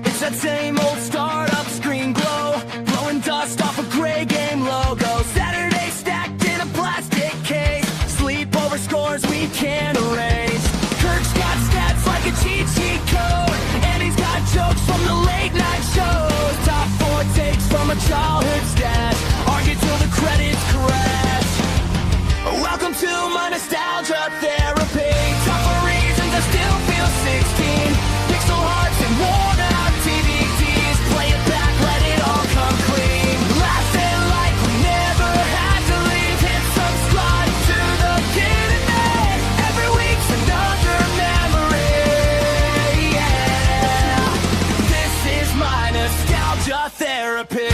It's that same old startup screen glow, blowing dust off a gray game logo. Saturday stacked in a plastic case, sleepover scores we can't erase. Kirk's got stats like a cheat sheet code, and he's got jokes from the late night shows. Top 4 takes from a childhood stash, argue till the credits crash. Welcome to my nostalgia therapy. Top 4 reasons I still feel 16. Pixel hearts and worn out DVDs. Play it back, let it all come clean. Laughing like we never had to leave. Hit subscribe to the Kid in Me. Every week's another memory. Yeah, this is my nostalgia therapy.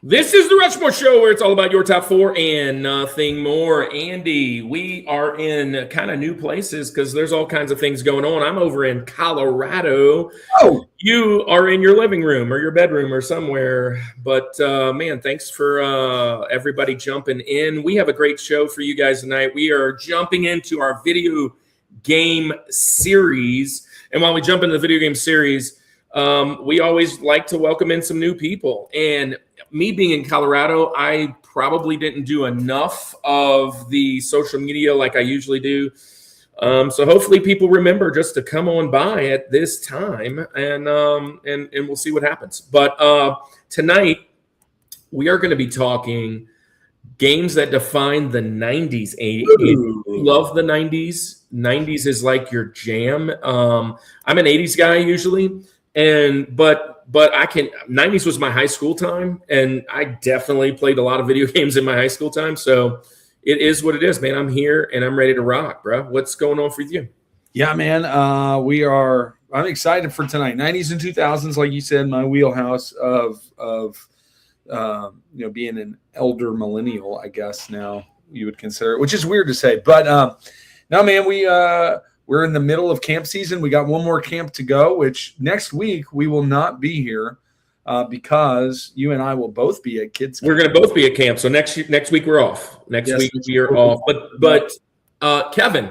This is the Rushmore Show, where it's all about your top 4 and nothing more. Andy, we are in kind of new places because there's all kinds of things going on. I'm over in Colorado. Oh, you are in your living room or your bedroom or somewhere. But, man, thanks for everybody jumping in. We have a great show for you guys tonight. We are jumping into our video game series. And while we jump into the video game series, we always like to welcome in some new people. And me being in Colorado, I probably didn't do enough of the social media like I usually do. So hopefully people remember just to come on by at this time, and we'll see what happens. But tonight we are going to be talking games that define the 90s. Love the 90s. 90s is like your jam. I'm an 80s guy usually, but I can. 90s was my high school time, and I definitely played a lot of video games in my high school time. So it is what it is, man. I'm here and I'm ready to rock, bro. What's going on for you? yeah, man. I'm excited for tonight. 90s and 2000s, like you said, my wheelhouse of being an elder millennial, I guess now you would consider it, which is weird to say, but no, man. We're in the middle of camp season. We got one more camp to go, which next week we will not be here because you and I will both be at kids camp. We're going to both be at camp. So next week we're off. Next week we are off. But Kevin,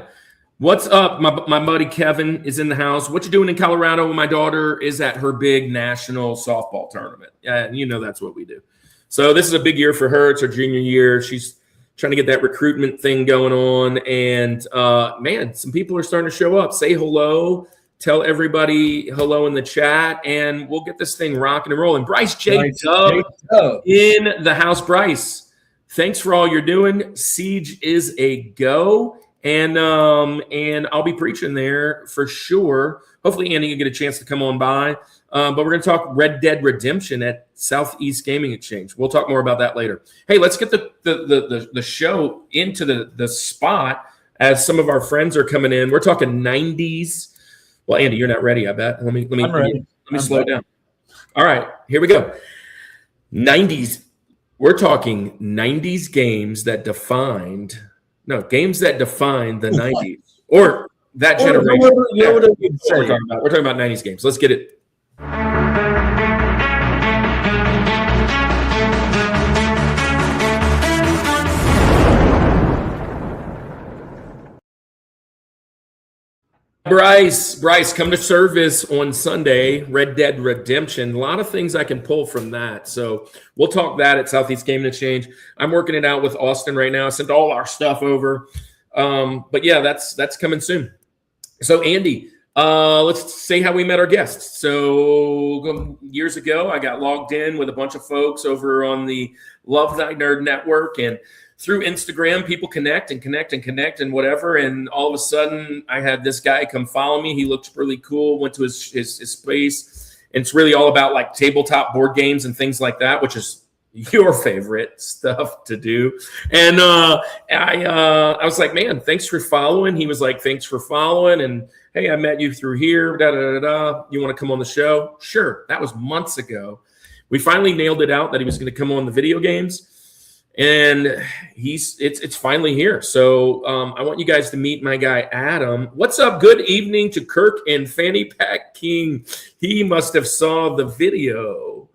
what's up? My buddy Kevin is in the house. What you doing in Colorado? My daughter is at her big national softball tournament. And you know that's what we do. So this is a big year for her. It's her junior year. She's trying to get that recruitment thing going on. And, man, some people are starting to show up. Say hello. Tell everybody hello in the chat. And we'll get this thing rocking and rolling. Bryce J. Dub in the house. Bryce, thanks for all you're doing. Siege is a go. And I'll be preaching there for sure. Hopefully, Andy can get a chance to come on by. But we're going to talk Red Dead Redemption at Southeast Gaming Exchange. We'll talk more about that later. Hey, let's get the show into the spot as some of our friends are coming in. We're talking 90s. Well, Andy, you're not ready, I bet. Let me slow down. All right, here we go. 90s. We're talking 90s games that defined the 90s or that generation. We're talking about 90s games. Let's get it. Bryce, come to service on Sunday, Red Dead Redemption. A lot of things I can pull from that. So we'll talk that at Southeast Gaming Exchange. I'm working it out with Austin right now. I sent all our stuff over. But yeah, that's coming soon. So Andy, let's say how we met our guests. So years ago, I got logged in with a bunch of folks over on the Love Thy Nerd Network, and through Instagram, people connect and whatever. And all of a sudden, I had this guy come follow me. He looked really cool, went to his space. And it's really all about like tabletop board games and things like that, which is your favorite stuff to do. And I was like, man, thanks for following. He was like, thanks for following. And hey, I met you through here. You want to come on the show? Sure. That was months ago. We finally nailed it out that he was going to come on the video games. And it's finally here. So I want you guys to meet my guy, Adam. What's up? Good evening to Kirk and Fanny Pack King. He must have saw the video.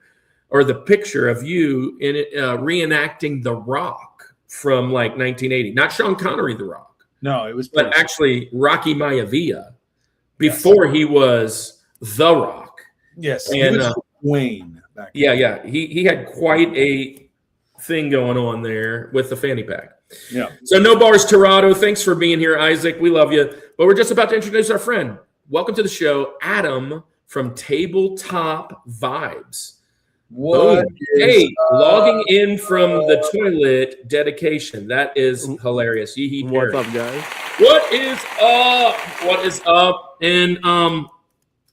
or the picture of you in it, reenacting The Rock from like 1980. Not Sean Connery, The Rock. No, it was, but actually Rocky Maivia before he was The Rock. Yes, and he was Wayne. Back yeah. He had quite a thing going on there with the fanny pack. Yeah. So No Bars Torado, thanks for being here, Isaac. We love you. But we're just about to introduce our friend. Welcome to the show, Adam from Tabletop Vibes. What? Hey, logging in from the toilet dedication. That is hilarious. What's up, guys? What is up? What is up? And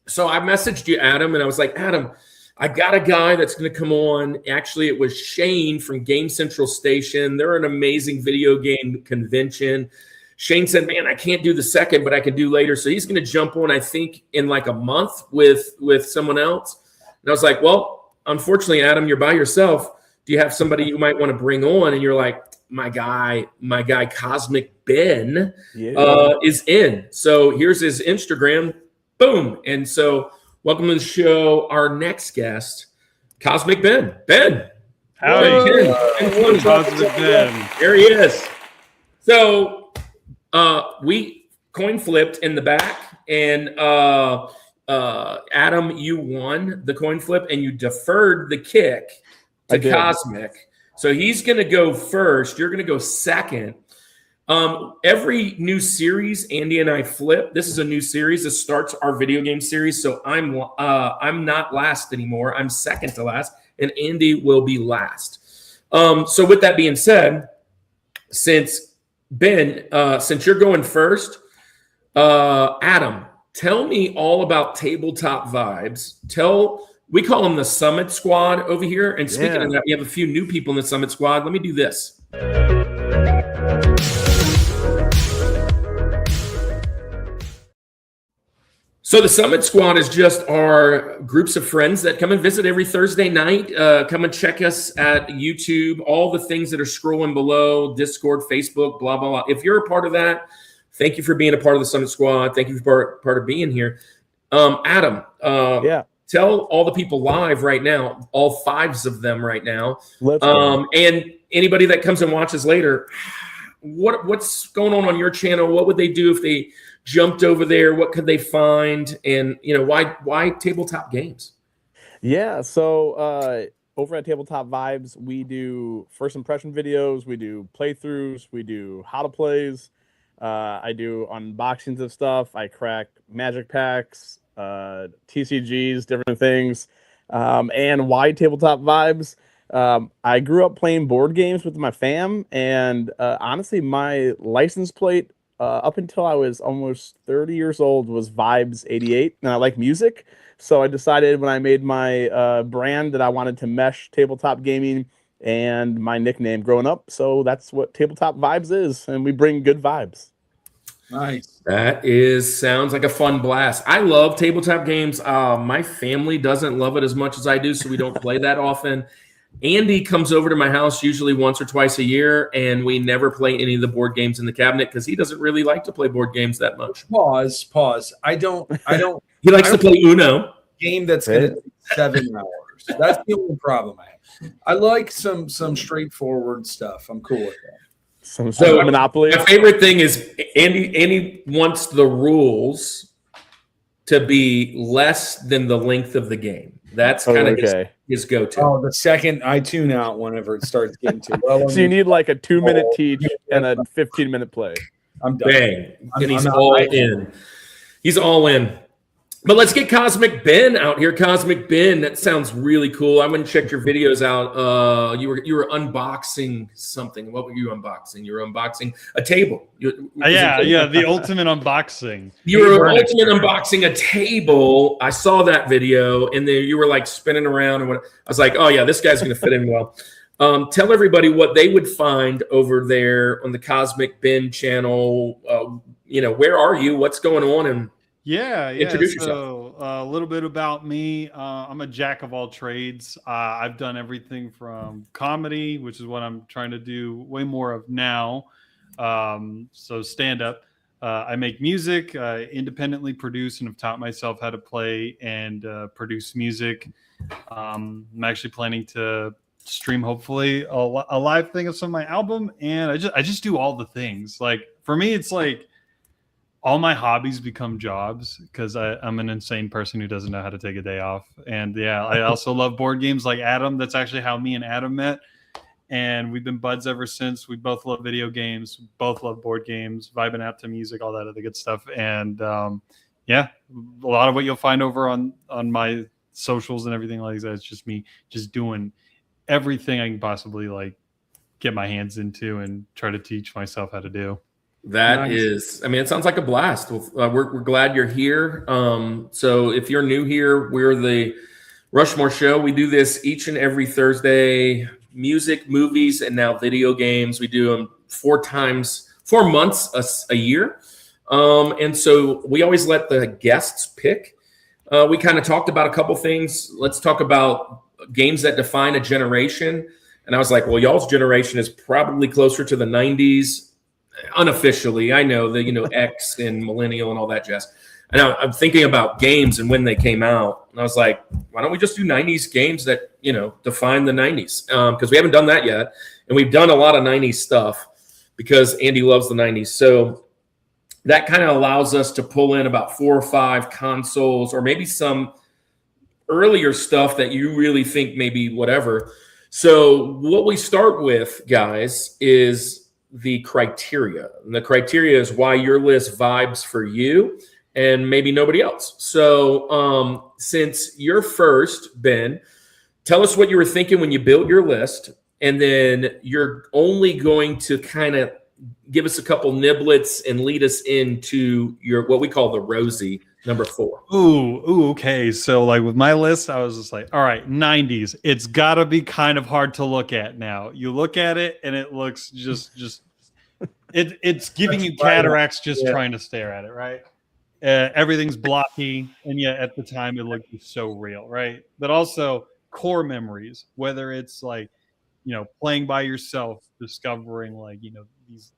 so I messaged you, Adam, and I was like, Adam, I got a guy that's going to come on. Actually, it was Shane from Game Central Station. They're an amazing video game convention. Shane said, man, I can't do the second, but I can do later. So he's going to jump on, I think, in like a month with someone else. And I was like, well, unfortunately, Adam, you're by yourself. Do you have somebody you might want to bring on? And you're like, my guy, Cosmic Ben is in. So here's his Instagram. Boom. And so welcome to the show. Our next guest, Cosmic Ben. Ben. Howdy. Cosmic Ben. There he is. So we coin flipped in the back, and Adam, you won the coin flip and you deferred the kick to Cosmic. So he's going to go first. You're going to go second. Every new series, Andy and I flip. This is a new series. This starts our video game series. So I'm not last anymore. I'm second to last, and Andy will be last. So with that being said, since Ben, since you're going first, Adam, tell me all about Tabletop Vibes. We call them the Summit Squad over here. And speaking of that, we have a few new people in the Summit Squad. Let me do this. So the Summit Squad is just our groups of friends that come and visit every Thursday night. Come and check us at YouTube, all the things that are scrolling below, Discord, Facebook, blah, blah, blah. If you're a part of that, thank you for being a part of the Summit Squad. Thank you for part of being here. Adam, tell all the people live right now, all fives of them right now, and anybody that comes and watches later, what's going on your channel? What would they do if they jumped over there? What could they find? And, why tabletop games? Yeah, so over at Tabletop Vibes, we do first impression videos, we do playthroughs, we do how to plays. I do unboxings of stuff. I crack magic packs, TCGs, different things. And why Tabletop Vibes? I grew up playing board games with my fam, and honestly, my license plate up until I was almost 30 years old was Vibes 88, and I like music. So I decided when I made my brand that I wanted to mesh tabletop gaming and my nickname growing up. So that's what Tabletop Vibes is, and we bring good vibes. Nice. That sounds like a fun blast. I love tabletop games. My family doesn't love it as much as I do, so we don't play that often. Andy comes over to my house usually once or twice a year, and we never play any of the board games in the cabinet because he doesn't really like to play board games that much. Pause. I don't. He likes to play Uno. Game that's going to take 7 hours. That's the only problem I have. I like some straightforward stuff. I'm cool with that. So Monopoly. My favorite thing is Andy wants the rules to be less than the length of the game. That's kind of his go-to. Oh, the second I tune out whenever it starts getting too well. So you need like a 2-minute teach and a 15-minute play. I'm done. Bang. And he's all in. He's all in. But let's get Cosmic Ben out here. Cosmic Ben, that sounds really cool. I went and checked your videos out. You were unboxing something. What were you unboxing? You were unboxing a table. The ultimate unboxing. You were ultimate unboxing a table. I saw that video, and then you were like spinning around, and I was like, oh yeah, this guy's gonna fit in well. Tell everybody what they would find over there on the Cosmic Ben channel. Where are you? What's going on? And introduce yourself. A little bit about me. I'm a jack of all trades. I've done everything from comedy, which is what I'm trying to do way more of now. So stand up, I make music, independently produce, and have taught myself how to play and produce music. I'm actually planning to stream, hopefully, a live thing of some of my album, and I just do all the things. Like for me, it's like all my hobbies become jobs because I'm an insane person who doesn't know how to take a day off. And yeah, I also love board games like Adam. That's actually how me and Adam met. And we've been buds ever since. We both love video games, both love board games, vibing out to music, all that other good stuff. And yeah, a lot of what you'll find over on my socials and everything like that, it's just me just doing everything I can possibly like get my hands into and try to teach myself how to do. That is, I mean, it sounds like a blast. We're glad you're here. So if you're new here, we're the Rushmore Show. We do this each and every Thursday. Music, movies, and now video games. We do them 4 months a year. And so we always let the guests pick. We kind of talked about a couple things. Let's talk about games that define a generation. And I was like, well, y'all's generation is probably closer to the 90s. Unofficially, I know that, X and millennial and all that jazz. And I'm thinking about games and when they came out. And I was like, why don't we just do 90s games that, define the 90s? Because we haven't done that yet. And we've done a lot of 90s stuff because Andy loves the 90s. So that kind of allows us to pull in about 4 or 5 consoles or maybe some earlier stuff that you really think maybe whatever. So what we start with, guys, is the criteria. And the criteria is why your list vibes for you and maybe nobody else. So since you're first, Ben, tell us what you were thinking when you built your list, and then you're only going to kind of give us a couple niblets and lead us into your what we call the Rosie, number 4. Ooh, okay. So like with my list, I was just like, all right, 90s. It's got to be kind of hard to look at now. You look at it and it looks just it's giving you cataracts just trying to stare at it, right? Everything's blocky, and yet at the time it looked so real, right? But also core memories, whether it's like, playing by yourself, discovering like, these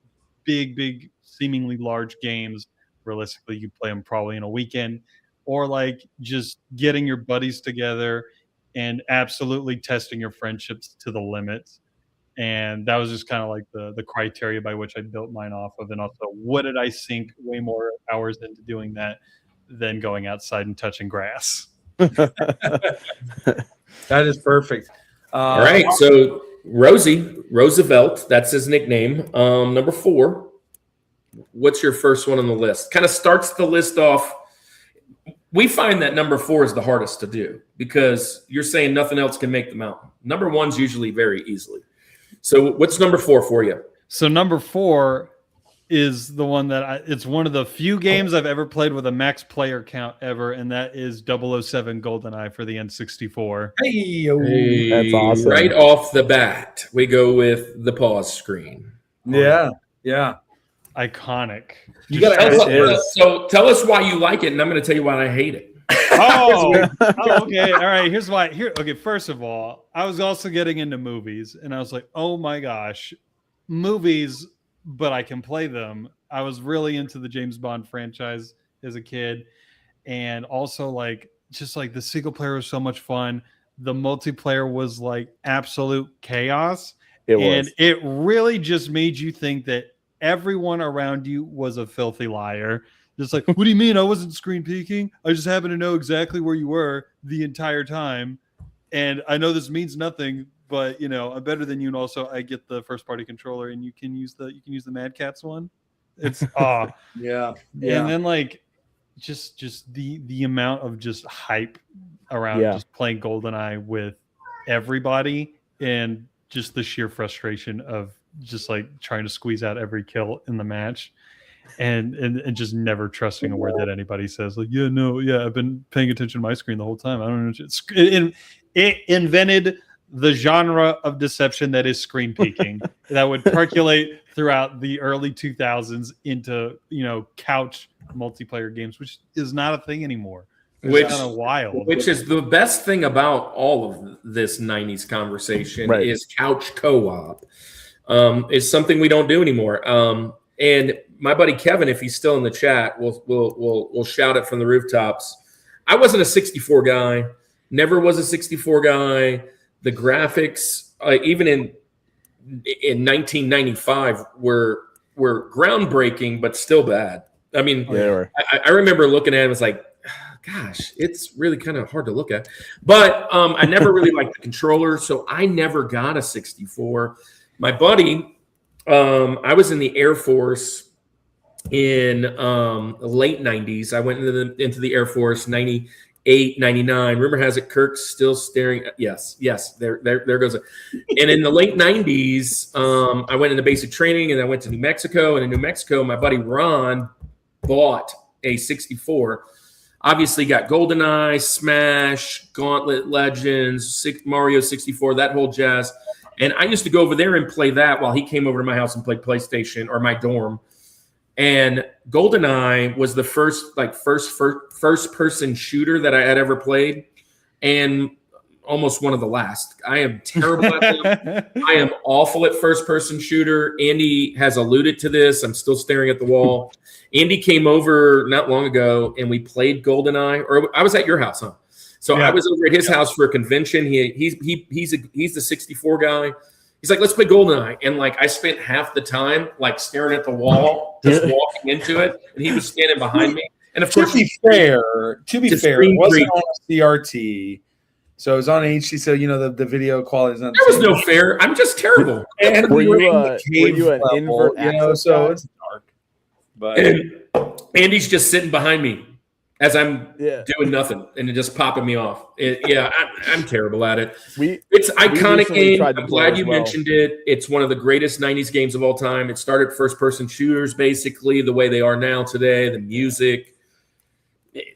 big, seemingly large games. Realistically, you play them probably in a weekend, or like just getting your buddies together and absolutely testing your friendships to the limits. And that was just kind of like the criteria by which I built mine off of. And also, what did I sink way more hours into doing that than going outside and touching grass? That is perfect. All right. So Roosevelt, that's his nickname. Number 4. What's your first one on the list? Kind of starts the list off. We find that number 4 is the hardest to do because you're saying nothing else can make the mountain. Number 1's usually very easily. So what's number 4 for you? So number 4 is the one that it's one of the few games I've ever played with a max player count ever, and that is 007 GoldenEye for the N64. Hey, That's awesome. Right off the bat, we go with the pause screen. Yeah. Iconic. You gotta So tell us why you like it, and I'm going to tell you why I hate it. Okay. All right. Here's why. Okay. First of all, I was also getting into movies, and I was like, oh my gosh, movies, but I can play them. I was really into the James Bond franchise as a kid, and also like just like the single player was so much fun. The multiplayer was like absolute chaos, and it really just made you think that everyone around you was a filthy liar. Just like, what do you mean I wasn't screen peeking? I just happen to know exactly where you were the entire time. And I know this means nothing, but I'm better than you. And also I get the first party controller, and you can use the Mad Catz one. It's yeah. And then like just the amount of just hype around just playing GoldenEye with everybody, and just the sheer frustration of just like trying to squeeze out every kill in the match. And just never trusting a word that anybody says. Like, I've been paying attention to my screen the whole time. I don't know. It invented the genre of deception that is screen peeking that would percolate throughout the early 2000s into couch multiplayer games, which is not a thing anymore. It's kind of wild. Which is the best thing about all of this 90s conversation is couch co-op. It's something we don't do anymore. And my buddy Kevin, if he's still in the chat, we'll shout it from the rooftops. I wasn't a 64 guy. Never was a 64 guy. The graphics, even in 1995, were groundbreaking, but still bad. I mean, I remember looking at it, it was like, gosh, it's really kind of hard to look at. But I never really liked the controller, so I never got a 64. My buddy, I was in the Air Force in the late 90s. I went into the Air Force 98, 99. Rumor has it Kirk's still staring. Yes, there goes it. And in the late 90s, I went into basic training, and I went to New Mexico. And in New Mexico, my buddy Ron bought a 64. Obviously got GoldenEye, Smash, Gauntlet Legends, Mario 64, that whole jazz. And I used to go over there and play that while he came over to my house and played PlayStation, or my dorm. And GoldenEye was the first person shooter that I had ever played, and almost one of the last. I am terrible at them. I am awful at first person shooter. Andy has alluded to this. I'm still staring at the wall. Andy came over not long ago, and we played GoldenEye. Or I was at your house, huh? So I was over at his house for a convention. He's the 64 guy. He's like, let's play GoldenEye. And like, I spent half the time like staring at the wall, just walking into it, and he was standing behind me. And of course, to be fair, it wasn't on a CRT, so it was on HD. So the video quality is not. There was no fair. I'm just terrible. And were you an invert access so guy? it's dark. But and Andy's just sitting behind me as I'm doing nothing, and it just popping me off. I'm terrible at it. It's iconic game. I'm glad you mentioned it. It's one of the greatest 90s games of all time. It started first-person shooters, basically, the way they are now today. The music,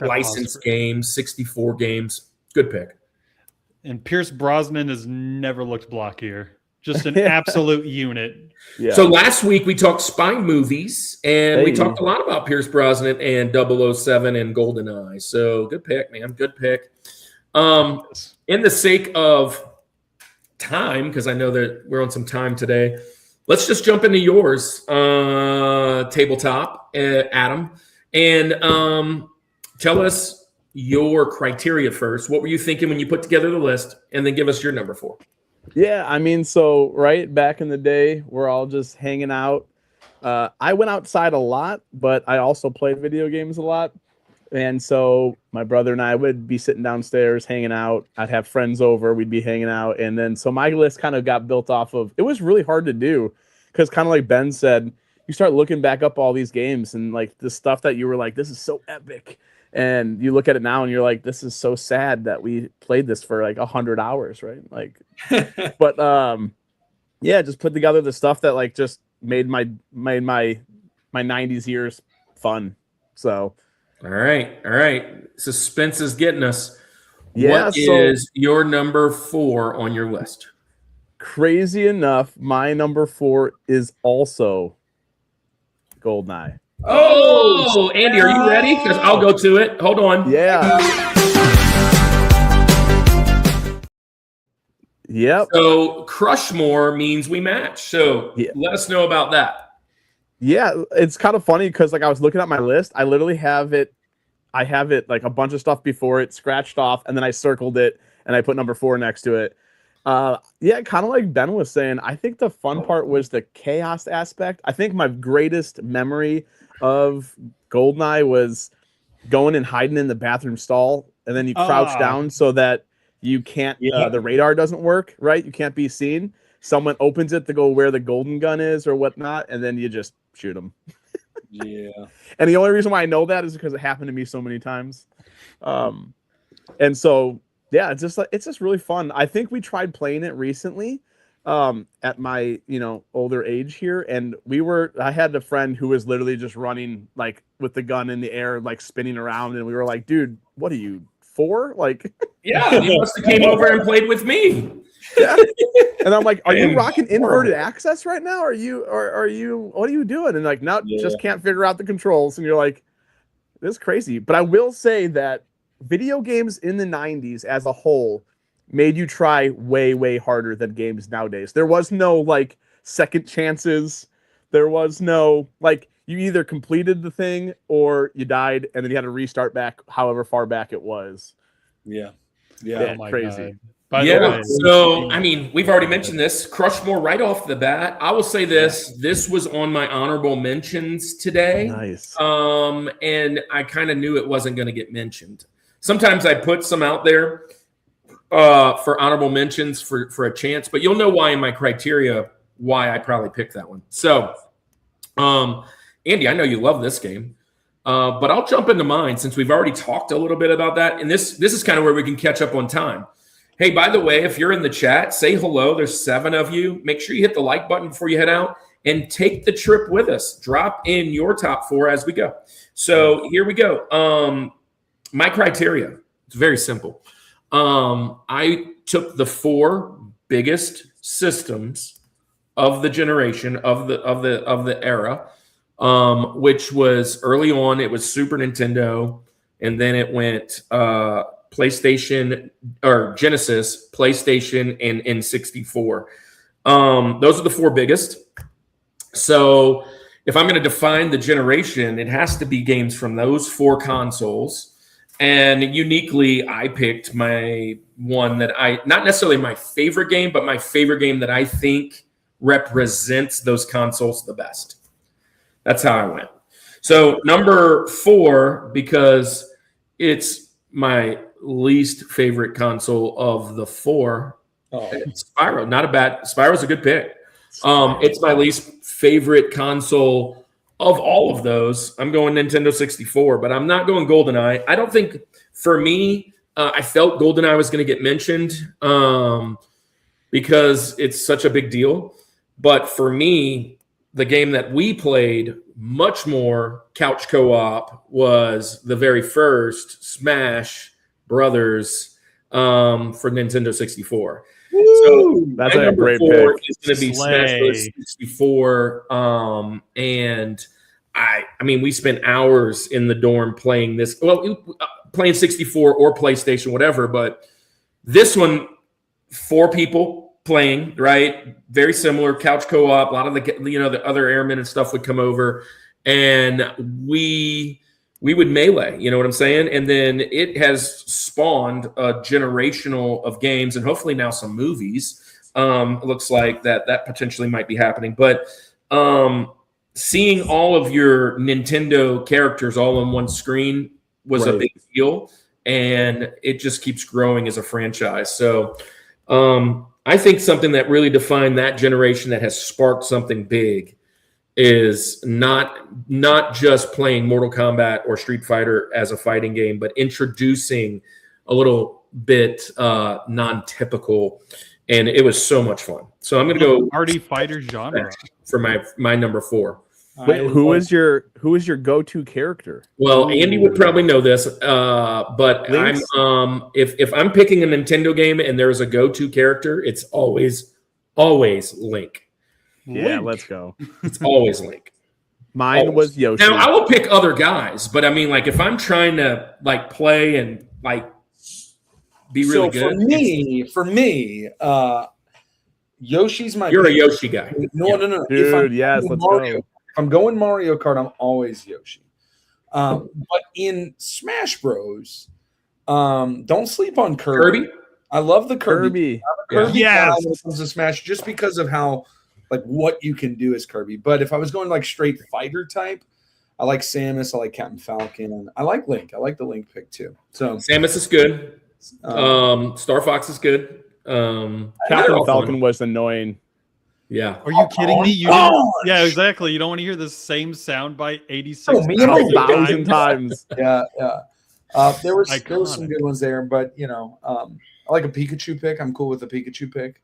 licensed games, 64 games. Good pick. And Pierce Brosnan has never looked blockier. Just an absolute unit. Yeah. So last week we talked spy movies, and we talked a lot about Pierce Brosnan and 007 and GoldenEye. So good pick, man. Good pick. In the sake of time, because I know that we're on some time today, let's just jump into yours, tabletop, Adam, and tell us your criteria first. What were you thinking when you put together the list, and then give us your number 4. Yeah, I mean, so right back in the day, we're all just hanging out. I went outside a lot, but I also played video games a lot. And so my brother and I would be sitting downstairs hanging out. I'd have friends over. We'd be hanging out. And then so my list kind of got built off of, it was really hard to do because kind of like Ben said, you start looking back up all these games and like the stuff that you were like, this is so epic. And you look at it now and you're like, this is so sad that we played this for like 100 hours, right? Like, but just put together the stuff that like just made my 90s years fun. So, all right. Suspense is getting us. Yeah, what is your number 4 on your list? Crazy enough, my number 4 is also GoldenEye. Oh, Andy, are you ready? Because I'll go to it. Hold on. Yeah. Yep. So Rushmore means we match. So let us know about that. Yeah, it's kind of funny because like I was looking at my list. I literally have it. I have it like a bunch of stuff before it scratched off, and then I circled it and I put number 4 next to it. Kind of like Ben was saying, I think the fun part was the chaos aspect. I think my greatest memory of GoldenEye was going and hiding in the bathroom stall, and then you crouch down so that you can't, the radar doesn't work, right? You can't be seen. Someone opens it to go where the golden gun is or whatnot, and then you just shoot them. Yeah. And the only reason why I know that is because it happened to me so many times. And so, yeah, it's just really fun. I think we tried playing it recently at my, older age here. And I had a friend who was literally just running like with the gun in the air, like spinning around. And we were like, dude, what are you, 4? Like, yeah, you must have came over and played with me. Yeah. And I'm like, are you rocking inverted access right now? What are you doing? And like, no, just can't figure out the controls. And you're like, this is crazy. But I will say that video games in the 90s as a whole made you try way, way harder than games nowadays. There was no like second chances. There was no like you either completed the thing or you died, and then you had to restart back however far back it was. Yeah. Yeah, Oh my crazy. God. By the Yeah. way, So, I mean, we've already mentioned this. Crushmore right off the bat. I will say this. This was on my honorable mentions today. Nice. And I kind of knew it wasn't going to get mentioned. Sometimes I put some out there for honorable mentions for a chance, but you'll know why in my criteria why I probably picked that one. So, Andy, I know you love this game. But I'll jump into mine since we've already talked a little bit about that. And this is kind of where we can catch up on time. Hey, by the way, if you're in the chat, say hello. There's 7 of you. Make sure you hit the like button before you head out and take the trip with us. Drop in your top 4 as we go. So here we go. My criteria, it's very simple. I took the 4 biggest systems of the generation of the era. Which was early on, it was Super Nintendo, and then it went PlayStation or Genesis, PlayStation, and N64. Those are the 4 biggest. So if I'm going to define the generation, it has to be games from those 4 consoles. And uniquely, I picked my one that not necessarily my favorite game, but my favorite game that I think represents those consoles the best. That's how I went. So number 4, because it's my least favorite console of the 4. It's Spyro. Not a bad. Spyro's a good pick. It's my least favorite console of all of those. I'm going Nintendo 64, but I'm not going GoldenEye. I don't think for me, I felt GoldenEye was going to get mentioned because it's such a big deal. But for me, the game that we played much more couch co-op was the very first Smash Brothers for Nintendo 64. So That's my a number great 4 pick. is going to be Smash Bros. 64. And I mean, we spent hours in the dorm playing this. Well, playing 64 or PlayStation, whatever. But this one, 4 people playing, right? Very similar couch co-op. A lot of the other airmen and stuff would come over, and we would melee. You know what I'm saying? And then it has spawned a generational of games, and hopefully now some movies. It looks like that potentially might be happening. But seeing all of your Nintendo characters all on one screen was a big deal, and it just keeps growing as a franchise. So. I think something that really defined that generation that has sparked something big is not just playing Mortal Kombat or Street Fighter as a fighting game, but introducing a little bit non-typical, and it was so much fun. So I'm going to go party fighter genre for my number 4. Wait, who is your go-to character? Well, Andy would probably know this, but Link's? If I'm picking a Nintendo game and there's a go-to character, it's always Link. Yeah, let's go. It's always Link. Mine was Yoshi. Now I will pick other guys, but I mean, like if I'm trying to like play and like be really good. For me, Yoshi's my. You're a Yoshi guy. No. Dude, yes, let's go. If I'm going Mario Kart, I'm always Yoshi. But in Smash Bros, don't sleep on Kirby. I love the Kirby. Kirby Yes. when it comes to Smash, just because of how like what you can do as Kirby. But if I was going like straight fighter type, I like Samus. I like Captain Falcon. I like Link. I like the Link pick too. So Samus is good. Star Fox is good. Captain all Falcon fun. was annoying. Yeah. Are you kidding me? Yeah, exactly. You don't want to hear the same sound bite 86 1,000 times. Yeah. There were some good ones there, but I like a Pikachu pick. I'm cool with the Pikachu pick.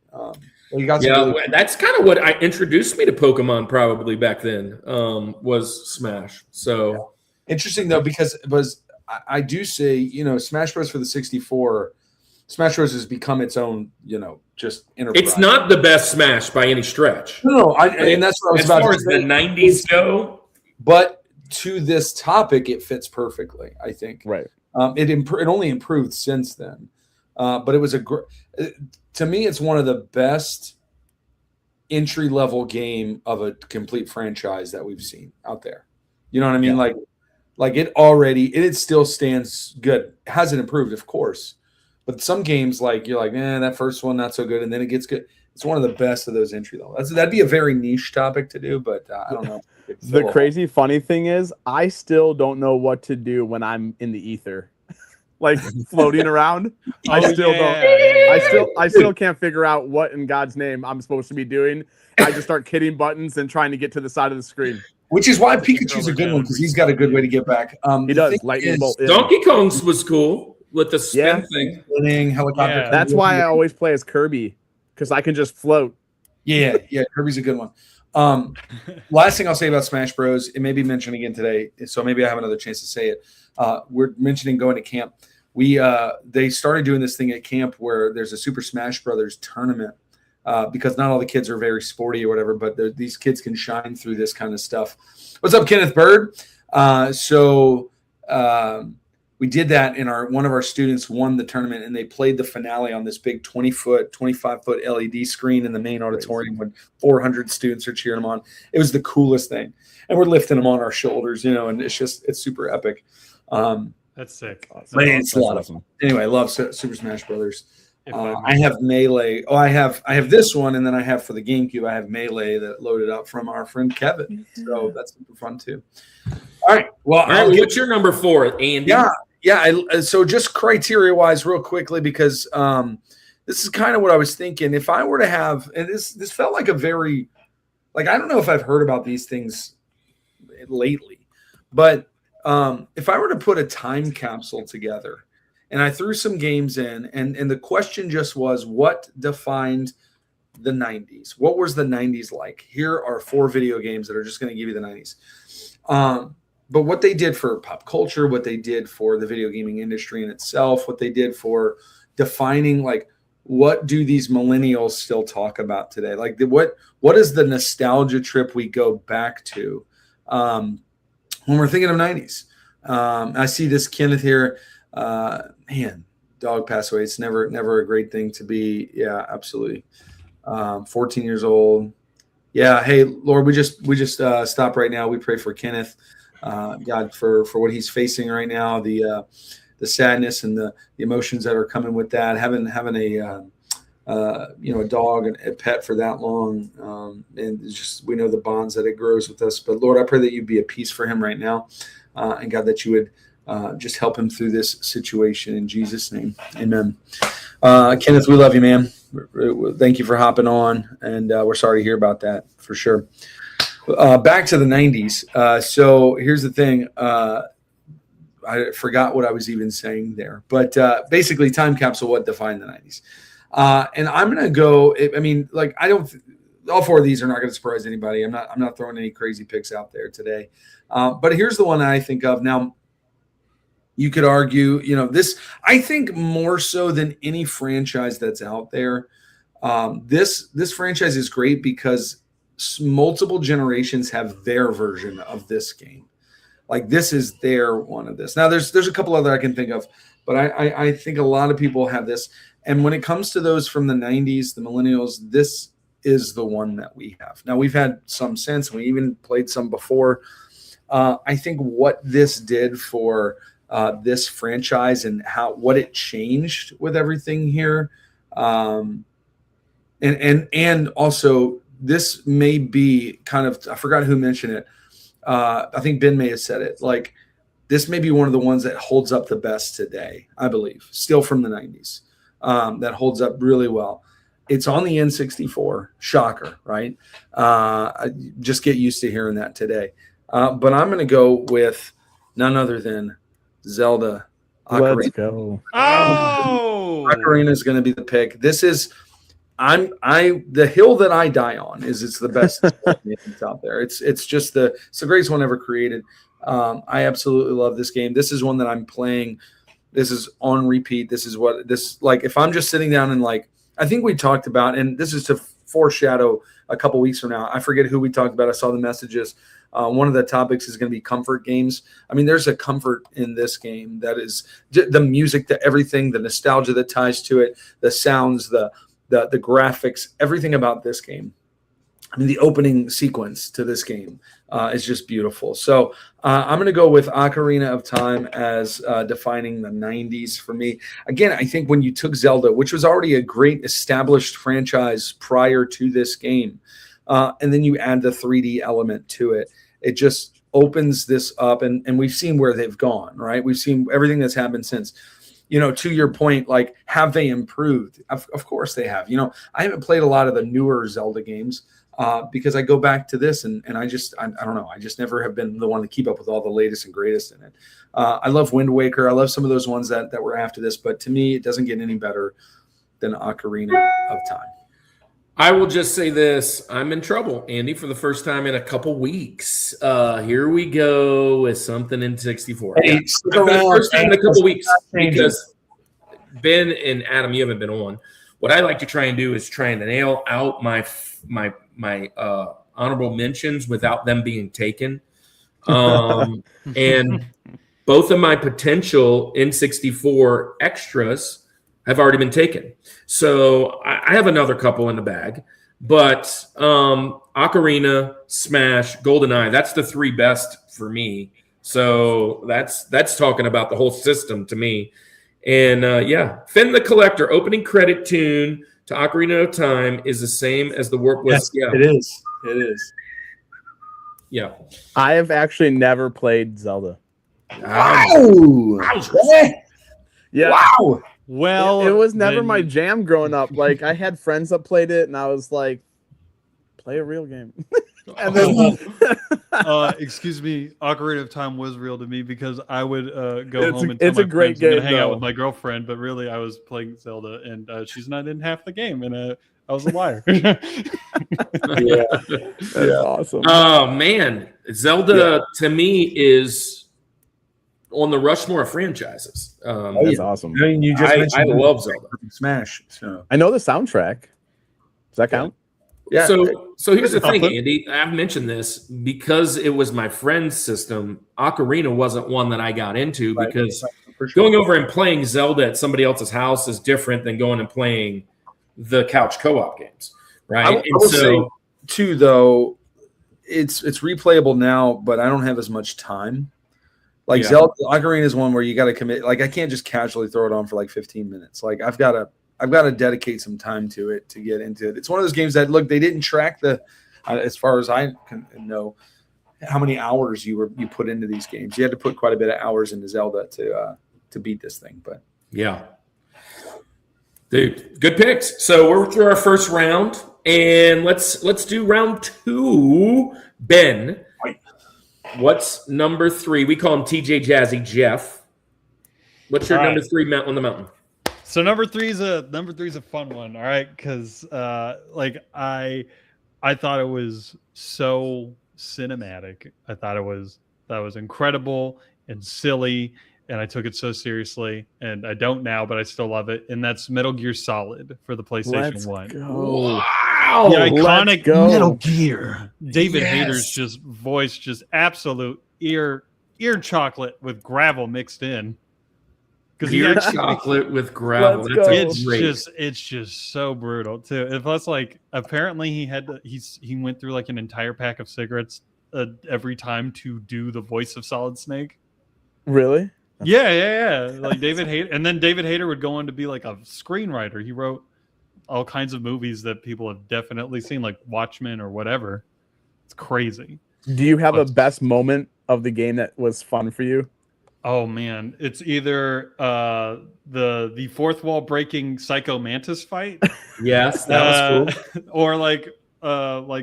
You got that's kind of what introduced me to Pokemon probably back then. Was Smash. So interesting though, because it was I do say Smash Bros for the 64. Smash Bros has become its own, just enterprise. It's not the best Smash by any stretch. No, and that's what I was as about far to as say. the 90s go. But to this topic, it fits perfectly, I think. Right. It only improved since then. But it was to me, it's one of the best entry-level game of a complete franchise that we've seen out there. You know what I mean? Yeah. Like it still stands good. Hasn't improved, of course, but some games like you're like, that first one not so good, and then it gets good. It's one of the best of those entry level. That'd be a very niche topic to do, but I don't know. The crazy funny thing is, I still don't know what to do when I'm in the ether, like floating around. I still can't figure out what in God's name I'm supposed to be doing. I just start hitting buttons and trying to get to the side of the screen. Which is why Pikachu's a good one, because he's got a good way to get back. He does. Lightning bolt. Donkey Kong's was cool with the spin thing. Helicopter. Yeah. That's why I always play as Kirby, because I can just float. Yeah, Kirby's a good one. Last thing I'll say about Smash Bros. It may be mentioned again today, so maybe I have another chance to say it. We're mentioning going to camp. They started doing this thing at camp where there's a Super Smash Brothers tournament. Because not all the kids are very sporty or whatever, but these kids can shine through this kind of stuff. What's up, Kenneth Bird? We did that in one of our students won the tournament, and they played the finale on this big 25-foot LED screen in the main auditorium when 400 students are cheering them on. It was the coolest thing. And we're lifting them on our shoulders, and it's super epic. That's sick. It's a lot of fun. Anyway, I love Super Smash Brothers. I have Melee. I have this one, and then I have for the GameCube, I have Melee that loaded up from our friend Kevin. So that's super fun too. All right. Well, what's your number 4, Andy? Yeah. So just criteria-wise, real quickly, because this is kind of what I was thinking. If I were to have, and this felt like a very, I don't know if I've heard about these things lately, but if I were to put a time capsule together. And I threw some games in, and the question just was, what defined the 90s? What was the 90s like? Here are 4 video games that are just going to give you the 90s. But what they did for pop culture, what they did for the video gaming industry in itself, what they did for defining, what do these millennials still talk about today? What is the nostalgia trip we go back to when we're thinking of 90s? I see this Kenneth here. Dog passed away. It's never a great thing to be. Yeah, absolutely. 14 years old. Yeah. Hey, Lord, we just stop right now. We pray for Kenneth, God, for what he's facing right now, the sadness and the emotions that are coming with that, having a dog and a pet for that long. And we know the bonds that it grows with us, but Lord, I pray that you'd be at peace for him right now. And God, that you would, just help him through this situation in Jesus' name. Amen. Kenneth, we love you, man. Thank you for hopping on. And we're sorry to hear about that for sure. Back to the 90s. So here's the thing. I forgot what I was even saying there, but basically time capsule, what defined the 90s. And I'm going to go, all 4 of these are not going to surprise anybody. I'm not throwing any crazy picks out there today. But here's the one that I think of now. You could argue, this, I think more so than any franchise that's out there, this franchise is great because multiple generations have their version of this game. This is their one of this. Now, there's a couple other I can think of, but I think a lot of people have this. And when it comes to those from the 90s, the millennials, this is the one that we have. Now, we've had some since. We even played some before. I think what this did for this franchise and what it changed with everything here. And also this may be kind of, I forgot who mentioned it. I think Ben may have said it. This may be one of the ones that holds up the best today, I believe, still from the 90s, that holds up really well. It's on the N64. Shocker, right? I just get used to hearing that today. But I'm going to go with none other than Zelda. Ocarina. Let's go. Oh, Ocarina is going to be the pick. This is, the hill that I die on is it's the best games out there. It's the greatest one ever created. I absolutely love this game. This is one that I'm playing. This is on repeat. This is if I'm just sitting down and I think we talked about, and this is to foreshadow a couple weeks from now. I forget who we talked about. I saw the messages. One of the topics is going to be comfort games. I mean, there's a comfort in this game that is the music, to everything, the nostalgia that ties to it, the sounds, the graphics, everything about this game I mean, the opening sequence to this game is just beautiful. So I'm going to go with Ocarina of Time as defining the 90s for me. Again, I think when you took Zelda, which was already a great established franchise prior to this game, and then you add the 3D element to it, it just opens this up. And we've seen where they've gone, right? We've seen everything that's happened since. To your point, like, have they improved? Of course they have. I haven't played a lot of the newer Zelda games because I go back to this and I don't know. I just never have been the one to keep up with all the latest and greatest in it. I love Wind Waker. I love some of those ones that were after this, but to me, it doesn't get any better than Ocarina of Time. I will just say this. I'm in trouble, Andy, for the first time in a couple weeks. Here we go with something in 64. Hey, For the first time in a couple weeks, because Ben and Adam, you haven't been on. What I like to try and do is try and nail out my honorable mentions without them being taken. And both of my potential N64 extras have already been taken. So I have another couple in the bag, but Ocarina, Smash, GoldenEye, that's the three best for me. So that's talking about the whole system to me. And Finn the Collector opening credit tune to Ocarina of Time is the same as the work was. Yes, it is. It is. Yeah. I have actually never played Zelda. Wow. Yeah. Wow. Well, it was never my jam growing up. Like, I had friends that played it, and I was like, play a real game. And then, excuse me, Ocarina of Time was real to me because I would go It's home a- and tell it's a my great friends I'm gonna game, hang out though. with my girlfriend, but really I was playing Zelda, and she's not in half the game, and I was a liar. that's awesome. Oh, man. Zelda, to me, is on the Rushmore of franchises. That's awesome. I mean, you just I mentioned love Zelda. Smash. So I know the soundtrack. Does that count? yeah. So here's the thing, Something. Andy. I've mentioned this because it was my friend's system. Ocarina wasn't one that I got into Right, because for sure. going over and playing Zelda at somebody else's house is different than going and playing the couch co-op games, right? I will say too, though, it's replayable now, but I don't have as much time. Like Zelda, Ocarina is one where you got to commit. Like, I can't just casually throw it on for like 15 minutes. Like, I've got to dedicate some time to it to get into it. It's one of those games that, look, they didn't track as far as I can know, how many hours you put into these games. You had to put quite a bit of hours into Zelda to beat this thing. But yeah, dude, good picks. So we're through our first round, and let's do round two. Ben, what's number 3? We call him TJ Jazzy Jeff. What's your All right. number 3 on the mountain? So number three is a fun one, all right? Because I thought it was so cinematic. I thought that was incredible and silly, and I took it so seriously. And I don't now, but I still love it. And that's Metal Gear Solid for the PlayStation 1. Go. Wow! The iconic go. Metal Gear. David Yes. Hayter's voice, absolute ear chocolate with gravel mixed in. Because Beer chocolate with gravel. Let's That's go. it's just so brutal too. And plus, like, apparently he went through like an entire pack of cigarettes every time to do the voice of Solid Snake. Really? Yeah. Like David Hayter, and then David Hayter would go on to be like a screenwriter. He wrote all kinds of movies that people have definitely seen, like Watchmen or whatever. It's crazy. Do you have a best moment of the game that was fun for you? Oh man, it's either the fourth wall breaking Psycho Mantis fight. Yes, that was cool. Or like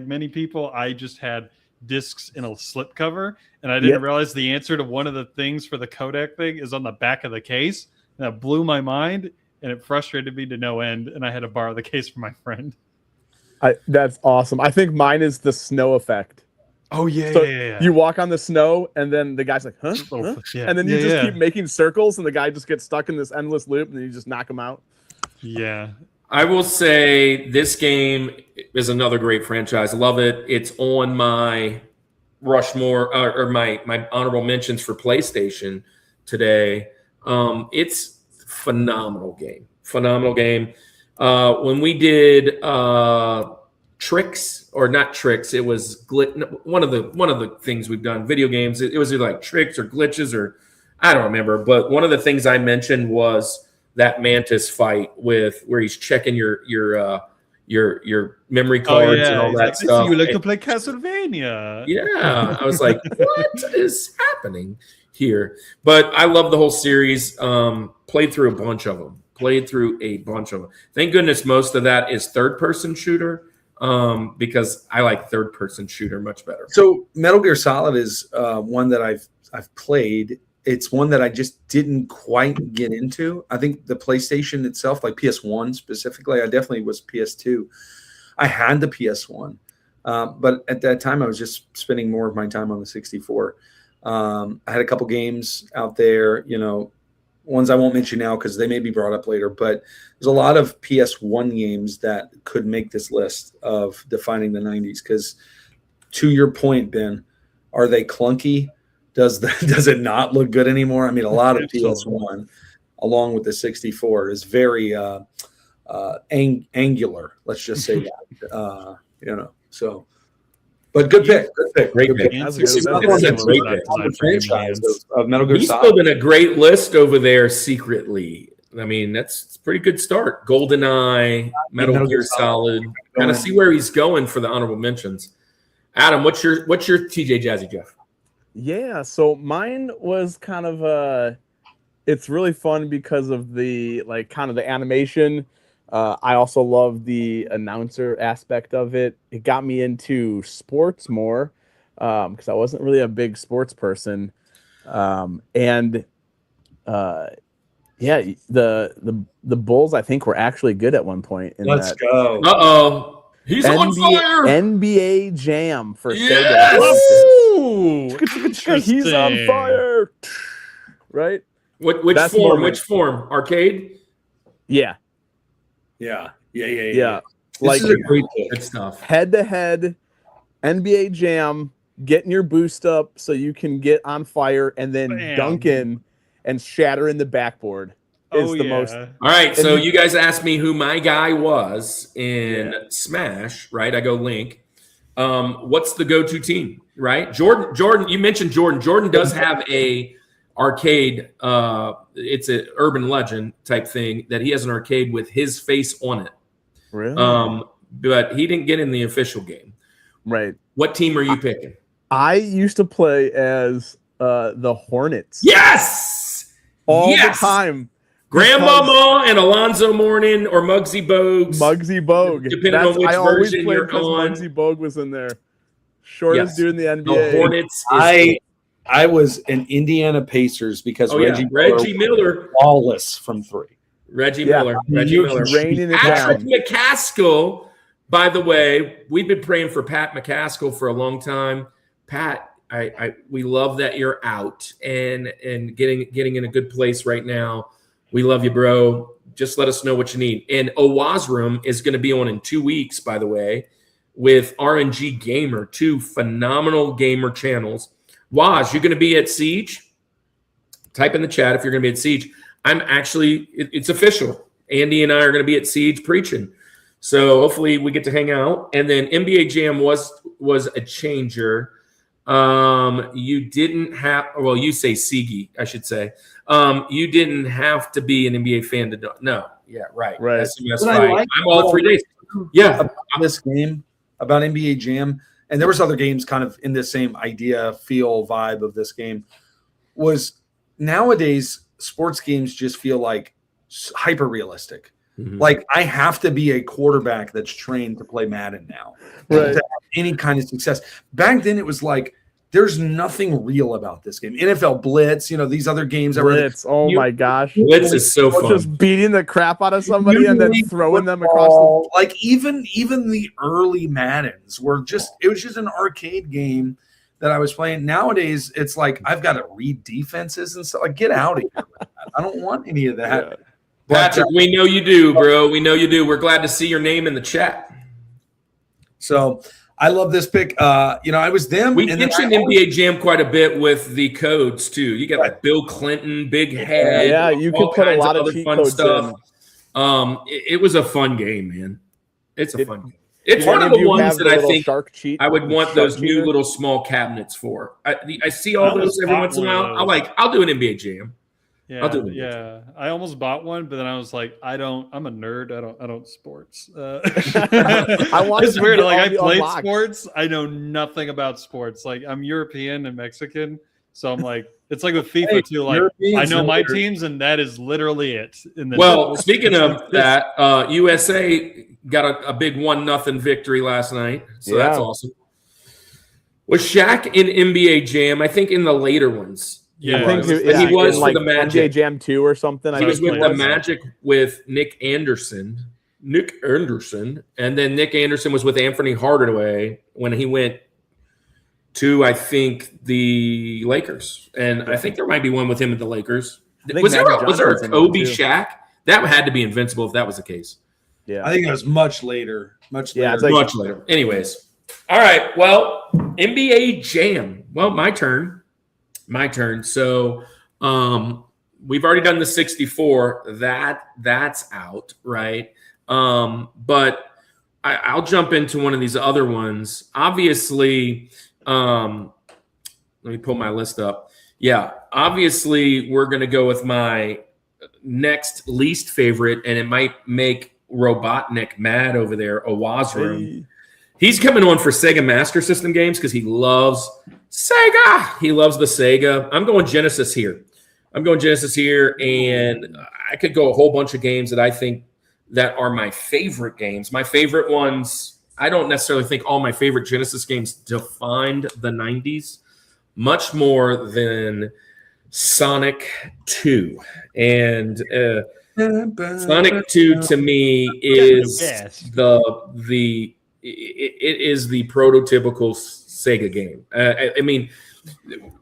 many people, I just had discs in a slipcover, and I didn't realize the answer to one of the things for the codec thing is on the back of the case. And that blew my mind, and it frustrated me to no end. And I had to borrow the case from my friend. That's awesome. I think mine is the snow effect. Oh yeah, So yeah. you walk on the snow, and then the guy's like, huh? Oh, yeah. And then you Yeah, just yeah. keep making circles, and the guy just gets stuck in this endless loop, and then you just knock him out. Yeah. I will say this game is another great franchise. I love it. It's on my Rushmore or my honorable mentions for PlayStation today. It's phenomenal game. When we did Tricks, or not Tricks. It was one of the things we've done, video games. It was either like Tricks or Glitches, or I don't remember. But one of the things I mentioned was that Mantis fight with where he's checking your memory cards and all that stuff. You like to play Castlevania? Yeah, I was like, what is happening here? But I love the whole series. Played through a bunch of them. Thank goodness most of that is third-person shooter, because I like third-person shooter much better. So Metal Gear Solid is one that I've played. It's one that I just didn't quite get into. I think the PlayStation itself, like PS1 specifically, I definitely was PS2. I had the PS1, but at that time I was just spending more of my time on the 64. I had a couple games out there, ones I won't mention now because they may be brought up later, but there's a lot of PS1 games that could make this list of defining the 90s. Because to your point, Ben, are they clunky? Does it not look good anymore? I mean, a lot of PS1, along with the 64, is very angular. Let's just say that. So. But good pick. Great pick. That's It's a a great pick. The franchise of Metal Gear He's Solid. building a great list over there secretly. I mean, that's a pretty good start. GoldenEye, Metal Gear Solid. Kind of see where he's going for the honorable mentions. Adam, what's your TJ Jazzy Jeff? Yeah, so mine was kind of it's really fun because of the kind of the animation. I also love the announcer aspect of it. It got me into sports more because I wasn't really a big sports person. The Bulls I think were actually good at one point. Let's go. Uh-oh. He's on fire. NBA Jam for Yes! Sega. Ooh, He's on fire. Right? Which That's form? more Which form? Arcade? Yeah. Yeah. Like This is a great pick. Good stuff. head-to-head NBA Jam, getting your boost up so you can get on fire and then Bam. dunk in and shatter in the backboard is the most. All right, so you guys asked me who my guy was in Smash, right? I go Link. What's the go-to team, right? Jordan, you mentioned Jordan. Jordan does have a arcade. It's an urban legend type thing that he has an arcade with his face on it. Really? But he didn't get in the official game. Right. What team are you picking? I used to play as the Hornets. Yes! All Yes! the time. Grandmama and Alonzo Mourning or Muggsy Bogues. Muggsy Bogue. Depending on which I always version played you're because on. Muggsy Bogue was in there. Shortest dude in the NBA. The Hornets. I was an Indiana Pacers because Reggie Miller. flawless from three. Reggie Miller. Raining it Patrick down. McCaskill, by the way, we've been praying for Pat McCaskill for a long time. Pat, we love that you're out and getting in a good place right now. We love you, bro. Just let us know what you need. And Owazroom is going to be on in 2 weeks, by the way, with RNG Gamer, 2 phenomenal gamer channels. Waz, you're going to be at Siege? Type in the chat if you're going to be at Siege. It's official. Andy and I are going to be at Siege preaching. So hopefully we get to hang out. And then NBA Jam was a changer. You didn't have, well, you say Sigi, I should say. You didn't have to be an NBA fan to know. No. Yeah, right. SMS fight. I'm all 3 days. Yeah. About this game, about NBA Jam, and there was other games kind of in the same idea, feel, vibe of this game, was nowadays sports games just feel like hyper realistic. Mm-hmm. Like I have to be a quarterback that's trained to play Madden now to have any kind of success. Back then it was like there's nothing real about this game. NFL Blitz, these other games. Blitz, my gosh. Blitz is so fun. Just beating the crap out of somebody and then throwing them across the... Like even the early Maddens were it was just an arcade game that I was playing. Nowadays, it's like I've got to read defenses and stuff. Like, get out of here. I don't want any of that. Yeah. Patrick, we know you do, bro. We know you do. We're glad to see your name in the chat. So I love this pick. I was them. We mentioned NBA Jam quite a bit with the codes too. You got like Bill Clinton, Big Head. Yeah, you can put a lot of cheat fun codes stuff. in. It was a fun game, man. It's a fun game. It's Do one any of the you ones have that the I little think shark cheat? I would want shark those new cheater? little small cabinets for. I see I all almost those every bought once in a one of while. those. I'll do an NBA Jam. I'll do Yeah, it. yeah. I almost bought one, but then I was like, I'm a nerd. I don't sports. I want It's to weird. get Like all I the played unlocks. sports. I know nothing about sports. Like I'm European and Mexican, so I'm like, it's like with FIFA Hey, too. Like Europeans I know know my their- teams, and that is literally it. In the Well, speaking it's of like this- that, USA got a big 1-0 victory last night, so that's Yeah. awesome. Was Shaq in NBA Jam? I think in the later ones. Yeah, I think it was he, yeah, he was in, for like the Magic. NBA Jam 2 or something. He I was think with he the Magic with Nick Anderson. And then Nick Anderson was with Anthony Hardaway when he went to, I think, the Lakers. And I think there might be one with him at the Lakers. I think Was there Magic a Johnson's in one, Kobe too. Shaq? That had to be invincible if that was the case. Yeah. I think it was much later. Much later. Yeah, it's like- Much later. Anyways. All right. Well, NBA Jam. Well, my turn. So we've already done the 64. That's out, right? But I'll jump into one of these other ones. Obviously, let me pull my list up. Yeah, obviously, we're going to go with my next least favorite, and it might make Robotnik mad over there, Owazroom. Hey. He's coming on for Sega Master System games because he loves Sega. He loves the Sega. I'm going Genesis here, and I could go a whole bunch of games that I think that are my favorite games. My favorite ones, I don't necessarily think all my favorite Genesis games defined the 90s much more than Sonic 2. And Sonic 2 to me is best. it is the prototypical Sega game. I mean,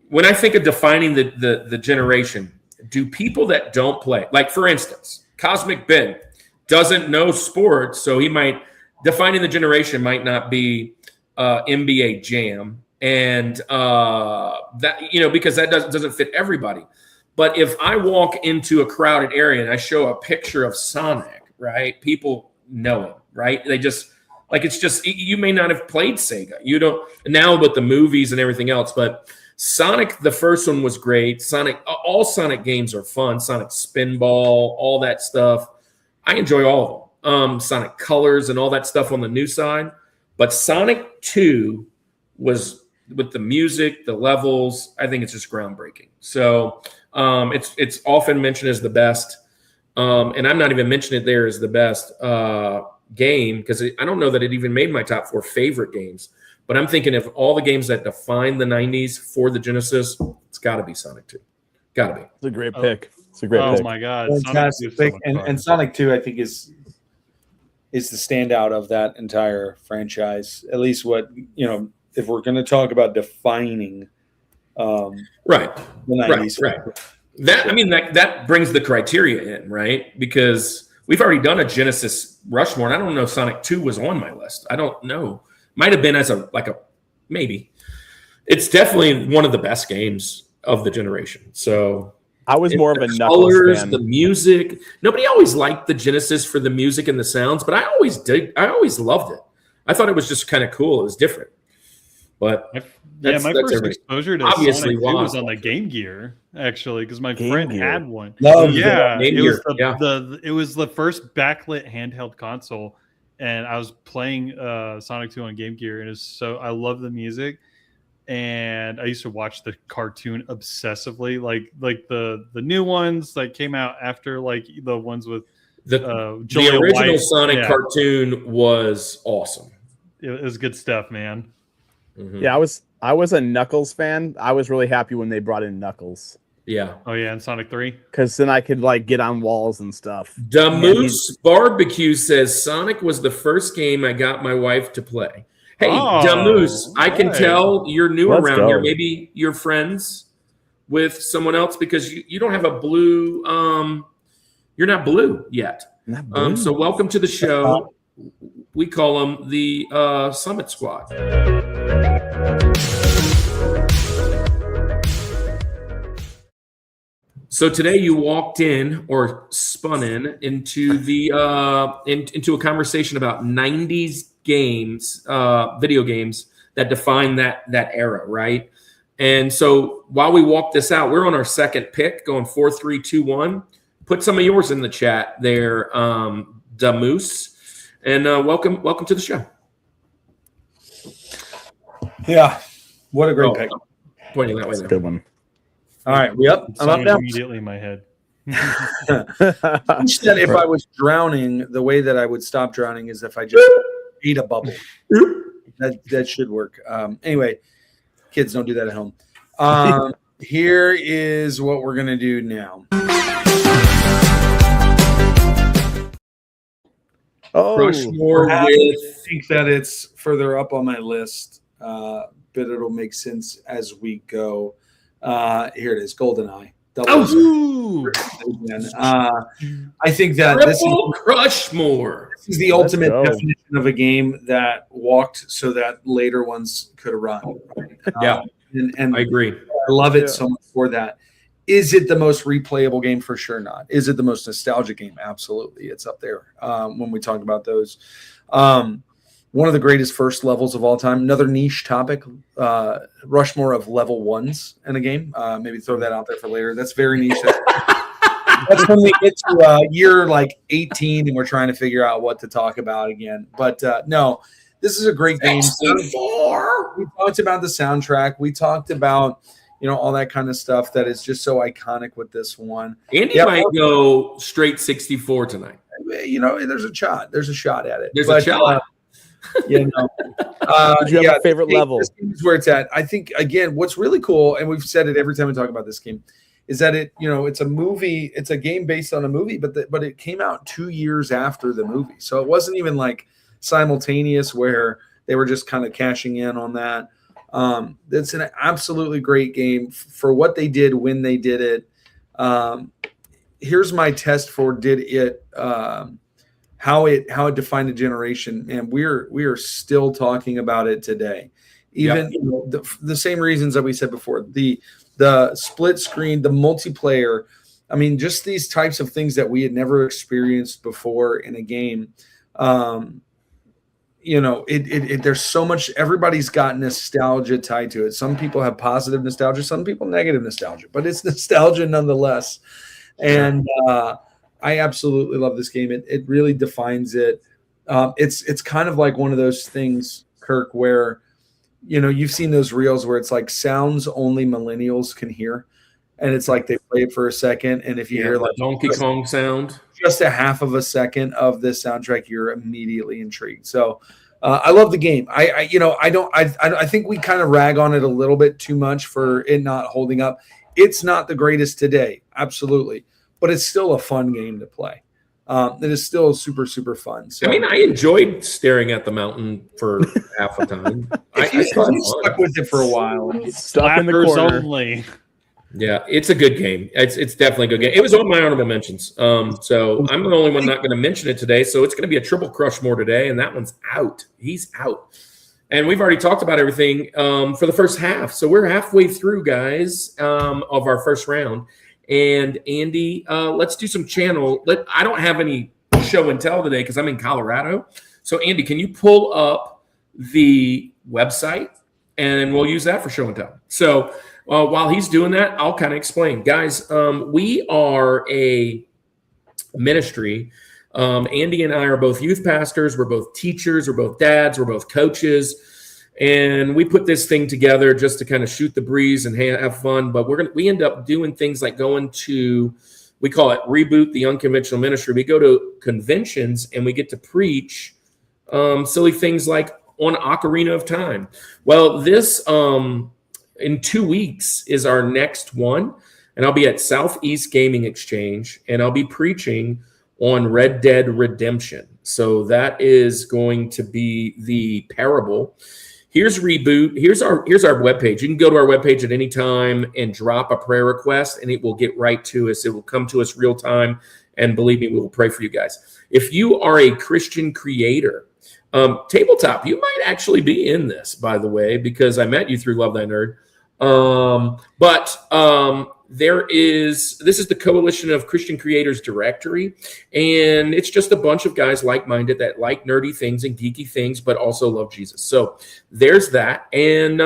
when I think of defining the generation, do people that don't play, like for instance, Cosmic Ben doesn't know sports, so he might defining the generation might not be NBA Jam, and that because that doesn't fit everybody. But if I walk into a crowded area and I show a picture of Sonic, right, people know him, right? They just it's just you may not have played Sega, you don't now with the movies and everything else, but Sonic, the first one was great. All Sonic games are fun. Sonic Spinball, all that stuff. I enjoy all of them. Sonic Colors and all that stuff on the new side. But Sonic 2 was, with the music, the levels, I think it's just groundbreaking. So it's often mentioned as the best. And I'm not even mentioning it there as the best game because I don't know that it even made my top 4 favorite games. But I'm thinking of all the games that define the 90s for the Genesis, it's got to be Sonic 2. Got to be. It's a great pick. It's a great Oh pick. my god, Fantastic Sonic 2 is so pick. much And, fun. and Sonic 2, I think, is the standout of that entire franchise. At least if we're going to talk about defining Right. the 90s. Right. That brings the criteria in, right? Because we've already done a Genesis Rushmore, and I don't know if Sonic 2 was on my list. I don't know. Might have been as a maybe. It's definitely one of the best games of the generation. So I was more of a the Knuckles colors, fan. the music. Nobody always liked the Genesis for the music and the sounds, but I always did. I always loved it. I thought it was just kind of cool. It was different. But My that's first everything. exposure to Obviously, Sonic 2 was Lost. on the Game Gear, actually, because my Game friend Gear. had one. Love Yeah, Game it was Gear, yeah. it was the first backlit handheld console, and I was playing Sonic 2 on Game Gear, and I love the music, and I used to watch the cartoon obsessively, like the new ones that came out after, like the ones with the Julia original White. Sonic Yeah. cartoon was awesome. It was good stuff, man. Mhm. Yeah, I was a Knuckles fan. I was really happy when they brought in Knuckles Yeah. Oh yeah, and Sonic 3. because then I could like get on walls and stuff. Damoose Barbecue says Sonic was the first game I got my wife to play. Hey, Oh, Damoose, I can right. tell you're new Let's around go. here. Maybe you're friends with someone else because you don't have a blue. You're not blue yet. Not blue. So welcome to the show. We call them the Summit Squad. So today you walked in or spun in into the into a conversation about 90s games, video games that define that era, right? And so while we walk this out, we're on our second pick, going 4, 3, 2, 1. Put some of yours in the chat there, Damoose, and welcome to the show. Yeah, what a great pick. Pointing that way. That's a good one. All right, we up? I'm up now. Immediately in my head. You said if I was drowning, the way that I would stop drowning is if I just ate a bubble. That should work. Anyway, kids, don't do that at home. Here is what we're gonna do now. Oh, Rushmore I with think that it's further up on my list, but it'll make sense as we go. Here it is, GoldenEye. I think that this is the ultimate definition of a game that walked so that later ones could run. Yeah, and I agree. I love it so much for that. Is it the most replayable game? For sure not. Is it the most nostalgic game? Absolutely. It's up there when we talk about those. One of the greatest first levels of all time. Another niche topic, Rushmore of level ones in a game. Maybe throw that out there for later. That's very niche. That's when we get to year like 18 and we're trying to figure out what to talk about again. But no, this is a great game. We talked about the soundtrack. We talked about all that kind of stuff that is just so iconic with this one. Andy might go straight 64 tonight. There's a shot. There's a shot at it. There's a shot. Did you have a favorite level? This is where it's at. I think, again, what's really cool, and we've said it every time we talk about this game, is that it's a movie. It's a game based on a movie, but it came out 2 years after the movie. So it wasn't even like simultaneous where they were just kind of cashing in on that. It's an absolutely great game for what they did when they did it. Here's my test for how it defined a generation, and we are still talking about it today. Even the same reasons that we said before, the split screen, the multiplayer. I mean, just these types of things that we had never experienced before in a game. There's so much. Everybody's got nostalgia tied to it. Some people have positive nostalgia, some people negative nostalgia, but it's nostalgia nonetheless. And I absolutely love this game. It really defines it. It's kind of like one of those things, Kirk, where you've seen those reels where it's like sounds only millennials can hear, and it's like they play it for a second, and if you hear like Donkey Kong sound, just a half of a second of this soundtrack, you're immediately intrigued. So I love the game. I think we kind of rag on it a little bit too much for it not holding up. It's not the greatest today, absolutely, but it's still a fun game to play. It is still super, super fun. So, I enjoyed staring at the mountain for half the time. I stuck with it for a while. Stuck in the corner. Only. Yeah, it's a good game. It's definitely a good game. It was on my honorable mentions. So I'm the only one not going to mention it today. So it's going to be a triple Crushmore today, and that one's out. He's out. And we've already talked about everything for the first half. So we're halfway through, guys, of our first round. And Andy, let's do some channel. I don't have any show and tell today because I'm in Colorado. So Andy, can you pull up the website and we'll use that for show and tell. So while he's doing that, I'll kind of explain. Guys, we are a ministry. Andy and I are both youth pastors. We're both teachers. We're both dads. We're both coaches. And we put this thing together just to kind of shoot the breeze and have fun. But we end up doing things like going to, we call it Reboot the Unconventional Ministry. We go to conventions and we get to preach silly things like on Ocarina of Time. Well, this in 2 weeks is our next one. And I'll be at Southeast Gaming Exchange and I'll be preaching on Red Dead Redemption. So that is going to be the parable. Here's Reboot. Here's our webpage. You can go to our webpage at any time and drop a prayer request, and it will get right to us. It will come to us real time, and believe me, we will pray for you guys. If you are a Christian creator, Tabletop, you might actually be in this, by the way, because I met you through Love Thy Nerd. But this is the Coalition of Christian Creators Directory, and it's just a bunch of guys like-minded that like nerdy things and geeky things, but also love Jesus. So there's that. And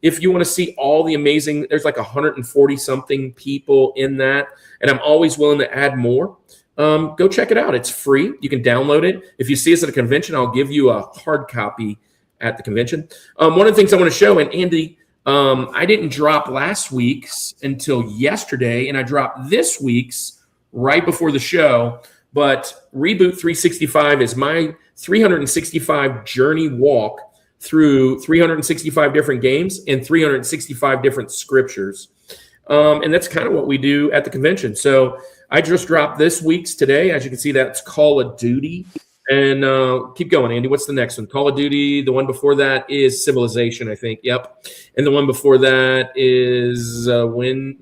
if you want to see all the amazing, there's like 140 something people in that, and I'm always willing to add more. Go check it out. It's free. You can download it. If you see us at a convention, I'll give you a hard copy at the convention. One of the things I want to show, and Andy, I didn't drop last week's until yesterday, and I dropped this week's right before the show. But Reboot 365 is my 365 journey walk through 365 different games and 365 different scriptures. And that's kind of what we do at the convention. So I just dropped this week's today. As you can see, that's Call of Duty. And keep going, Andy. What's the next one? Call of Duty. The one before that is Civilization, I think. Yep. And the one before that is Wind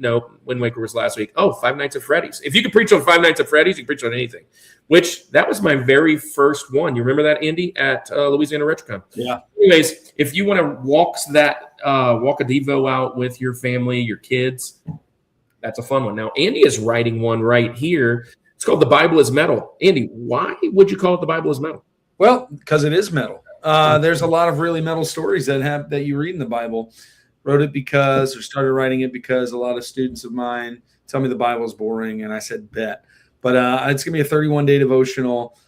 Waker was last week. Oh, Five Nights at Freddy's. If you could preach on Five Nights at Freddy's, you can preach on anything. Which, that was my very first one. You remember that, Andy, at Louisiana RetroCon? Yeah. Anyways, if you want to walk a Devo out with your family, your kids, that's a fun one. Now, Andy is writing one right here. It's called The Bible is Metal. Andy, why would you call it The Bible is Metal? Well, because it is metal. There's a lot of really metal stories that you read in the Bible. Wrote it because, or started writing it because a lot of students of mine tell me the Bible is boring, and I said, bet. But it's going to be a 31-day devotional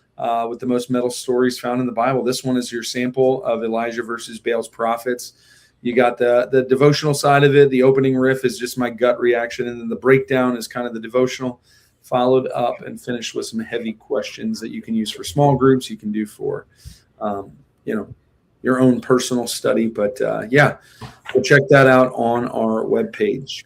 with the most metal stories found in the Bible. This one is your sample of Elijah versus Baal's prophets. You got the devotional side of it. The opening riff is just my gut reaction, and then the breakdown is kind of the devotional, followed up and finished with some heavy questions that you can use for small groups. You can do for, your own personal study. But go check that out on our webpage.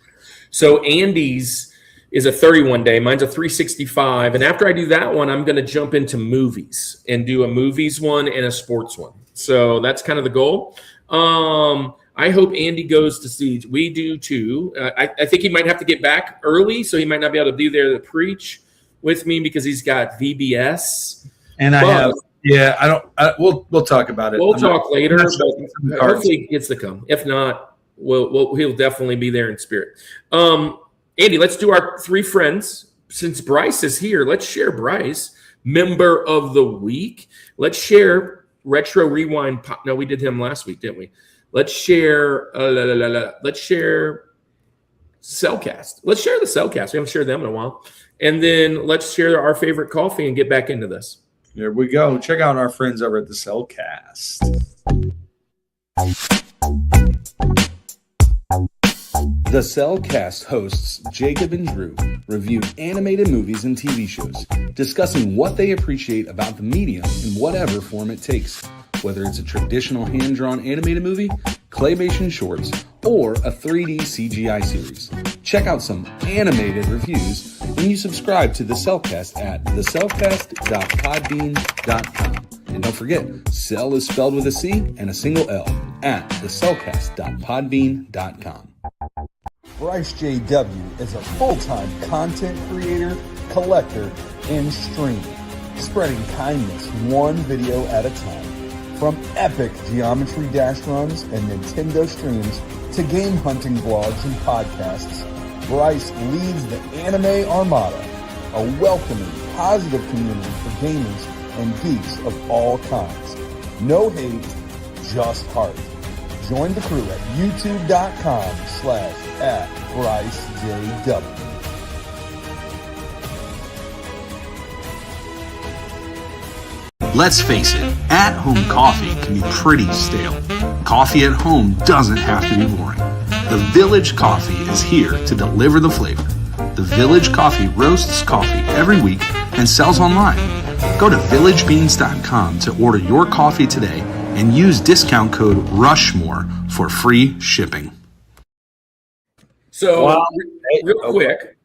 So Andy's is a 31-day. Mine's a 365. And after I do that one, I'm going to jump into movies and do a movies one and a sports one. So that's kind of the goal. I hope Andy goes to see. We do too. I think he might have to get back early, so he might not be able to be there to preach with me because he's got VBS. And we'll talk about it. We'll talk later, but hopefully he gets to come. If not, he'll definitely be there in spirit. Andy, let's do our three friends. Since Bryce is here, let's share Bryce, member of the week. Let's share Retro Rewind. No, we did him last week, didn't we? Let's share. Let's share Cellcast. Let's share the Cellcast. We haven't shared them in a while. And then let's share our favorite coffee and get back into this. There we go. Check out our friends over at the Cellcast. The Cellcast hosts Jacob and Drew review animated movies and TV shows, discussing what they appreciate about the medium in whatever form it takes. Whether it's a traditional hand-drawn animated movie, claymation shorts, or a 3D CGI series. Check out some animated reviews when you subscribe to The Cellcast at thecellcast.podbean.com. And don't forget, Cell is spelled with a C and a single L at thecellcast.podbean.com. Bryce J.W. is a full-time content creator, collector, and streamer, spreading kindness one video at a time. From epic Geometry Dash runs and Nintendo streams to game hunting vlogs and podcasts, Bryce leads the Anime Armada, a welcoming, positive community for gamers and geeks of all kinds. No hate, just heart. Join the crew at youtube.com/@BryceJW. Let's face it, at-home coffee can be pretty stale. Coffee at home doesn't have to be boring. The Village Coffee is here to deliver the flavor. The Village Coffee roasts coffee every week and sells online. Go to villagebeans.com to order your coffee today and use discount code Rushmore for free shipping. So, real quick,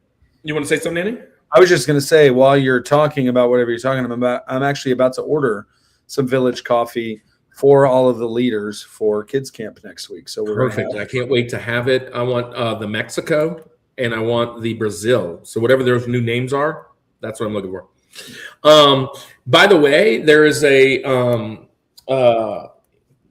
you want to say something, Andy? I was just going to say, while you're talking about whatever you're talking about, I'm actually about to order some Village Coffee for all of the leaders for Kids Camp next week. So we're perfect. I can't wait to have it. I want the Mexico and I want the Brazil. So whatever those new names are, that's what I'm looking for. By the way, there is a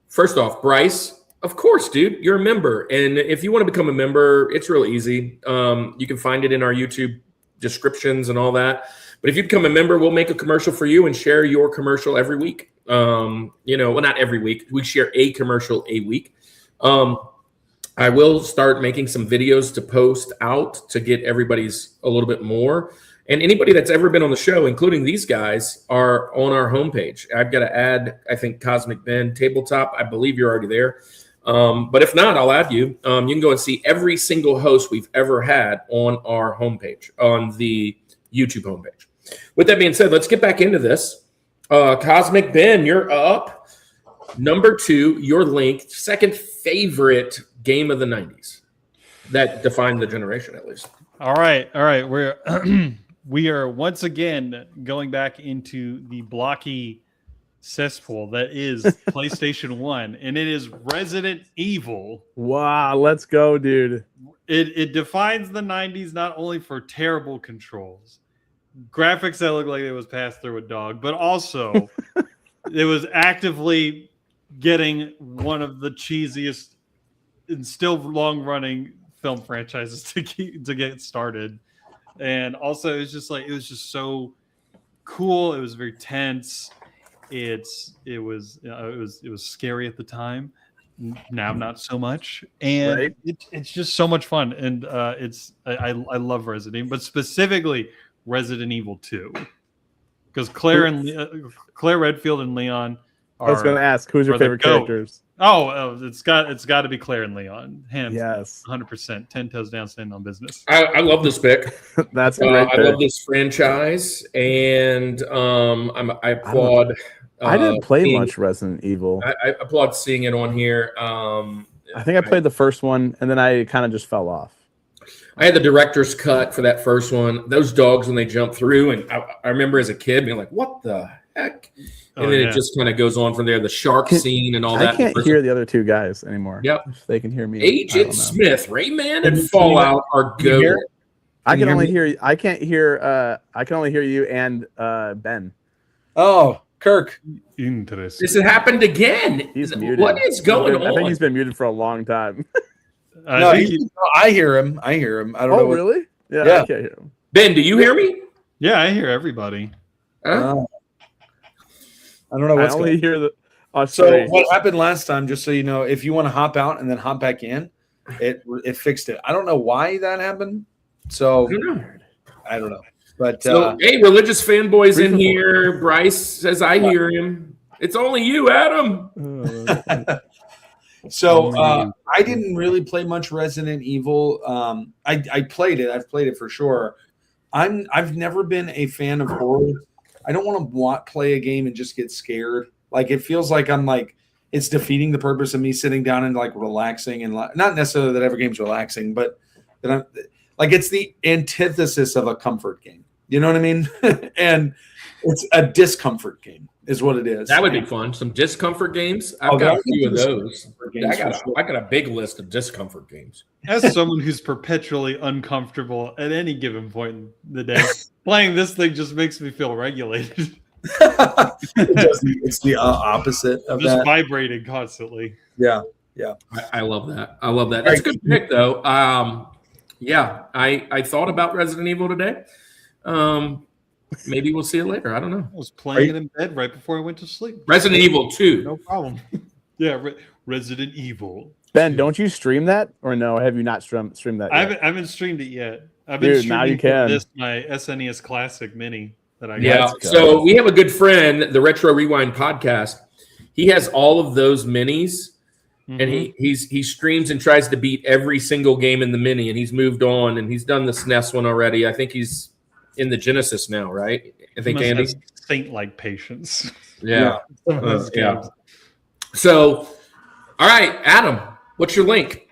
first off, Bryce, Of course, dude. You're a member. And if you want to become a member, it's real easy. You can find it in our YouTube descriptions and all that. But if you become a member, we'll make a commercial for you and share your commercial every week. Well, not every week. We share a commercial a week. I will start making some videos to post out to get everybody's a little bit more. And anybody that's ever been on the show, including these guys, are on our homepage. I've got to add, I think, Cosmic Ben Tabletop. I believe you're already there. But if not, I'll add you. You can go and see every single host we've ever had on our homepage, on the YouTube homepage. With that being said, let's get back into this. Cosmic Ben, you're up. Number 2, your link, second favorite game of the 90s. That defined the generation, at least. All right. We're we are once again going back into the blocky cesspool that is PlayStation 1, and it is Resident Evil. Wow, let's go, dude. It defines the 90s not only for terrible controls, graphics that look like it was passed through a dog, but also it was actively getting one of the cheesiest and still long-running film franchises to get started. And also, it was just so cool. It was very tense. It was scary at the time. Now, not so much. And right. It's just so much fun. And I love Resident Evil, but specifically Resident Evil 2, because Claire Redfield and Leon. I was going to ask, who's your favorite characters? Oh, it's got to be Claire and Leon. Hands, yes, 100%. 10 toes down, standing on business. I love this pick. That's a great pick. I love this franchise, and I applaud. I didn't play much Resident Evil. I applaud seeing it on here. I think I played the first one, and then I kind of just fell off. I had the director's cut for that first one. Those dogs when they jump through, and I remember as a kid being like, "What the heck?" And then it just kind of goes on from there. The shark scene and all that. I can't hear the other two guys anymore. Yep. If they can hear me. Agent Smith, Rayman, and Fallout are good. I can only hear. I can't hear. I can only hear you and Ben. Oh, Kirk. Interesting. This has happened again. He's muted. What is going on? I think he's been muted for a long time. I hear him. I don't know. Oh, really? Yeah, I can't hear him. Ben, do you hear me? Yeah, I hear everybody. I don't know what's going on. Hear the. So what happened last time? Just so you know, if you want to hop out and then hop back in, it fixed it. I don't know why that happened. So I don't know. But hey, religious fanboys in here. Bryce says I hear him. It's only you, Adam. So I didn't really play much Resident Evil. I played it. I've played it for sure. I've never been a fan of horror. I don't want to play a game and just get scared. Like, it feels like it's defeating the purpose of me sitting down and like relaxing, and not necessarily that every game's relaxing, but that I'm like, it's the antithesis of a comfort game. You know what I mean? And it's a discomfort game is what it is. That would be fun. Some discomfort games. I've got a few of those. I got a big list of discomfort games. As someone who's perpetually uncomfortable at any given point in the day, playing this thing just makes me feel regulated. It's the opposite of just that. Vibrating constantly. Yeah. I love that. That's a good pick, though. I thought about Resident Evil today. Maybe we'll see it later. I don't know. I was playing it in bed right before I went to sleep. Resident Evil 2. No problem. Yeah, Resident Evil. Ben, don't you stream that, or no? Have you not streamed that yet? I haven't streamed it yet. I've been streaming now you can. My SNES Classic Mini that I got. Yeah. So we have a good friend, the Retro Rewind podcast. He has all of those minis, and he streams and tries to beat every single game in the mini. And he's moved on, and he's done the SNES one already. I think he's in the Genesis now, right? I think Andy. Saint-like patience. Yeah. So, all right, Adam, what's your link?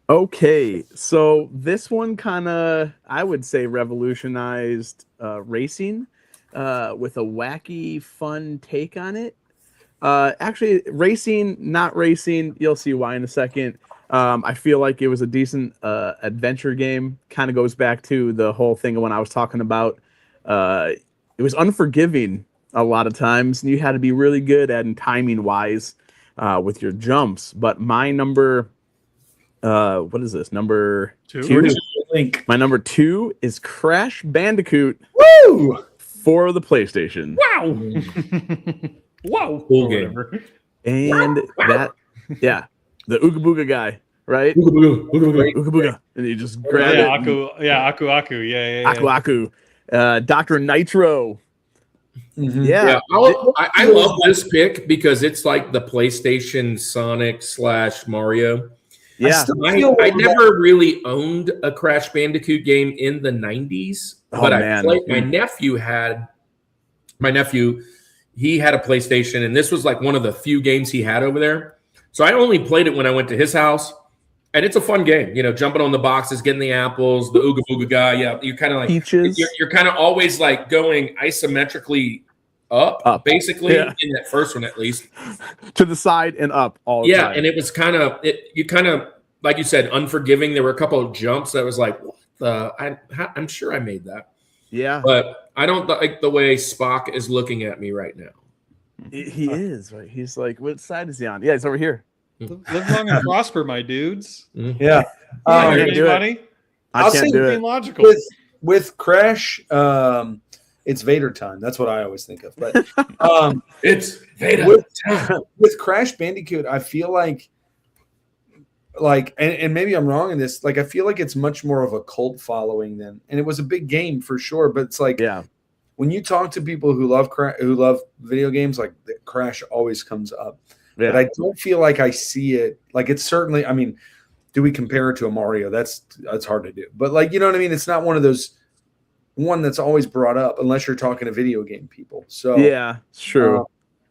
Okay, so this one kind of, I would say, revolutionized racing with a wacky, fun take on it. Actually, racing, not racing, you'll see why in a second. I feel like it was a decent adventure game. Kind of goes back to the whole thing of when I was talking about it was unforgiving a lot of times, and you had to be really good at timing wise with your jumps. But my number, what is this? Number Two? two? Link. My number 2 is Crash Bandicoot Woo! for the PlayStation. Wow. Wow. Cool Or game. whatever. And that, yeah, the Ooga Booga guy, right? Ooga booga. Ooga Booga. And you just grab Yeah, it. Aku. Yeah, Aku. Yeah. Aku Aku. Dr. Nitro. Mhm. Yeah. I love this pick because it's like the PlayStation Sonic / Mario. Yeah. I never really owned a Crash Bandicoot game in the 90s, Oh, but I man. played. My nephew, he had a PlayStation, and this was like one of the few games he had over there. So I only played it when I went to his house, and it's a fun game. You know, jumping on the boxes, getting the apples, the Ooga Booga guy. Yeah, you're kind of like Peaches. You're kind of always like going isometrically up. Basically, Yeah. in that first one at least. To the side and up all the time. And it was kind of like you said, unforgiving. There were a couple of jumps that was like, what the? I'm sure I made that, Yeah. but I don't like the way Spock is looking at me right now. He is, right? He's like, what side is he on? Yeah, he's over here. Live long and prosper, my dudes. Yeah. Yeah, can't you're do it. money. I I'll can't say do Being it. logical. With Crash, it's Vader time. That's what I always think of. But It's Veda. with Crash Bandicoot, I feel like and maybe I'm wrong in this, like I feel like it's much more of a cult following than, and it was a big game for sure, but it's like Yeah. when you talk to people who love video games, like Crash always comes up. Yeah. But I don't feel like I see it. Like it's certainly, I mean, do we compare it to a Mario? That's hard to do. But like, you know what I mean? It's not one that's always brought up unless you're talking to video game people. So Yeah, it's true.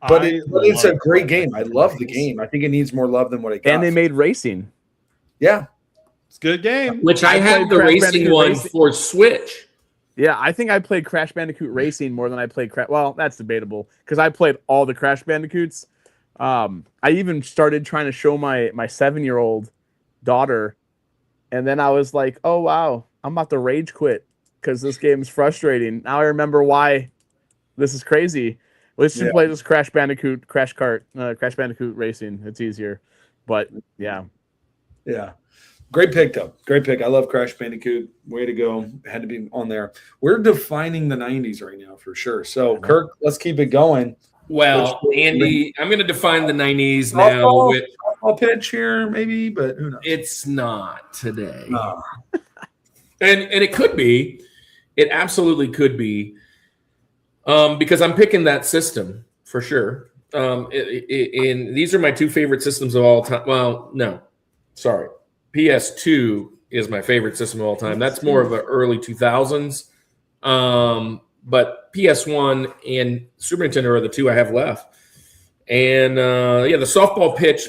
but I it's a love great game. I love the game. I think it needs more love than what it got. And they made racing. Yeah. It's a good game. Which I I had played the Crash racing Bandicoot one Racing. for Switch. Yeah, I think I played Crash Bandicoot Racing more than I played Crash. Well, that's debatable because I played all the Crash Bandicoots. I even started trying to show my 7-year-old daughter, and then I was like, "Oh wow, I'm about to rage quit because this game is frustrating." Now I remember why this is crazy. Let's just play this Crash Bandicoot, Crash Bandicoot Racing. It's easier, but yeah. Yeah. Great pick, though. Great pick. I love Crash Bandicoot. Way to go. Had to be on there. We're defining the 90s right now for sure. So, Kirk, let's keep it going. Well, Andy, I'm going to define the 90s now. I'll pitch here, maybe, but who knows? It's not today. No. And it could be. It absolutely could be. Because I'm picking that system for sure. And these are my two favorite systems of all time. Well, no. Sorry. PS2 is my favorite system of all time. That's more of the early 2000s. But PS1 and Super Nintendo are the two I have left. And the softball pitch,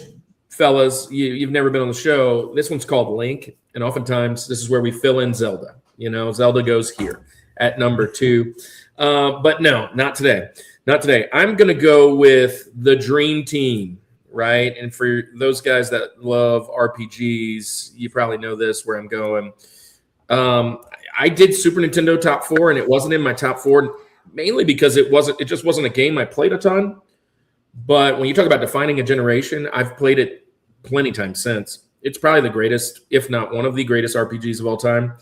fellas, you've never been on the show. This one's called Link. And oftentimes this is where we fill in Zelda. You know, Zelda goes here at number 2. But no, not today. Not today. I'm going to go with the Dream Team. Right. And for those guys that love RPGs, you probably know this where I'm going. I did Super Nintendo top 4, and it wasn't in my top 4 mainly because it just wasn't a game I played a ton. But when you talk about defining a generation, I've played it plenty times since. It's probably the greatest, if not one of the greatest RPGs of all time.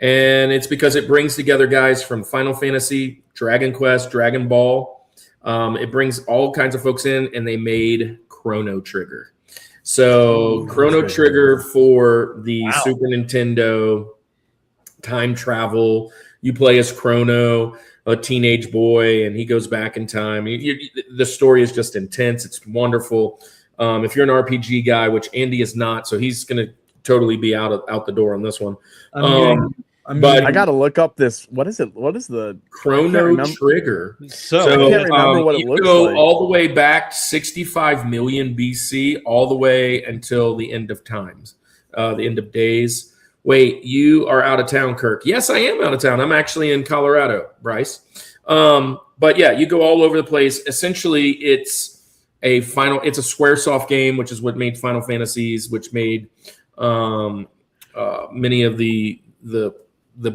And it's because it brings together guys from Final Fantasy, Dragon Quest, Dragon Ball. It brings all kinds of folks in, and they made Chrono Trigger. So Chrono Trigger for the Super Nintendo, time travel. You play as Chrono, a teenage boy, and he goes back in time. The story is just intense. It's wonderful. If you're an RPG guy, which Andy is not, so he's going to totally be out the door on this one. But I got to look up this. What is it? What is the Chrono Trigger? So I can't remember what it looks go like. all the way back 65 million BC, all the way until the end of times, the end of days. Wait, you are out of town, Kirk. Yes, I am out of town. I'm actually in Colorado, Bryce. But yeah, you go all over the place. Essentially, it's a Squaresoft game, which is what made Final Fantasies, which made many of the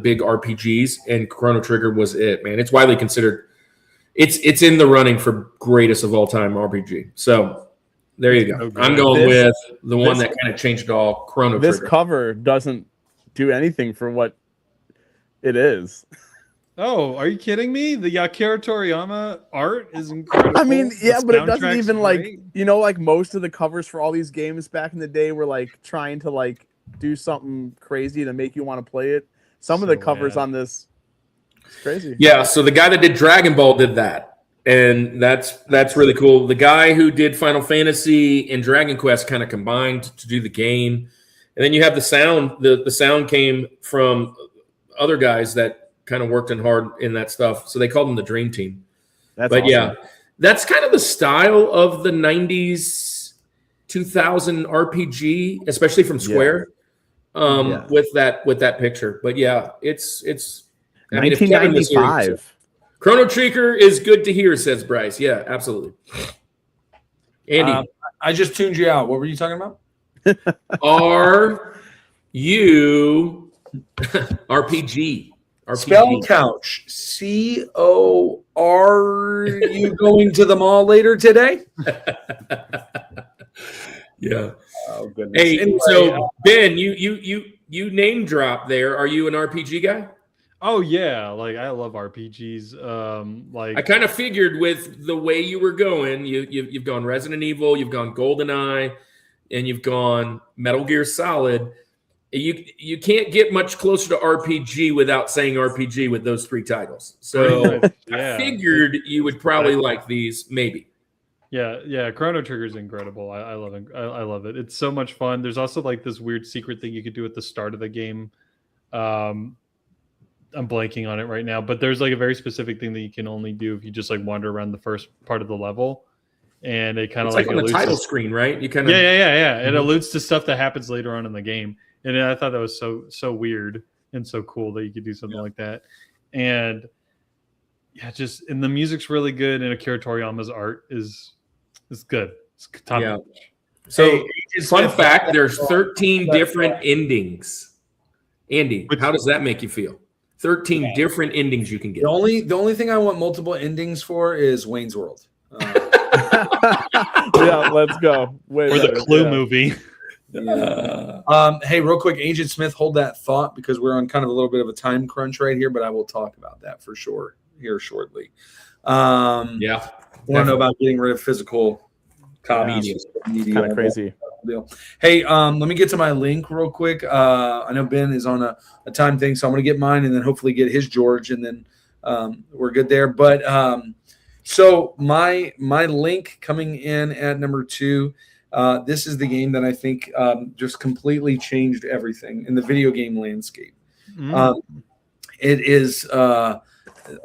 big RPGs, and Chrono Trigger was it, man. It's widely considered. It's in the running for greatest of all time RPG. So There you go. So good. I'm going This- with the one that kind of changed it all, Chrono This Trigger. cover doesn't do anything for what it is. Oh, are you kidding me? The Akira Toriyama art is incredible. I mean, yeah, The but it doesn't soundtrack's even great. like most of the covers for all these games back in the day were like trying to like do something crazy to make you want to play it. Some of the So covers bad. on this, it's crazy. Yeah, so the guy that did Dragon Ball did that. And that's really cool. The guy who did Final Fantasy and Dragon Quest kind of combined to do the game. And then you have the sound. The sound came from other guys that kind of worked in hard in that stuff. So they called them the Dream Team. That's But awesome. yeah, that's kind of the style of the 90s 2000 RPG, especially from Square. Yeah. With that picture. But yeah, it's I mean, if Kevin was here, he'd say- 1995. Chrono Trigger is good to hear, says Bryce. Yeah, absolutely. Andy, I just tuned you out. What were you talking about? are you RPG? Spell couch. C-O. You going to the mall later today? Yeah. Oh goodness. Hey, Anyway, so Ben, you name drop there. Are you an RPG guy? Oh yeah, like I love RPGs. I kind of figured with the way you were going, you've gone Resident Evil, you've gone GoldenEye, and you've gone Metal Gear Solid. You can't get much closer to RPG without saying RPG with those three titles. So yeah. I figured you would probably like these, maybe. Yeah, Chrono Trigger is incredible. I love it. I love it. It's so much fun. There's also like this weird secret thing you could do at the start of the game. I'm blanking on it right now, but there's like a very specific thing that you can only do if you just like wander around the first part of the level, and it kind of It's like on the alludes title to, screen, right? You kind of yeah. It alludes to stuff that happens later on in the game, and I thought that was so weird and so cool that you could do something like that. And yeah, just and the music's really good, and Akira Toriyama's art is good. It's top Yeah. notch. So, fun fact: there's 13 different endings. Andy, how does that make you feel? 13 different endings you can get. the only thing I want multiple endings for is Wayne's World. Yeah, let's go. Way Or the better, Clue yeah. movie. Hey, real quick, Agent Smith, hold that thought because we're on kind of a little bit of a time crunch right here, but I will talk about that for sure here shortly. Yeah. Want to know about getting rid of physical copies? Kind of crazy. Deal. Hey, let me get to my link real quick. I know Ben is on a time thing, so I'm going to get mine and then hopefully get his George, and then we're good there. But so my link coming in at number 2. This is the game that I think just completely changed everything in the video game landscape. It is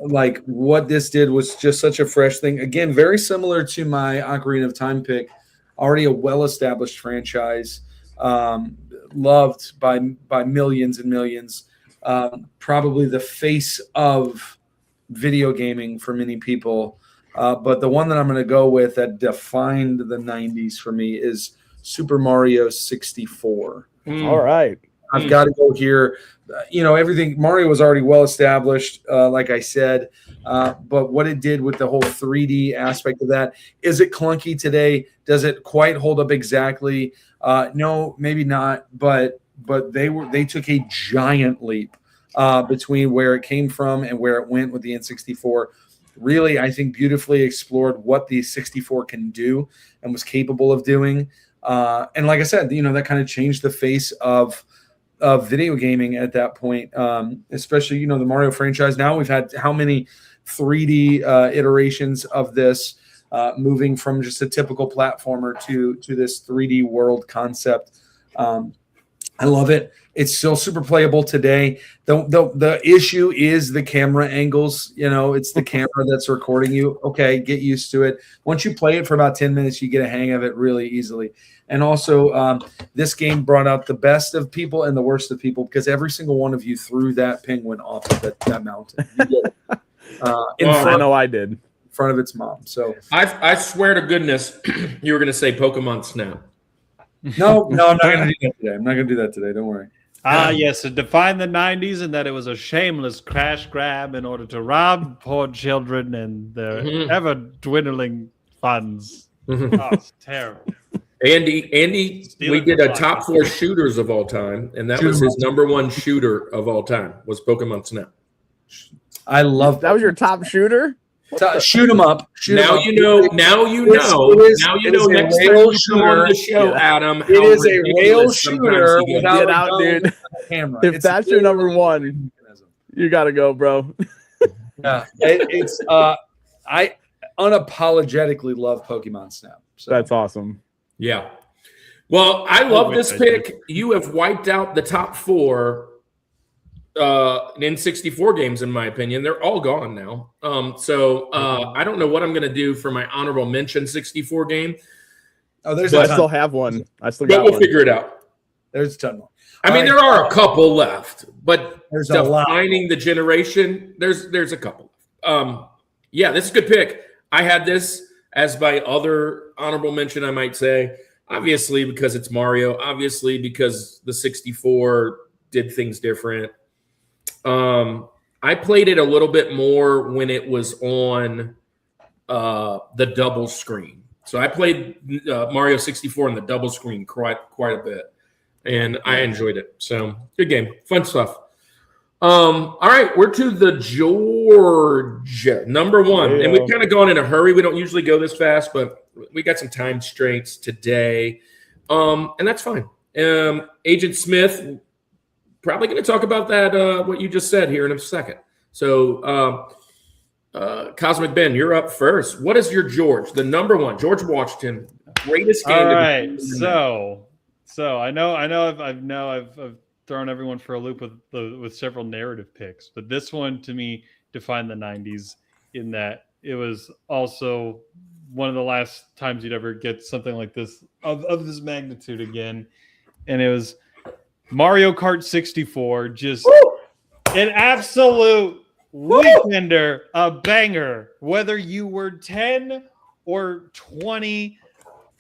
like what this did was just such a fresh thing. Again, very similar to my Ocarina of Time pick. Already a well-established franchise, loved by millions and millions. Probably the face of video gaming for many people. But the one that I'm going to go with that defined the 90s for me is Super Mario 64. All right. I've got to go here. Everything Mario was already well established, like I said. But what it did with the whole 3D aspect of that, is it clunky today? Does it quite hold up exactly? No, maybe not. But they took a giant leap between where it came from and where it went with the N64. Really, I think beautifully explored what the 64 can do and was capable of doing. And like I said, that kind of changed the face of video gaming at that point, especially, the Mario franchise. Now we've had how many 3D iterations of this, moving from just a typical platformer to this 3D world concept. I love it. It's still super playable today. The issue is the camera angles. It's the camera that's recording you. Okay, get used to it. Once you play it for about 10 minutes, you get a hang of it really easily. And also, this game brought out the best of people and the worst of people because every single one of you threw that penguin off of that mountain. You did it. I know I did. In front of its mom. So I swear to goodness, you were going to say Pokemon Snap. no, I'm not going to do that today. I'm not going to do that today. Don't worry. Yes, it defined the 90s and that it was a shameless crash grab in order to rob poor children and their ever dwindling funds. Oh, it's terrible. Andy, we Stealing did from a top 4 shooters of all time, and that was his number 1 shooter of all time was Pokemon Snap. I love That was your top shooter? shoot 'em up. Shoot 'em Now up. you know. Now you know. Now you know. Next time you come on the show, Adam, It how is a ridiculous rail sometimes shooter he gets. without Get a out, gun dude. and a camera. If It's that's your number literally one, a mechanism. you gotta go, bro. Yeah, it's I unapologetically love Pokemon Snap. So That's awesome. Yeah. Well, I love wish this I pick. You have wiped out the top 4 N64 games, in my opinion. They're all gone now. I don't know what I'm going to do for my honorable mention 64 game, there's I a still ton. have one. I still but got we'll one. figure it out. There's a ton more. I mean, All there right. are a couple left, but There's a lot. defining the generation, there's a couple. Yeah, this is a good pick. I had this as my other honorable mention, I might say. Obviously, because it's Mario. Obviously, because the 64 did things different. I played it a little bit more when it was on the double screen. So I played Mario 64 on the double screen quite a bit, and I enjoyed it. So good game, fun stuff. All right, we're to the Georgia number 1, and we've kind of gone in a hurry. We don't usually go this fast, but we got some time constraints today, and that's fine. Agent Smith, probably going to talk about that what you just said here in a second. So, Cosmic Ben, you're up first. What is your George? The number 1, George Washington, greatest game. All right, so I know I've thrown everyone for a loop with several narrative picks, but this one to me defined the 90s in that it was also one of the last times you'd ever get something like this of this magnitude again, and it was Mario Kart 64, just an absolute weekender, a banger. Whether you were 10 or 20,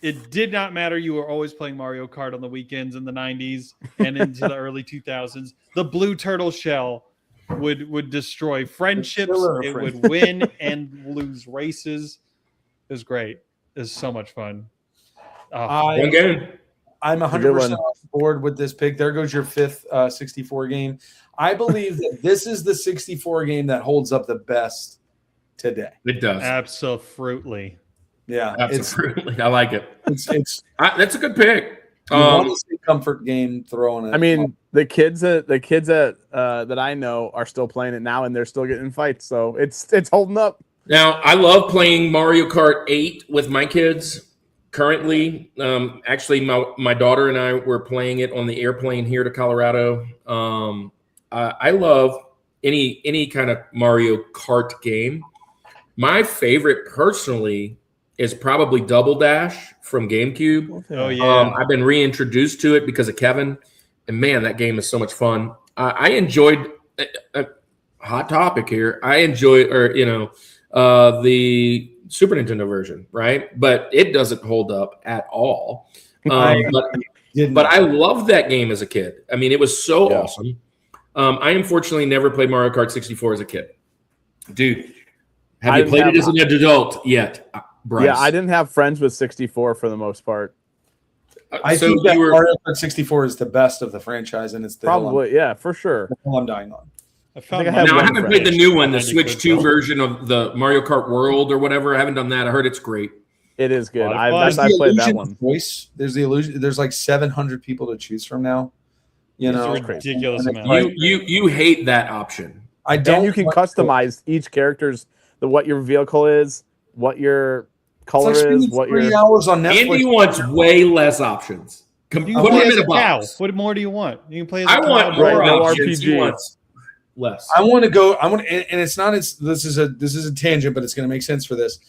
it did not matter. You were always playing Mario Kart on the weekends in the 90s and into the early 2000s. The blue turtle shell would destroy friendships. It would win and lose races. It was great. It was so much fun. One game. I'm 100% on board with this pick. There goes your 5th 64 game. I believe that this is the 64 game that holds up the best today. It does. Absolutely. Yeah, Absolutely. I like it. It's That's a good pick. honestly comfort game throwing it. I mean, the kids that that I know are still playing it now, and they're still getting in fights. So it's holding up. Now, I love playing Mario Kart 8 with my kids currently. Actually, my daughter and I were playing it on the airplane here to Colorado. I love any kind of Mario Kart game. My favorite personally is probably Double Dash from GameCube. Oh, yeah. I've been reintroduced to it because of Kevin. And man, that game is so much fun. I enjoyed hot topic here. I enjoy, the Super Nintendo version, right? But it doesn't hold up at all. But I loved that game as a kid. I mean, it was so awesome. I unfortunately never played Mario Kart 64 as a kid. Dude, have you played it as an adult yet, Bryce? Yeah, I didn't have friends with 64 for the most part. I think that Mario Kart 64 is the best of the franchise, and it's the Probably, yeah, for sure. hill I'm dying on. I haven't played the new one, the Switch 2 version of the Mario Kart World or whatever. I haven't done that. I heard it's great. It is good. I There's played that one. Voice. There's the illusion. There's like 700 people to choose from now. You know, It's a ridiculous amount. You hate that option. I don't. And you can customize each character's what your vehicle is, what your color is, what your 3 hours on Netflix. Andy wants way less options. You can Put play him as in a a cow. box. What more do you want? You can play as a I cow. want more Right, no options. He RPG. wants less. I want to go. And it's not. This is a tangent, but it's going to make sense for this.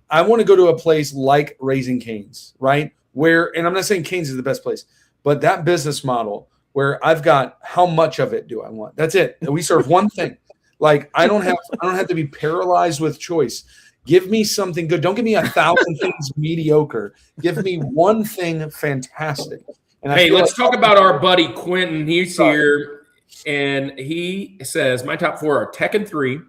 I want to go to a place like Raising Cane's, right? Where, and I'm not saying Cane's is the best place, but that business model where I've got how much of it do I want? That's it. We serve one thing. Like I don't have to be paralyzed with choice. Give me something good. Don't give me 1,000 things mediocre. Give me one thing fantastic. And Hey, let's talk about our buddy Quentin. He's here, and he says my top 4 are Tekken 3,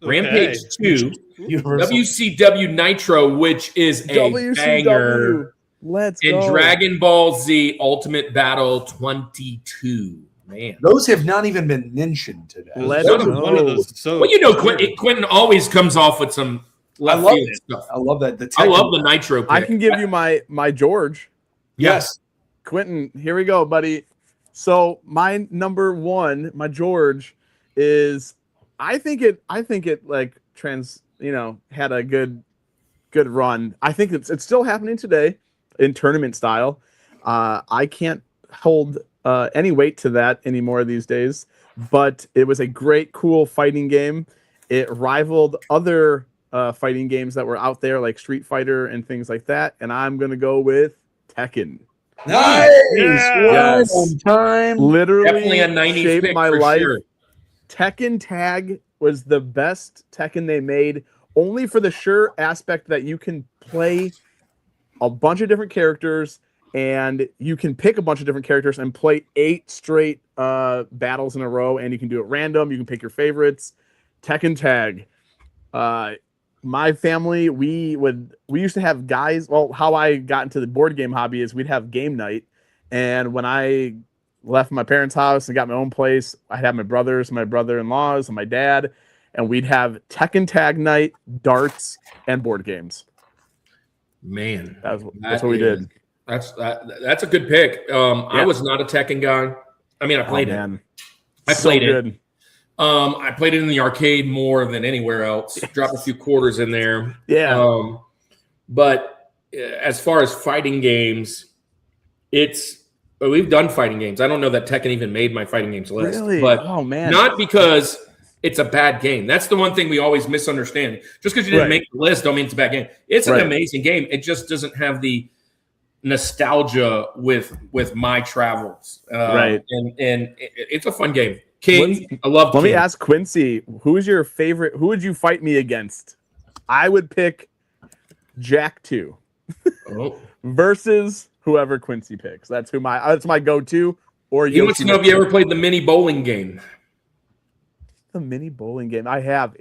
Rampage 2, Universal. WCW Nitro, which is a banger. Let's And go. Dragon Ball Z Ultimate Battle 22. Man. Those have not even been mentioned today. Let's One go. of those. So Well, Quentin always comes off with some left love field it. stuff. I love that. I love the Nitro pick. I can give you my George. Yes. Quentin, here we go, buddy. So my number one, my George, is I think it like had a good run. I think it's still happening today in tournament style. I can't hold any weight to that anymore these days, but it was a great, cool fighting game. It rivaled other fighting games that were out there like Street Fighter and things like that, and I'm gonna go with Tekken. Nice. Yes. On time. Literally Definitely a 90s shaped pick my for life. sure. Tekken Tag was the best Tekken they made, only for the sure aspect that you can play a bunch of different characters and you can pick a bunch of different characters and play 8 straight battles in a row, and you can do it random. You can pick your favorites. Tekken Tag. My family, we used to have guys. Well, how I got into the board game hobby is we'd have game night, and when I left my parents' house and got my own place, I'd have my brothers, my brother-in-laws, and my dad, and we'd have Tekken Tag night, darts, and board games. Man, That's what we did. That's a good pick. I was not a Tekken guy. I mean, I played it. I played it. I played it in the arcade more than anywhere else. Drop a few quarters in there. Yeah. But as far as fighting games, we've done fighting games. I don't know that Tekken even made my fighting games list. Really? But Oh man. not because it's a bad game. That's the one thing we always misunderstand. Just because you didn't make the list don't mean it's a bad game. It's an amazing game. It just doesn't have the nostalgia with my travels. Right. And it's a fun game. King, I love Let King. me ask Quincy, who's your favorite? Who would you fight me against? I would pick Jack 2 versus whoever Quincy picks. That's my go-to. Or He wants to know if you ever played the mini bowling game. The mini bowling game. I have.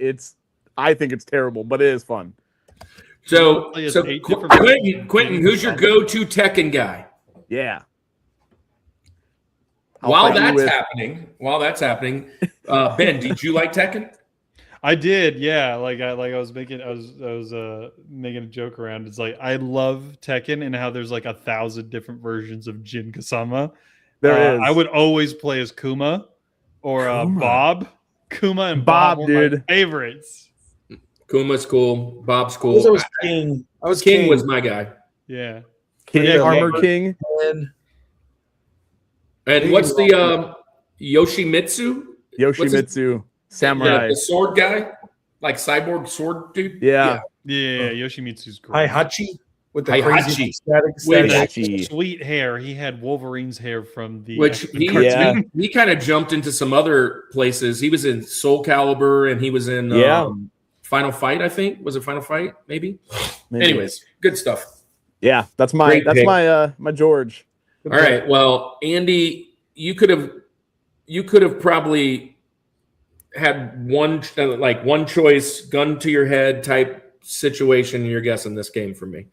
I think it's terrible, but it is fun. So Play as 8 different Quentin, who's your go-to Tekken guy? Yeah. While that's happening, Ben, did you like Tekken? I did, yeah. I was making a joke around. It's like I love Tekken and how there's like 1,000 different versions of Jin Kasama. There is. I would always play as Kuma or Bob. Kuma and Bob, were dude, my favorites. Kuma's cool. Bob's I cool. was King. King was my guy. Yeah. King, Yeah, Armor yeah. King. And what's the Yoshimitsu? Yoshimitsu. Samurai. Yeah, the sword guy, like cyborg sword dude. Yeah. Yeah, Yoshimitsu's great. Heihachi with the Heihachi. crazy static. Which- Heihachi. Sweet hair. He had Wolverine's hair from the Which he kind of jumped into some other places. He was in Soul Calibur and he was in Final Fight, I think. Was it Final Fight? Maybe. Anyways, good stuff. Yeah, that's Great pick. my George. All right. Well, Andy, you could have probably had one choice, gun to your head type situation. You're guessing this game for me.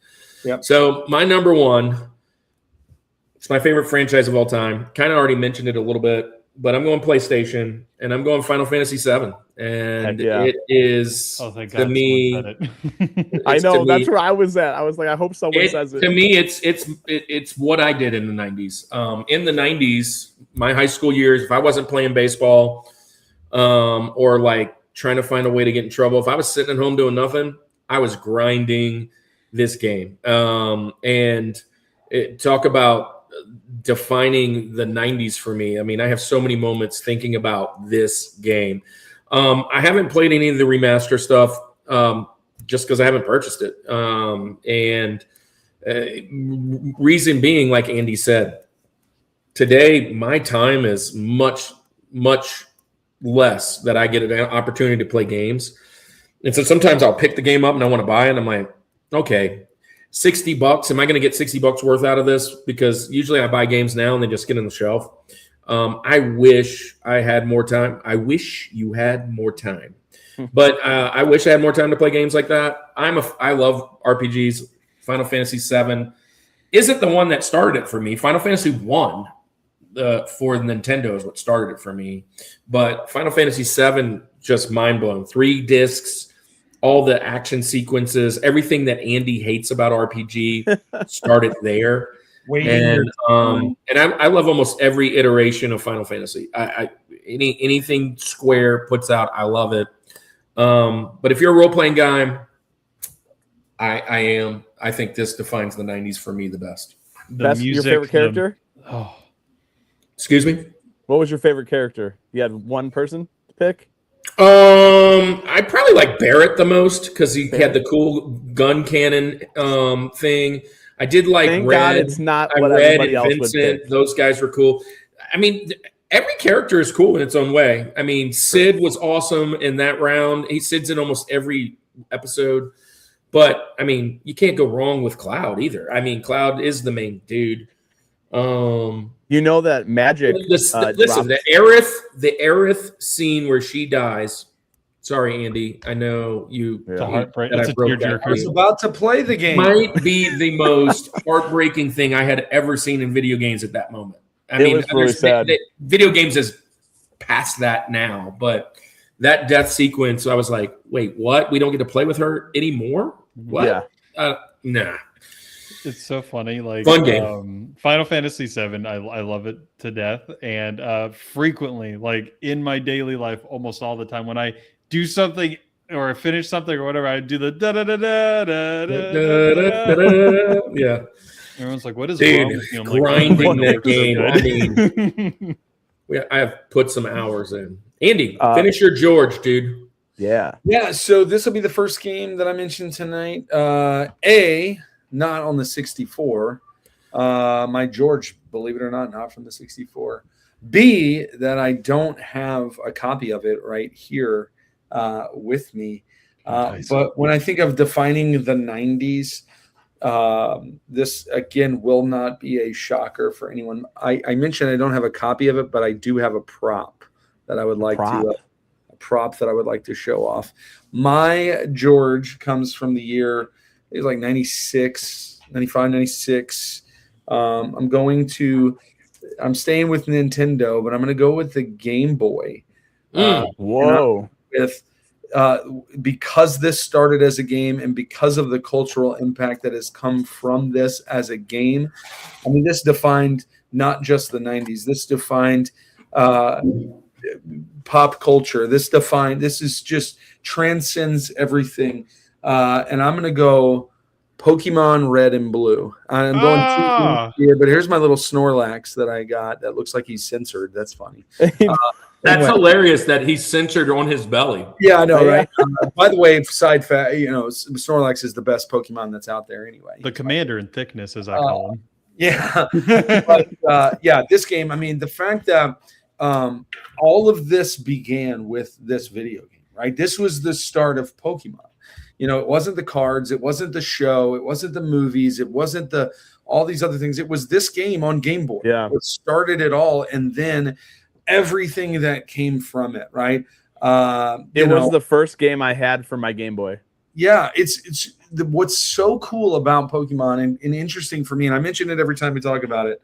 Yep. So my number one, it's my favorite franchise of all time. Kind of already mentioned it a little bit, but I'm going PlayStation and I'm going Final Fantasy VII. And it is thank God to me. I know, to that's me- where I was at. I was like, I hope someone says it. To me, it's what I did in the 90s. In the 90s, my high school years, if I wasn't playing baseball or like trying to find a way to get in trouble, if I was sitting at home doing nothing, I was grinding this game. Talk about defining the 90s for me. I mean, I have so many moments thinking about this game. I haven't played any of the remaster stuff just because I haven't purchased it. Reason being, like Andy said, today my time is much, much less that I get an opportunity to play games. And so sometimes I'll pick the game up and I want to buy it. And I'm like, okay, $60. Am I going to get $60 worth out of this? Because usually I buy games now and they just get on the shelf. I wish I had more time. I wish you had more time. But I wish I had more time to play games like that. I love RPGs. Final Fantasy VII isn't the one that started it for me. Final Fantasy 1 for Nintendo is what started it for me. But Final Fantasy VII, just mind blowing. 3 discs, all the action sequences, everything that Andy hates about RPG started there. And I love almost every iteration of Final Fantasy. Anything Square puts out, I love it. But if you're a role playing guy, I am. I think this defines the 90s for me the best. Best your favorite character? Excuse me? What was your favorite character? You had one person to pick? I probably like Barrett the most because he had the cool gun cannon thing. I did like Thank Red. God it's not what Red everybody and else would Vincent. pick. Those guys were cool. I mean, every character is cool in its own way. I mean, Sid was awesome in that round. Sid's in almost every episode. But, I mean, you can't go wrong with Cloud either. I mean, Cloud is the main dude. You know that Magic. Listen, the Aerith scene where she dies. Sorry, Andy. I know you. It's a heartbreak. that It's I a broke that tearjerker. for I was you. about to play the game. Might be the most heartbreaking thing I had ever seen in video games at that moment. I mean, was really sad. Video games is past that now, but that death sequence, I was like, wait, what? We don't get to play with her anymore? What? Yeah. Nah. It's so funny. Like Fun game. Final Fantasy VII, I love it to death. And frequently, like in my daily life, almost all the time, when I do something or I finish something or whatever, I do the da da da da da da. Yeah. Everyone's like, "What is Dude, wrong with you?" I'm grinding like, that game. I mean, I have put some hours in. Andy, finish your George, dude. Yeah. Yeah, so this will be the first game that I mentioned tonight. Not on the 64. My George, believe it or not from the 64. B, that I don't have a copy of it right here with me. But when I think of defining the 90s, this, again, will not be a shocker for anyone. I mentioned I don't have a copy of it, but I do have a prop that I would like to prop that I would like to show off. My George comes from the year, it was like 96, 95, 96. I'm staying with Nintendo, but I'm going to go with the Game Boy. Whoa. Because this started as a game and because of the cultural impact that has come from this as a game. I mean, this defined not just the 90s. This defined pop culture. This is just transcends everything. And I'm going to go Pokemon Red and Blue. I'm going here, but here's my little Snorlax that I got that looks like he's censored. That's funny. That's hilarious that he's censored on his belly. Yeah, I know, right? By the way, side fact, Snorlax is the best Pokemon that's out there anyway. the commander in thickness, as I call him. Yeah. But, this game, I mean, the fact that all of this began with this video game, right? This was the start of Pokemon. It wasn't the cards, it wasn't the show, it wasn't the movies, it wasn't all these other things. It was this game on Game Boy. Yeah. It started it all, and then everything that came from it, right? It was the first game I had for my Game Boy. Yeah, it's what's so cool about Pokemon and interesting for me, and I mention it every time we talk about it.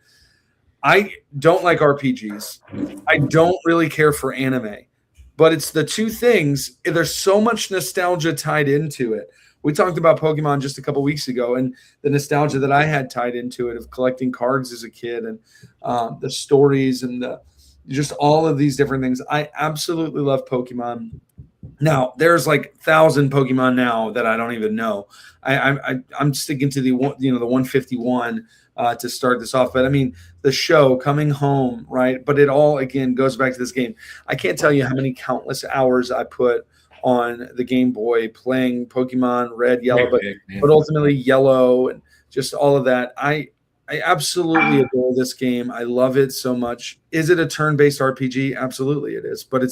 I don't like RPGs. I don't really care for anime. But it's the two things. There's so much nostalgia tied into it. We talked about Pokemon just a couple weeks ago, and the nostalgia that I had tied into it of collecting cards as a kid and the stories and just all of these different things. I absolutely love Pokemon. Now, there's like 1,000 Pokemon now that I don't even know. I'm sticking to the 151 to start this off. But I mean, the show Coming Home, right? But it all, again, goes back to this game. I can't tell you how many countless hours I put on the Game Boy playing Pokemon Red, Yellow, but ultimately Yellow and just all of that. I absolutely adore this game. I love it so much. Is it a turn-based RPG? Absolutely it is. But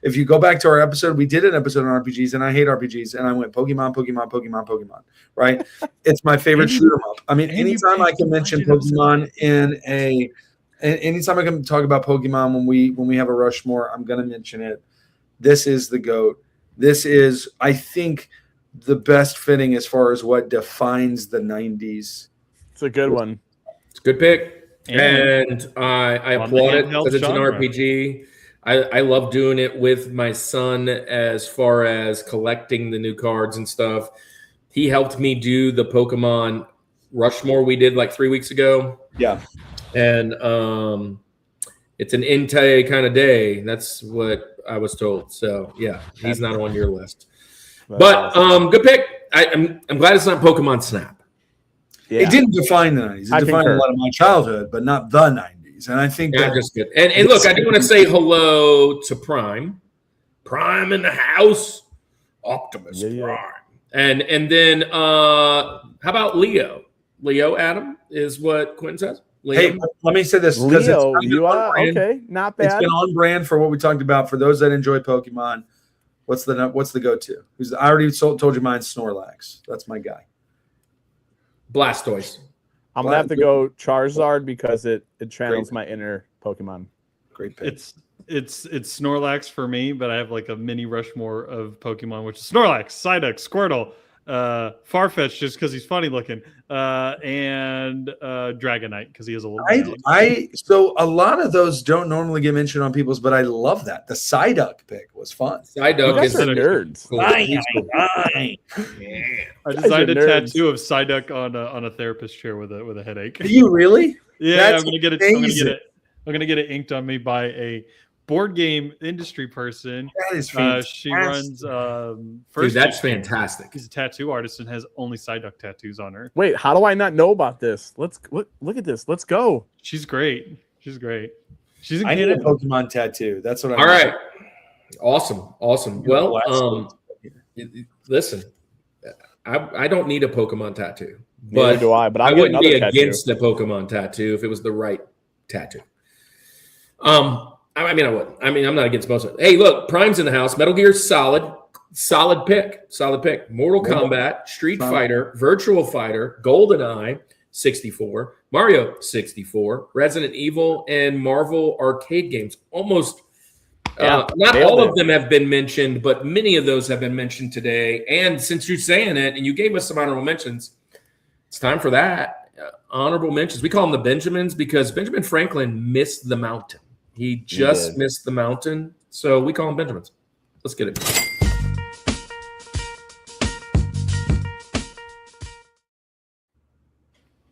if you go back to our episode, we did an episode on RPGs, and I hate RPGs, and I went Pokemon, right? It's my favorite shoot 'em up. I mean, anytime I can mention Pokemon anytime I can talk about Pokemon when we have a Rushmore, I'm going to mention it. This is the GOAT. This is, I think, the best fitting as far as what defines the 90s. It's a good one. It's a good pick. And I on the applaud it handheld because it's an genre. RPG. I love doing it with my son as far as collecting the new cards and stuff. He helped me do the Pokemon Rushmore we did like 3 weeks ago. Yeah. And it's an Entei kind of day. That's what I was told. So, yeah, he's not on your list. But good pick. I'm glad it's not Pokemon Snap. Yeah. It didn't define the 90s. It defined a lot of my childhood, but not the 90s. And I think that's just good. And look, I do want to say hello to Prime. Prime in the house. Optimus Prime. And then how about Leo? Leo Adam is what Quentin says. Leo. Hey, let me say this. Leo, you are okay. Not bad. It's been on brand for what we talked about. For those that enjoy Pokemon, what's the go-to? I already told you mine. Snorlax. That's my guy. Blastoise. I'm gonna have to go Charizard because it channels my inner Pokemon. Great pick. It's Snorlax for me, but I have like a mini Rushmore of Pokemon, which is Snorlax, Psyduck, Squirtle, Farfetch just because he's funny looking, and Dragonite because he has a little. So a lot of those don't normally get mentioned on people's, but I love that. The Psyduck pick was fun. Psyduck is nerds. I designed a tattoo of Psyduck on a therapist chair with a headache. Are you really? Yeah, That's I'm gonna get it. I'm gonna get it inked on me by a board game industry person. That is fantastic. She runs Dude, that's fantastic. She's a tattoo artist and has only Psyduck tattoos on her. Wait, how do I not know about this? Look at this. Let's go. She's great. She's I need a Pokemon tattoo. That's what I All right. Awesome. Well, listen, I don't need a Pokemon tattoo. Neither do I, but I wouldn't be against the Pokemon tattoo if it was the right tattoo. I wouldn't. I'm not against most of it. Hey, look, Prime's in the house. Metal Gear Solid pick. Mortal Kombat, Street Fighter, Virtual Fighter, GoldenEye, 64, Mario 64, Resident Evil, and Marvel arcade games. Almost, not all of them have been mentioned, but many of those have been mentioned today. And since you're saying it, and you gave us some honorable mentions, it's time for that. Honorable mentions. We call them the Benjamins because Benjamin Franklin missed the mountain. He just missed the mountain, so we call them Benjamins. Let's get it.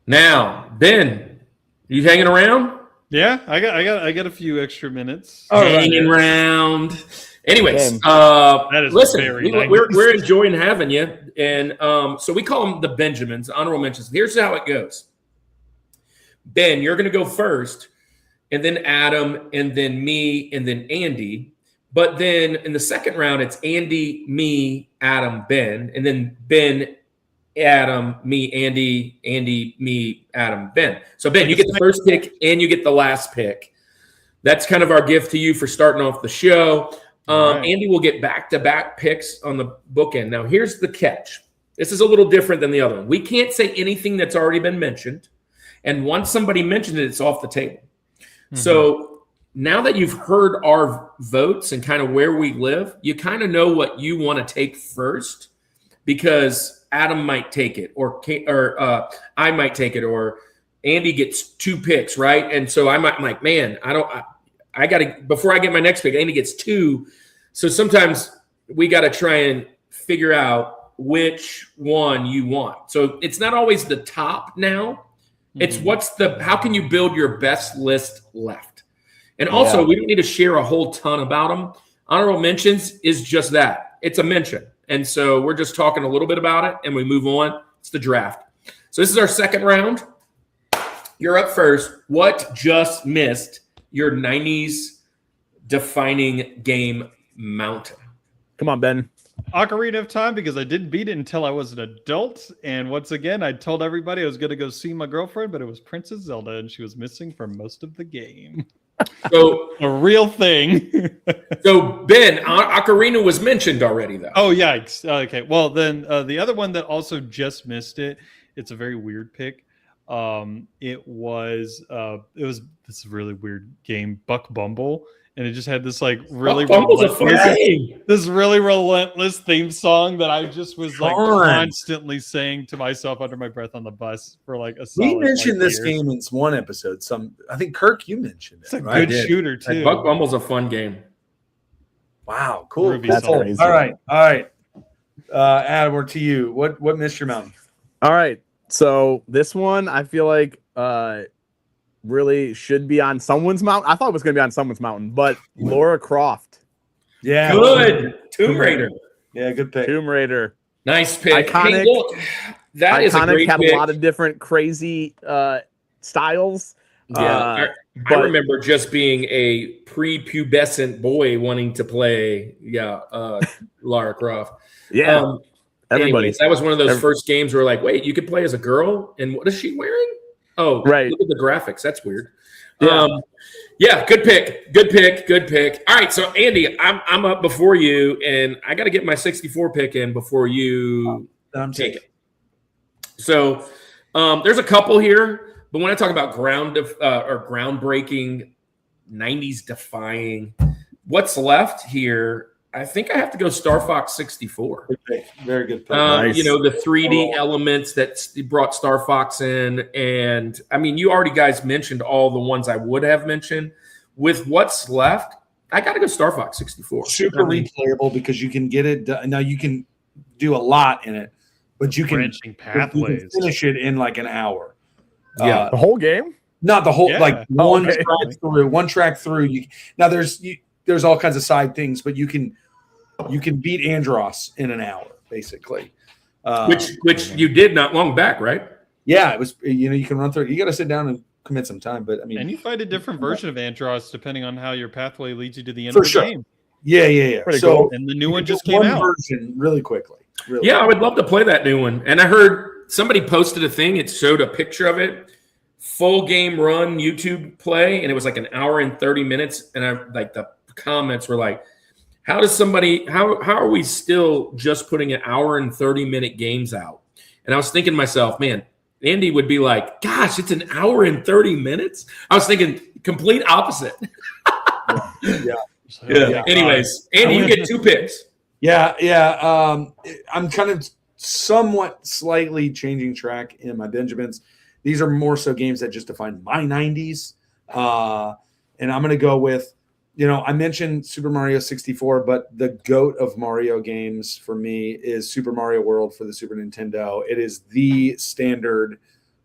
Now, Ben, you hanging around? Yeah, I got a few extra minutes. Hanging around. Anyways, listen, we're enjoying having you, and so we call them the Benjamins, honorable mentions. Here's how it goes. Ben, you're going to go first. And then Adam, and then me, and then Andy. But then in the second round, it's Andy, me, Adam, Ben. And then Ben, Adam, me, Andy, Andy, me, Adam, Ben. So, Ben, you get the first pick and you get the last pick. That's kind of our gift to you for starting off the show. Right. Andy will get back-to-back picks on the bookend. Now, here's the catch. This is a little different than the other one. We can't say anything that's already been mentioned. And once somebody mentioned it, it's off the table. So now that you've heard our votes and kind of where we live, you kind of know what you want to take first because Adam might take it or I might take it or Andy gets 2 picks, right? And so I'm like, man, I got to, before I get my next pick, Andy gets 2. So sometimes we got to try and figure out which one you want. So it's not always the top now. It's how can you build your best list left? And also, we don't need to share a whole ton about them. Honorable mentions is just that. It's a mention. And so we're just talking a little bit about it and we move on. It's the draft. So this is our second round. You're up first. What just missed your 90s defining game mountain? Come on, Ben. Ocarina of Time because I didn't beat it until I was an adult. And once again, I told everybody I was going to go see my girlfriend, but it was Princess Zelda and she was missing for most of the game. So a real thing. So Ben, Ocarina was mentioned already though. Oh, yikes. Okay. Well, then the other one that also just missed it, it's a very weird pick. It was this really weird game, Buck Bumble. and it just had this like really Bumble's a fun game. this really relentless theme song that I just was like constantly saying to myself under my breath on the bus for like a solid, We mentioned this year. game in one episode. I think Kirk, you mentioned it. It's a right? good shooter too. Buck Bumble's a fun game. Wow, cool. Ruby's That's solid. crazy. All right. Adam, we're to you. What missed your mountain? All right. So this one, I feel like really should be on someone's mountain. I thought it was going to be on someone's mountain, but Lara Croft, Yeah, Good. Tomb Raider. Yeah, good pick. Tomb Raider. Nice pick. Iconic. Hey, look, that is a Iconic, great had pick. a lot of different crazy styles. I but- remember just being a prepubescent boy wanting to play, Lara Croft. Yeah, everybody. Anyways, that was one of those first games where like, wait, you could play as a girl, and what is she wearing? Oh, Right. Look at the graphics. That's weird. Yeah. Good pick. All right, so Andy, I'm up before you, and I got to get my 64 pick in before you take it. So there's a couple here, but when I talk about groundbreaking, 90s defying, what's left here? I think I have to go Star Fox 64. Good pick. Very good pick. Nice. You know, the 3D elements that brought Star Fox in. And I mean, you already guys mentioned all the ones I would have mentioned. With what's left, I got to go Star Fox 64. Super replayable because you can get it done. Now you can do a lot in it, but you can Branching pathways. finish it in like an hour. Yeah. The whole game. Not the whole, Yeah. like Oh, one okay. track through. Now there's all kinds of side things, but you can beat Andros in an hour, basically. Which you did not long back, right? Yeah, it was. You can run through it. You got to sit down and commit some time, but I mean, And you fight a different version of Andros depending on how your pathway leads you to the end For of the sure. game. yeah. Pretty So cool. And the new you one can do just came one out. version really quickly. Really Yeah, I would love to play that new one. And I heard somebody posted a thing. It showed a picture of it, full game run YouTube play, and it was like an hour and 30 minutes. And I like the comments were like, how are we still just putting an hour and 30-minute games out? And I was thinking to myself, man, Andy would be like, gosh, it's an hour and 30 minutes. I was thinking complete opposite. Yeah. Anyways, Andy, you get 2 picks. Yeah. I'm kind of somewhat slightly changing track in my Benjamins. These are more so games that just define my 90s. And I'm going to go with, I mentioned Super Mario 64, but the GOAT of Mario games for me is Super Mario World for the Super Nintendo. It is the standard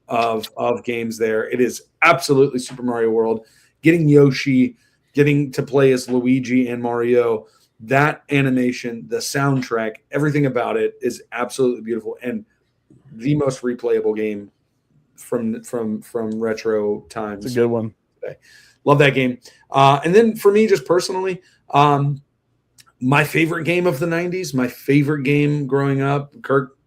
of games there. It is absolutely Super Mario World. Getting Yoshi, getting to play as Luigi and Mario, that animation, the soundtrack, everything about it is absolutely beautiful and the most replayable game from retro times. It's a good one. Love that game. And then for me, just personally, my favorite game of the 90s, my favorite game growing up, Kirk,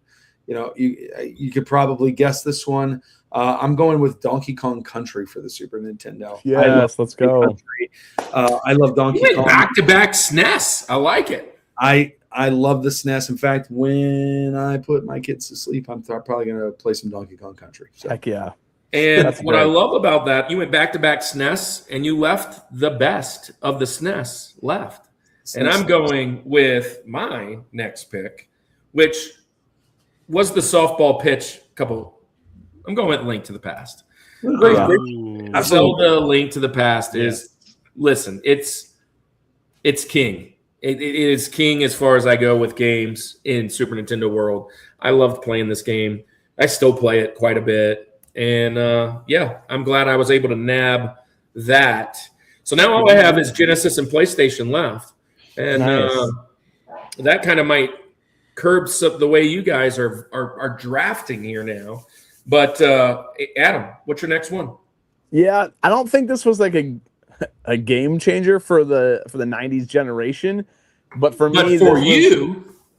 you could probably guess this one. I'm going with Donkey Kong Country for the Super Nintendo. Yes, let's go. I love Donkey You Kong. went back-to-back SNES. I like it. I love the SNES. In fact, when I put my kids to sleep, I'm probably going to play some Donkey Kong Country. So. Heck yeah. And That's what great. I love about that, you went back-to-back SNES, and you left the best of the SNES left. And I'm going with my next pick, which was the softball pitch couple. I'm going with Link to the Past. Ooh. Zelda Link to the Past is, listen, it's king. It is king as far as I go with games in Super Nintendo world. I loved playing this game. I still play it quite a bit. And I'm glad I was able to nab that. So now all I have is Genesis and PlayStation left. And Nice. that kind of might curb the way you guys are drafting here now. But Adam, what's your next one? Yeah, I don't think this was like a game changer for the 90s generation, but for me,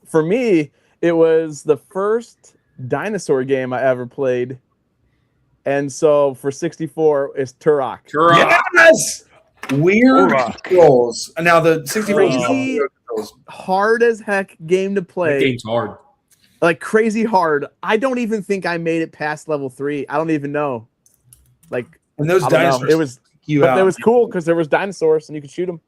for me, it was the first dinosaur game I ever played. And so for 64, it's Turok. Yes! Weird controls. Now the 64 Crazy, hard as heck game to That play. game's hard. Like crazy hard. I don't even think I made it past level 3. I don't even know. Like, And those I don't know. dinosaurs It was, you but out. it was cool because there was dinosaurs and you could shoot them.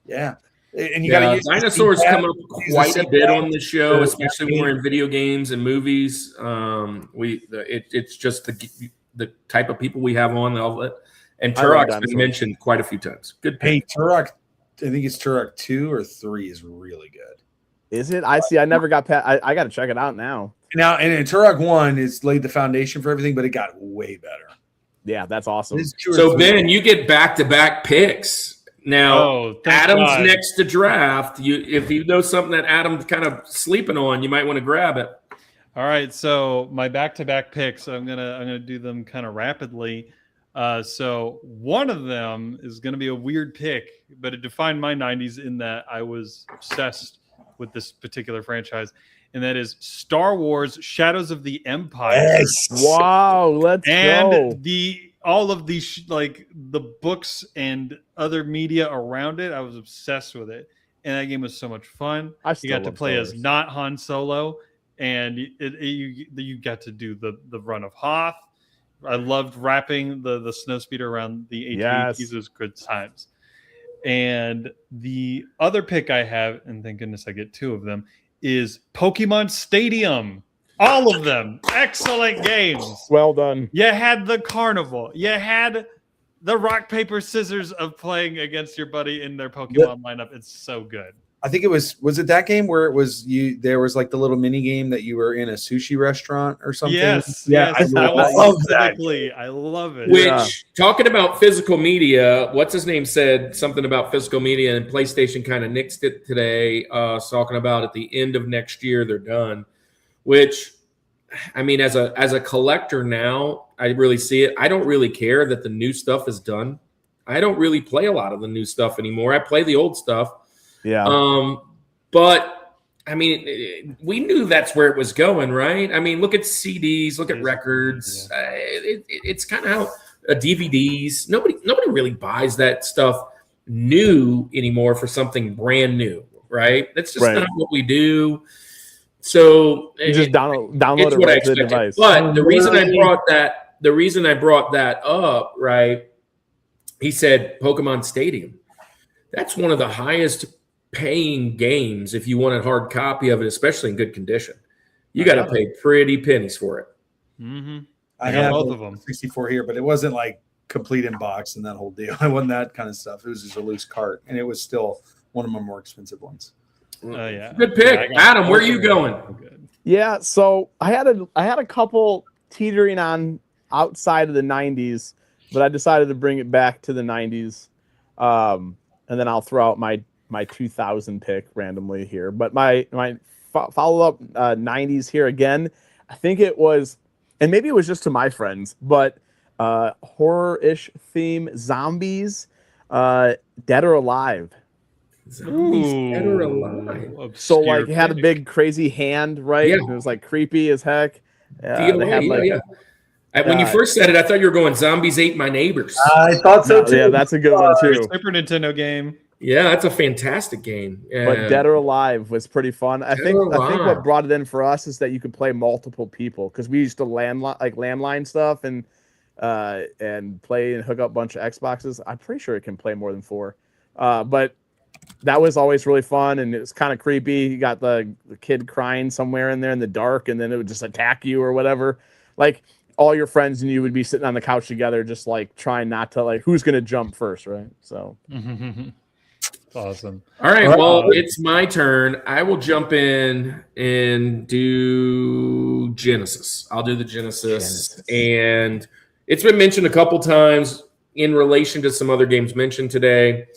Yeah. And you got to use dinosaurs come up quite a bit on the show, So, especially when we're in video games and movies. It's just the type of people we have on the outlet. And I love Turok's been dinosaurs. mentioned quite a few times. Good Hey, pick. Turok, I think it's Turok 2 or 3 is really good. Is it? I see. I never got past. I got to check it out now. Now, and in Turok 1, it's laid the foundation for everything, but it got way better. Yeah, that's awesome. It's 2 or So 3. Ben, you get back-to-back picks. Now, thank Adam's God. next to draft. If you know something that Adam's kind of sleeping on, you might want to grab it. All right, so my back-to-back picks, I'm gonna do them kind of rapidly. So one of them is gonna be a weird pick, but it defined my 90s in that I was obsessed with this particular franchise, and that is Star Wars: Shadows of the Empire. Yes. Wow, let's And go. all of these like the books and other media around it, I was obsessed with it, and that game was so much fun. I You still got to love play Star as Wars. not Han Solo, and you got to do the run of Hoth. I loved wrapping the snowspeeder around the AT-ATs. Yes. Those good times. And the other pick I have, and thank goodness I get two of them, is Pokemon Stadium. All of them. Excellent games. Well done. You had the carnival. You had the rock, paper, scissors of playing against your buddy in their Pokemon lineup. It's so good. I think it was it that game where it was there was like the little mini game that you were in a sushi restaurant or something? Yes. Yeah, yes, I that was love that. specifically- I love it. Which, Yeah. talking about physical media, what's his name said something about physical media, and PlayStation kind of nixed it today, talking about at the end of next year they're done. Which, I mean, as a collector now, I really see it. I don't really care that the new stuff is done. I don't really play a lot of the new stuff anymore. I play the old stuff. Yeah. But I mean, we knew that's where it was going, right? I mean, look at CDs, look at records. It's kind of how DVDs. Nobody really buys that stuff new anymore for something brand new, right? That's just Right. not what we do. So you just download it's it what I right to the expected. device. But the reason I brought that up, right? He said Pokemon Stadium. That's one of the highest paying games if you want a hard copy of it, especially in good condition. You got to pay pretty pennies for it. Mm-hmm. I got have both of them. 64 here, but it wasn't like complete in box and that whole deal. It wasn't that kind of stuff. It was just a loose cart, and it was still one of my more expensive ones. Oh yeah. Good pick. Yeah, I got Adam, where are both you of them. going? Good. Yeah, so I had a couple teetering on outside of the 90s, but I decided to bring it back to the 90s. And then I'll throw out my 2000 pick randomly here. But my follow-up 90s here again, I think it was, and maybe it was just to my friends, but horror-ish theme, zombies, Dead or Alive. Zombies Dead or Alive. So Obscure like it had a pick. big crazy hand, right? Yeah. It was like creepy as heck. DOA, They had like When you first said it, I thought you were going Zombies Ate My Neighbors. I thought so too. yeah, that's a good one too. Super Nintendo game. Yeah, that's a fantastic game. But Dead or Alive was pretty fun. I think Alive. what brought it in for us is that you could play multiple people because we used to landline stuff and play and hook up a bunch of Xboxes. I'm pretty sure it can play more than 4. But that was always really fun, and it was kind of creepy. You got the kid crying somewhere in there in the dark, and then it would just attack you or whatever. Like all your friends and you would be sitting on the couch together, just like trying not to like who's gonna jump first, right? So Awesome. All right, well, it's my turn. I will jump in and do Genesis. I'll do the Genesis. And it's been mentioned a couple times in relation to some other games mentioned today.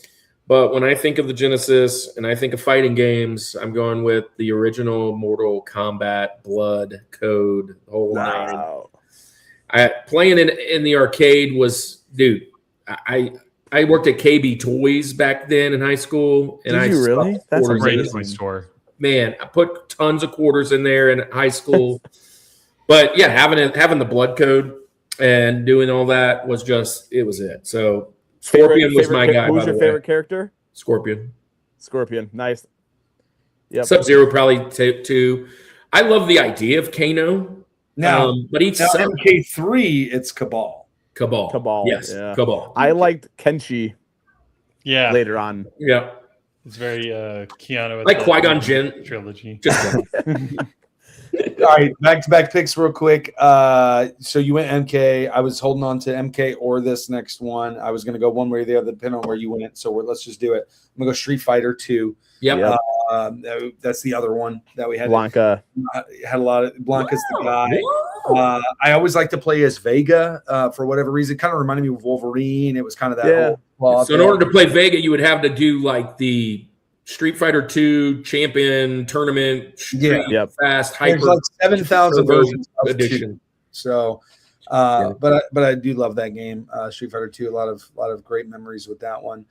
But when I think of the Genesis and I think of fighting games, I'm going with the original Mortal Kombat, Blood, Code, the whole nine. Playing in the arcade was, dude, I worked at KB Toys back then in high school. And Did you really? stuffed That's quarters in Great it. toy store. Man, I put tons of quarters in there in high school. But yeah, having the Blood Code and doing all that was just, it was it. So Scorpion was my guy. Who's by your the way. favorite character? Scorpion. Scorpion. Nice. Yep. Sub-Zero probably two. I love the idea of Kano. Now, but each now sub MK3, it's Cabal. Cabal. Cabal, Yes, yeah. Cabal. I liked Kenshi Yeah. later on. Yeah. It's very Keanu. Like Qui-Gon Jinn trilogy. Just All right, back-to-back picks real quick. So you went MK. I was holding on to MK or this next one. I was going to go one way or the other, depending on where you went. So let's just do it. I'm going to go Street Fighter 2. Yep. That's the other one that we had. Blanca. Had a lot of Blanca's the guy. I always like to play as Vega for whatever reason. Kind of reminded me of Wolverine. It was kind of that whole So in order to play Vega, you would have to do like the Street Fighter 2 Champion Tournament, Fast, Hyper. There's like 7,000 versions of edition. 2. So, but I do love that game, Street Fighter 2. A lot of great memories with that one.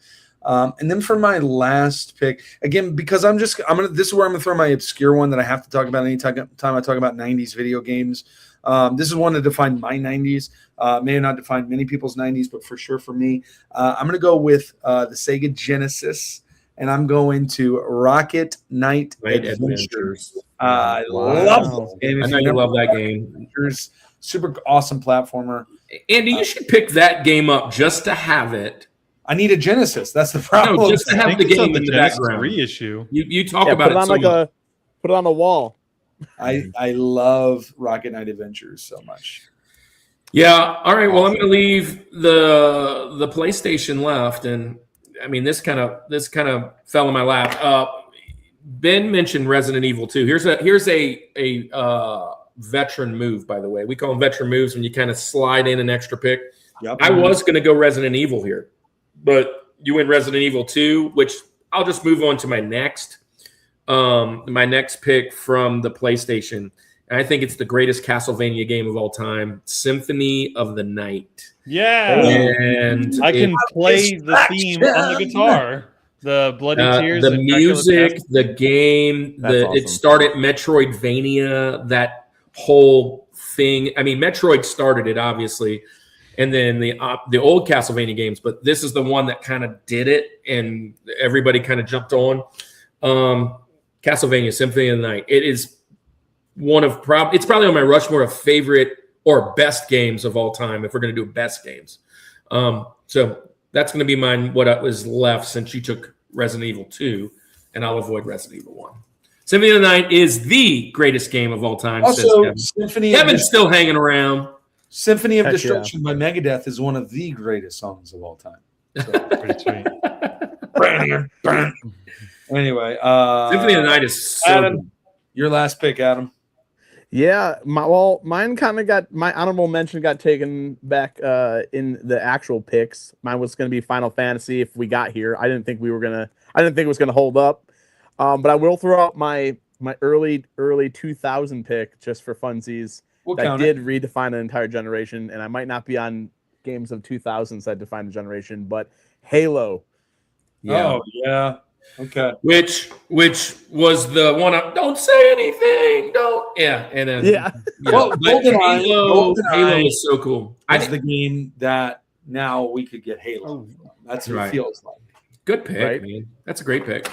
And then for my last pick, again, because this is where I'm gonna throw my obscure one that I have to talk about anytime I talk about 90s video games. This is one to define my 90s. May not define many people's 90s, but for sure for me, I'm gonna go with the Sega Genesis. And I'm going to Rocket Knight Adventures. I love this game. I know you love that game. Super awesome platformer. Andy, you should pick that game up just to have it. I need a Genesis. That's the problem. No, just to have the game in the background. Reissue. You talk about it so much. Put it on the wall. I love Rocket Knight Adventures so much. Yeah. All right. Well, I'm going to leave the PlayStation left, and I mean this kind of fell in my lap. Ben mentioned Resident Evil 2. Here's a veteran move, by the way. We call them veteran moves when you kind of slide in an extra pick. Yep. I was going to go Resident Evil here, but you win Resident Evil 2, which I'll just move on to my next pick from the PlayStation. And I think it's the greatest Castlevania game of all time, Symphony of the Night. Yeah. And I can play the theme on the guitar. The Bloody Tears. The music, the game, awesome. It started Metroidvania, that whole thing. I mean, Metroid started it, obviously, and then the old Castlevania games, but this is the one that kind of did it, and everybody kind of jumped on. Castlevania Symphony of the Night. It is it's probably on my Rushmore of favorite or best games of all time if we're going to do best games. So that's going to be mine, what was left since you took Resident Evil 2, and I'll avoid Resident Evil 1. Symphony of the Night is the greatest game of all time. Also, Kevin's still hanging around. Symphony of Destruction by Megadeth is one of the greatest songs of all time. So, Pretty sweet. Anyway, Symphony of the Night is so Adam, your last pick, Adam. Yeah, mine kind of got, my honorable mention got taken back in the actual picks. Mine was going to be Final Fantasy if we got here. I didn't think it was going to hold up. But I will throw out my early 2000 pick just for funsies. That did redefine an entire generation, and I might not be on games of 2000s that defined a generation, but Halo. Yeah. Oh, yeah. Okay. Which was the one don't say anything. And then Well, Halo is so cool. It's the game that now we could get Halo. That's what it feels like. Good pick, man. That's a great pick.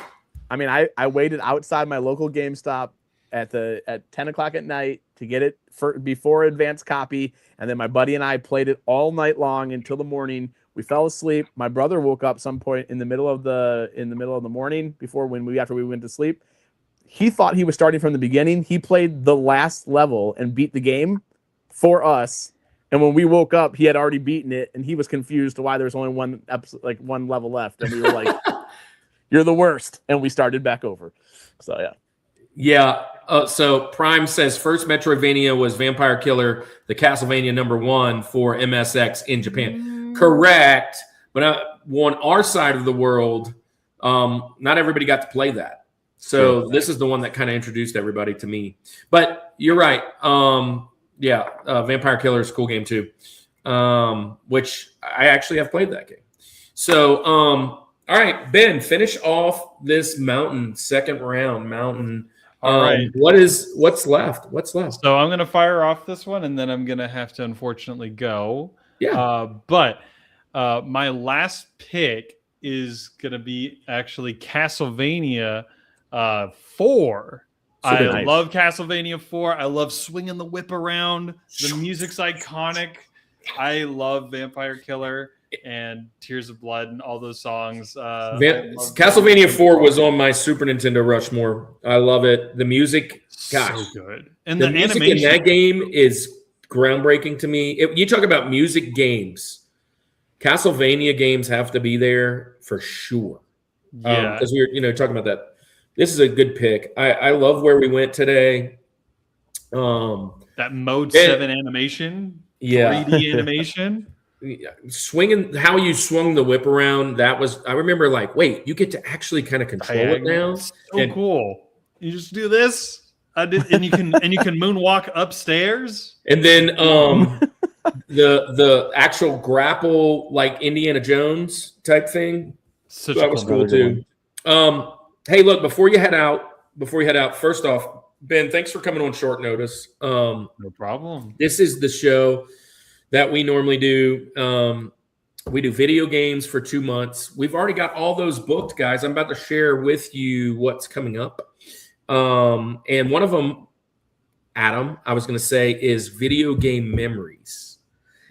I mean, I waited outside my local GameStop at 10 o'clock at night to get it before advanced copy, and then my buddy and I played it all night long until the morning. We fell asleep. My brother woke up some point in the middle of the morning after we went to sleep. He thought he was starting from the beginning. He played the last level and beat the game for us. And when we woke up, he had already beaten it, and he was confused to why there was only one level left. And we were like, "You're the worst." And we started back over. So yeah. Yeah. So Prime says first Metroidvania was Vampire Killer, the Castlevania #1 for MSX in Japan. Correct, but on our side of the world, not everybody got to play that. So this is the one that kind of introduced everybody to me. But you're right. Vampire Killer is a cool game too, which I actually have played that game. So, all right, Ben, finish off this second round. All right. What's left? So I'm going to fire off this one, and then I'm going to have to unfortunately go. Yeah. But my last pick is going to be actually Castlevania 4. I love Castlevania 4. I love swinging the whip around. The music's iconic. I love Vampire Killer. and Tears of Blood and all those songs. Castlevania 4 was on my Super Nintendo Rushmore. I love it. The music, gosh, so good. And the the music animation in that game is groundbreaking to me. You talk about music games, Castlevania games have to be there for sure. Yeah. Because we're talking about that. This is a good pick. I love where we went today. That Mode 7 animation, 3D animation. Swinging, how you swung the whip around, I remember like, wait, you get to actually kind of control it now. So cool. You just do this. And you can moonwalk upstairs. And then the actual grapple, like Indiana Jones type thing. That was cool too. Hey, look, before you head out, first off, Ben, thanks for coming on short notice. No problem. This is the show that we normally do. We do video games for 2 months. We've already got all those booked, guys. I'm about to share with you what's coming up. And one of them, Adam, I was going to say, is video game memories.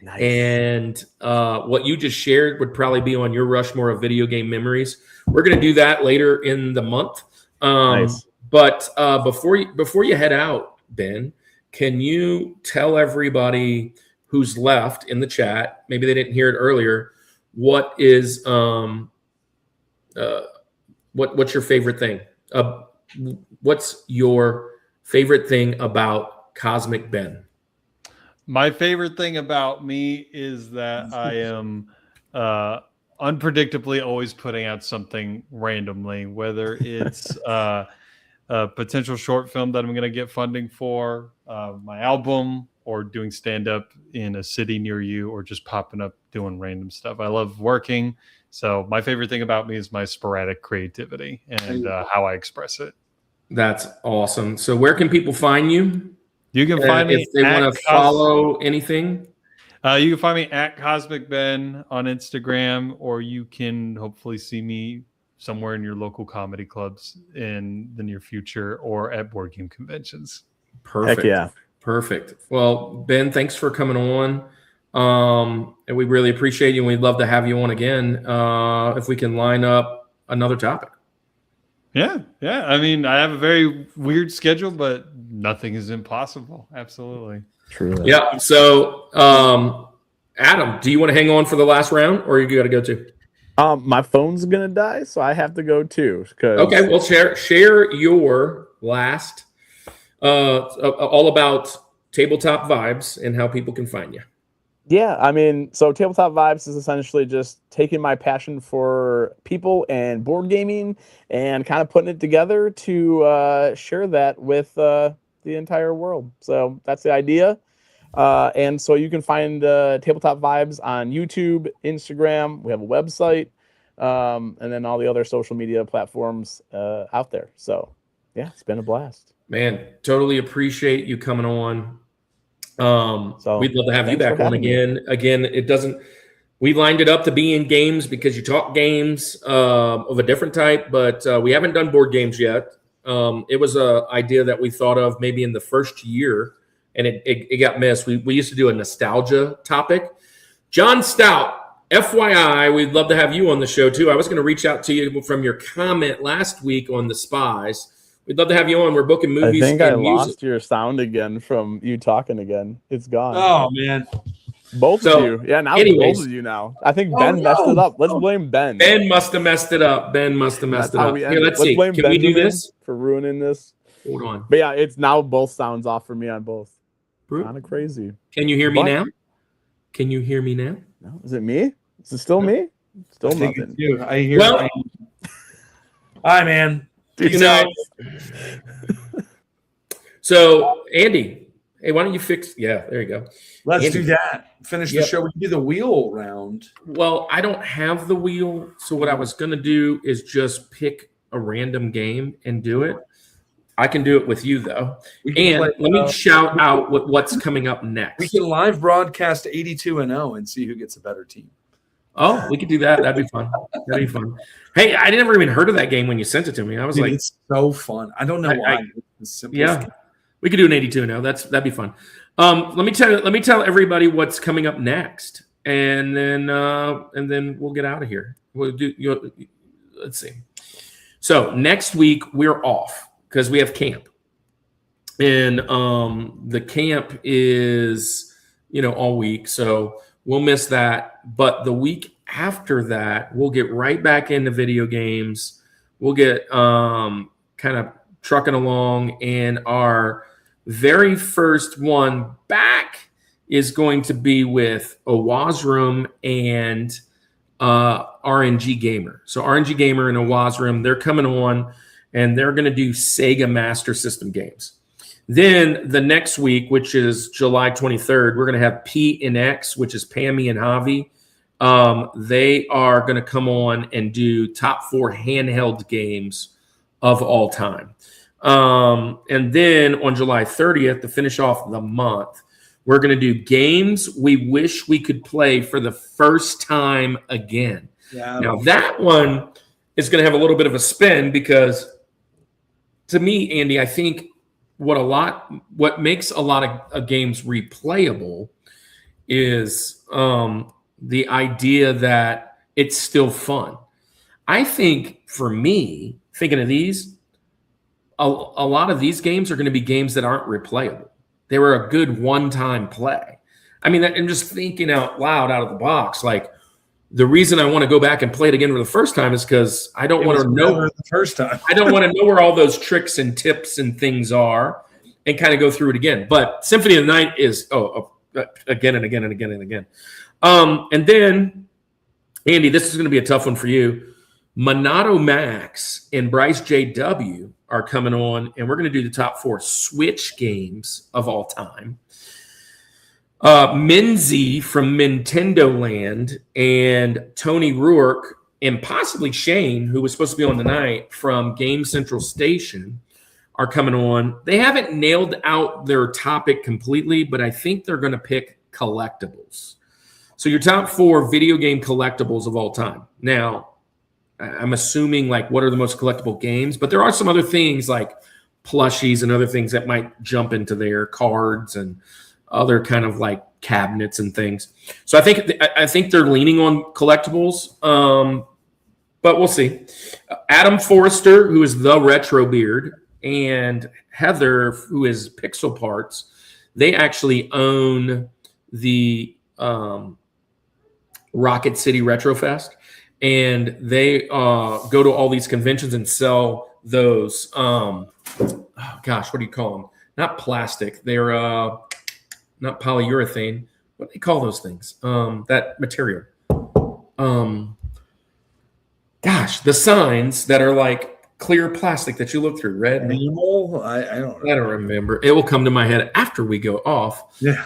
Nice. And what you just shared would probably be on your Rushmore of video game memories. We're going to do that later in the month. Nice. But before you head out, Ben, can you tell everybody who's left in the chat, maybe they didn't hear it earlier, what's your favorite thing? What's your favorite thing about Cosmic Ben? My favorite thing about me is that I am unpredictably always putting out something randomly, whether it's a potential short film that I'm going to get funding for, my album, or doing stand-up in a city near you, or just popping up doing random stuff. I love working. So my favorite thing about me is my sporadic creativity and how I express it. That's awesome. So where can people find you? You can find me if they want to follow anything. You can find me at Cosmic Ben on Instagram, or you can hopefully see me somewhere in your local comedy clubs in the near future, or at board game conventions. Perfect. Heck yeah. Perfect. Well, Ben, thanks for coming on. And we really appreciate you, and we'd love to have you on again if we can line up another topic. Yeah. I mean, I have a very weird schedule, but nothing is impossible. Absolutely. True. Yeah. So, Adam, do you want to hang on for the last round, or you got to go too? My phone's gonna die, so I have to go too. Okay. Well, share your last. All about tabletop vibes and how people can find you. Yeah, I mean, so tabletop vibes is essentially just taking my passion for people and board gaming and kind of putting it together to share that with the entire world. So that's the idea. And so you can find tabletop vibes on YouTube, Instagram. We have a website, and then all the other social media platforms out there. So yeah, it's been a blast. Man, totally appreciate you coming on. We'd love to have you back on again. Again, we lined it up to be in games because you talk games of a different type, but we haven't done board games yet. It was an idea that we thought of maybe in the first year, and it got missed. We used to do a nostalgia topic. John Stout, FYI, we'd love to have you on the show too. I was going to reach out to you from your comment last week on the Spies. We'd love to have you on. We're booking movies. I think and I music. lost your sound again from you talking again. It's gone. Oh man, both of you. Yeah, now it's both of you now. I think Ben messed it up. Let's blame Ben. Ben must have messed it up. Here, let's see. Blame Can we do this for ruining this? Hold on. But yeah, it's now both sounds off for me on both. Kind of crazy. Can you hear me now? Can you hear me now? No, is it me? Is it still me? Still nothing. I hear. Well, hi man. You know, so Andy, hey, why don't you fix? Yeah, there you go. Let's Andy, do that. Finish the show. We can do the wheel round. Well, I don't have the wheel, so what I was going to do is just pick a random game and do it. I can do it with you though. And let me shout out what's coming up next. We can live broadcast 82-0 and see who gets a better team. Oh, we could do that. That'd be fun. That'd be fun. Hey, I never even heard of that game when you sent it to me. I was like, it's so fun. I don't know why. Yeah, we could do an 82 now. That'd be fun. Let me tell everybody what's coming up next. and then we'll get out of here. We'll do. Let's see. So next week we're off because we have camp, and the camp is all week, so we'll miss that. But the week after that, we'll get right back into video games. We'll get kind of trucking along, and our very first one back is going to be with Owazrum and RNG Gamer. So RNG Gamer and Owazrum, they're coming on, and they're going to do Sega Master System games. Then the next week, which is July 23rd, we're going to have P and X, which is Pammy and Javi. They are going to come on and do top 4 handheld games of all time. And then on July 30th, to finish off the month, we're going to do games we wish we could play for the first time again. Yeah. Now, that one is going to have a little bit of a spin because, to me, Andy, I think what makes a lot of games replayable is the idea that it's still fun. I think, for me, thinking of these, a lot of these games are going to be games that aren't replayable. They were a good one-time play. I mean, I'm just thinking out loud, out of the box. Like, the reason I want to go back and play it again for the first time is because I don't want to know the first time. I don't want to know where all those tricks and tips and things are, and kind of go through it again. But Symphony of the Night is again and again and again and again. And then, Andy, this is going to be a tough one for you. Monado Max and Bryce JW are coming on, and we're going to do the top 4 Switch games of all time. Minzy from Nintendo Land and Tony Rourke and possibly Shane, who was supposed to be on tonight from Game Central Station, are coming on. They haven't nailed out their topic completely, but I think they're going to pick collectibles. So your top 4 video game collectibles of all time. Now, I'm assuming what are the most collectible games, but there are some other things like plushies and other things that might jump into there, cards and other kind of cabinets and things. So I think they're leaning on collectibles, but we'll see. Adam Forrester, who is the Retro Beard, and Heather, who is Pixel Parts, they actually own the Rocket City Retro Fest. And they go to all these conventions and sell those. What do you call them? Not plastic. They're not polyurethane. What do they call those things? That material. The signs that are clear plastic that you look through. Red. Enamel? I don't know. I don't remember. It will come to my head after we go off. Yeah.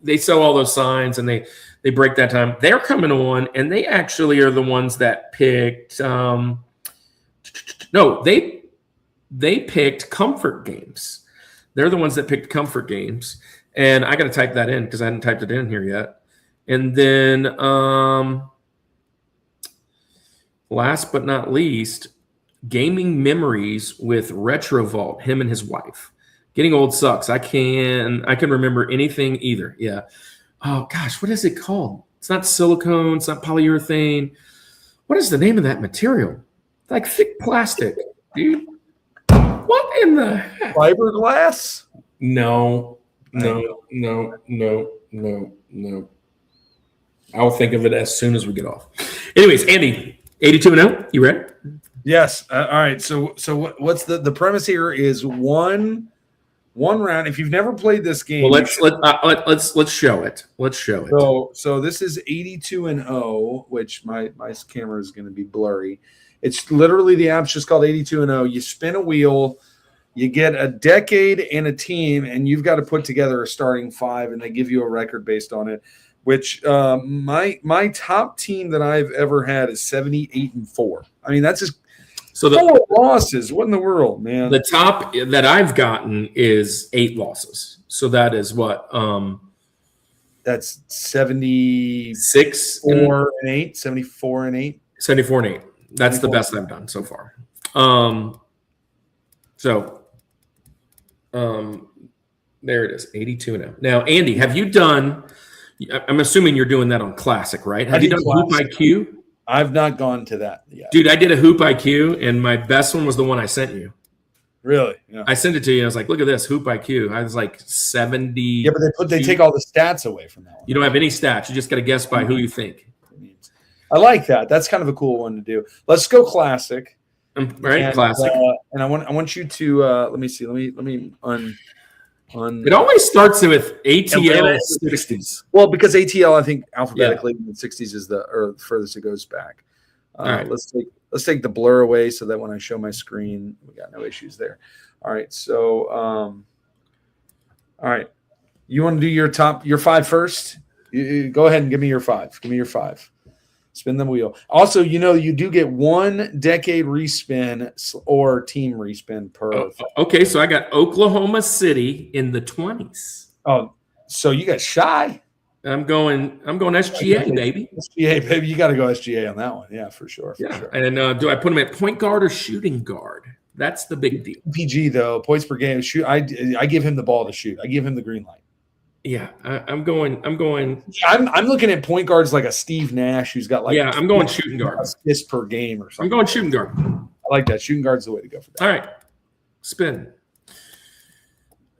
They sell all those signs, and they break that time. They're coming on, and they actually are the ones that picked. They picked comfort games. They're the ones that picked comfort games, and I got to type that in because I hadn't typed it in here yet. And then, last but not least, gaming memories with Retro Vault. Him and his wife. Getting old sucks. I can remember anything either. Yeah. Oh gosh, what is it called? It's not silicone. It's not polyurethane. What is the name of that material? Thick plastic, dude. What in the heck? Fiberglass? No. I'll think of it as soon as we get off. Anyways, Andy, 82-0. You ready? Yes. All right. So what's the premise here? Is one round. If you've never played this game, well, let's show it. Let's show it. So this is 82-0, which my camera is going to be blurry. It's literally, the app's just called 82-0. You spin a wheel, you get a decade and a team, and you've got to put together a starting 5, and they give you a record based on it. Which my top team that I've ever had is 78-4. I mean, that's just. So 4 losses. What in the world, man? The top that I've gotten is 8 losses. So that is what? That's 76 and 8. 74 and 8. 74 and 8. That's the best I've done so far. There it is, 82 now. Now, Andy, have you done? I'm assuming you're doing that on Classic, right? Have you done Hoop IQ? I've not gone to that yet. Dude, I did a Hoop IQ, and my best one was the one I sent you. Really? Yeah. I sent it to you. I was like, look at this Hoop IQ. I was like 70. Yeah, but they take all the stats away from that one. You don't have any stats. You just got to guess by who you think. I like that. That's kind of a cool one to do. Let's go Classic. Right, and, Classic. And I want you to let me see. Let me It always starts with ATL 60s. Well, because ATL, I think alphabetically in the 60s is the furthest it goes back. Right. Let's take the blur away so that when I show my screen, we got no issues there. All right. So all right. You want to do your 5 first? You go ahead and give me your 5. Give me your 5. Spin the wheel. Also, you do get 1 decade respin or team respin per. Okay, so I got Oklahoma City in the 20s. Oh, so you got Shy. I'm going SGA, baby. SGA, baby. You got to go SGA on that one. Yeah, for sure. Sure. And do I put him at point guard or shooting guard? That's the big deal. PG though, points per game. Shoot. I give him the ball to shoot. I give him the green light. Yeah, I'm going. I'm looking at point guards like a Steve Nash who's got like. Yeah, I'm going shooting guard. Assists per game or something. I'm going shooting guard. I like that. Shooting guard's the way to go for that. All right, spin.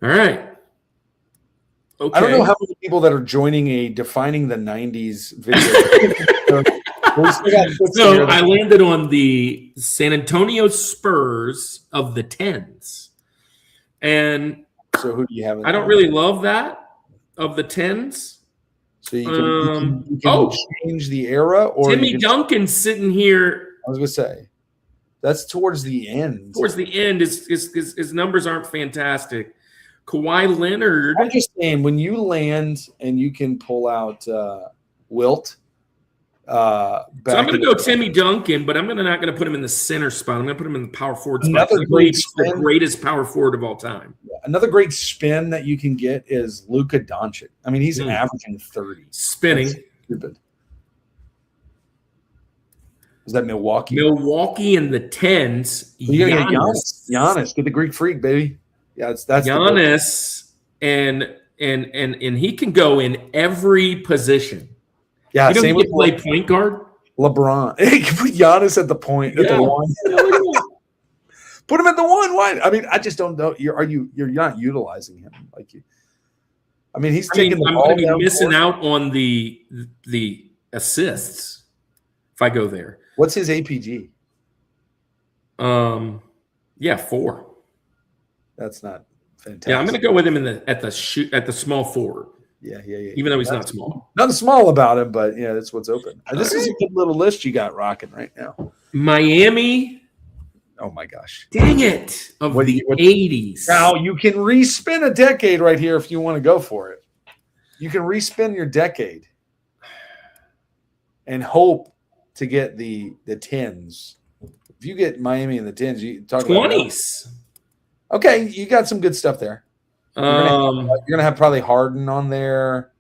All right. Okay. I don't know how many people that are joining a defining the 90s video. So I landed on the San Antonio Spurs of the 10s, and so who do you have? I don't really love that. Of the 10s. So you can change the era, or Timmy Duncan's sitting here. I was going to say that's towards the end. Towards the end, his numbers aren't fantastic. Kawhi Leonard. I'm just saying, when you land and you can pull out Wilt. So I'm going to go Timmy Duncan, but I'm not going to put him in the center spot. I'm going to put him in the power forward spot. He's the greatest power forward of all time. Another great spin that you can get is Luka Doncic. I mean, he's averaging 30. Spinning. That's stupid. Was that Milwaukee? Milwaukee in the 10s. You got to get Giannis. Get the Greek freak, baby. Yeah, that's Giannis, and he can go in every position. Yeah, same with play point guard. LeBron. Hey, put Giannis at the point at the 1. Put him at the 1. Why? I mean, I just don't know. You're not utilizing him like you. I mean, he's taking the ball. I'm going to be missing out on the assists if I go there. What's his APG? 4. That's not fantastic. Yeah, I'm going to go with him at the small forward. Yeah. Even though he's not small. Nothing small about him, but yeah, that's what's open. This is a good little list you got rocking right now. Miami. Oh my gosh. Dang it. Of the 80s. Now you can respin a decade right here if you want to go for it. You can respin your decade and hope to get the 10s. If you get Miami in the 10s, you talk 20s. Okay, you got some good stuff there. You're gonna have probably Harden on there.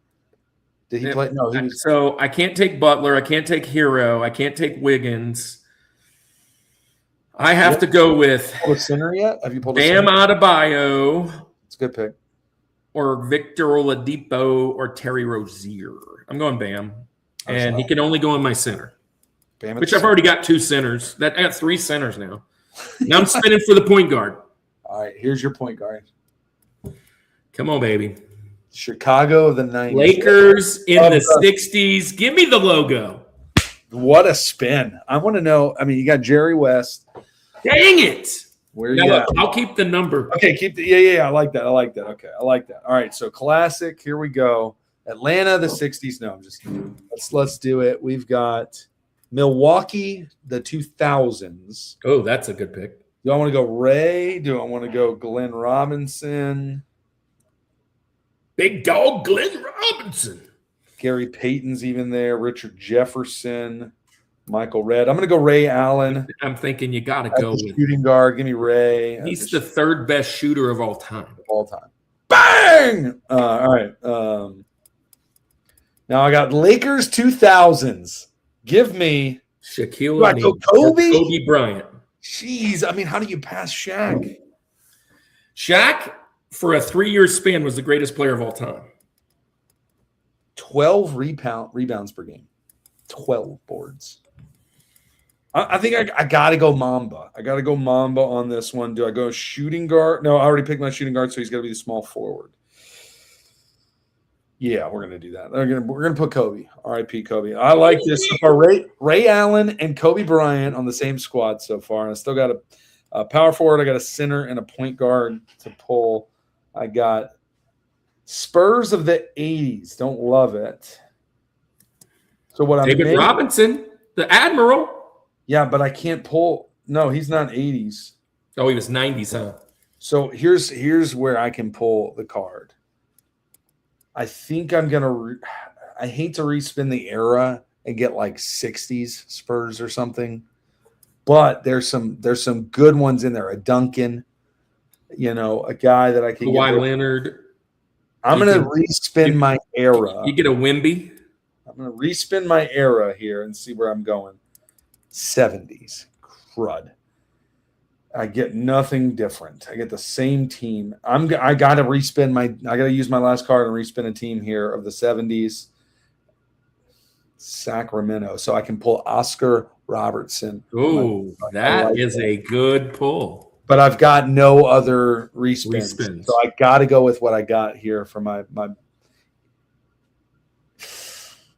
Did he play? No, he was. So I can't take Butler. I can't take Hero. I can't take Wiggins. I have to go with center yet? Have you pulled Bam Adebayo? It's a good pick. Or Victor Oladipo or Terry Rozier. I'm going Bam, and he can only go in my center. Bam, which I've already got 2 centers. I got 3 centers now. Now I'm spinning for the point guard. All right, here's your point guard. Come on, baby. Chicago of the 90s. Lakers in the 60s. Give me the logo. What a spin. I want to know. I mean, you got Jerry West. Dang it. Where you at? I'll keep the number. Okay, keep the yeah. I like that. Okay, I like that. All right, so classic. Here we go. Atlanta, the 60s. No, I'm just kidding. Let's do it. We've got Milwaukee, the 2000s. Oh, that's a good pick. Do I want to go Ray? Do I want to go Glenn Robinson? Big dog Glenn Robinson. Gary Payton's even there. Richard Jefferson. Michael Redd. I'm going to go Ray Allen. I'm thinking you got to go with shooting guard. Give me Ray. He's the 3rd best shooter of all time. Bang! All right. Now I got Lakers 2000s. Give me Shaquille O'Neal. Kobe Bryant. Jeez. I mean, how do you pass Shaq? Shaq, for a 3-year span, was the greatest player of all time? 12 rebounds per game. 12 boards. I think I got to go Mamba. I got to go Mamba on this one. Do I go shooting guard? No, I already picked my shooting guard, so he's got to be the small forward. Yeah, we're going to do that. We're going to put Kobe. R.I.P. Kobe. I like this. Ray Allen and Kobe Bryant on the same squad so far. And I still got a power forward. I got a center and a point guard to pull. I got Spurs of the 80s. Don't love it. So what I'm David Robinson, the Admiral. Yeah, but I can't pull. No, he's not 80s. Oh, he was 90s, huh? So here's where I can pull the card. I think I'm gonna. I hate to respin the era and get like 60s Spurs or something, but there's some good ones in there. A Duncan, a guy that I can. Kawhi Leonard. I'm gonna respin my era. You get a Wemby. I'm gonna respin my era here and see where I'm going. 70s crud. I get nothing different. I get the same team. I got to respin I got to use my last card and respin a team here of the 70s. Sacramento. So I can pull Oscar Robertson. Oh, that is a good pull. But I've got no other respins. So I got to go with what I got here for my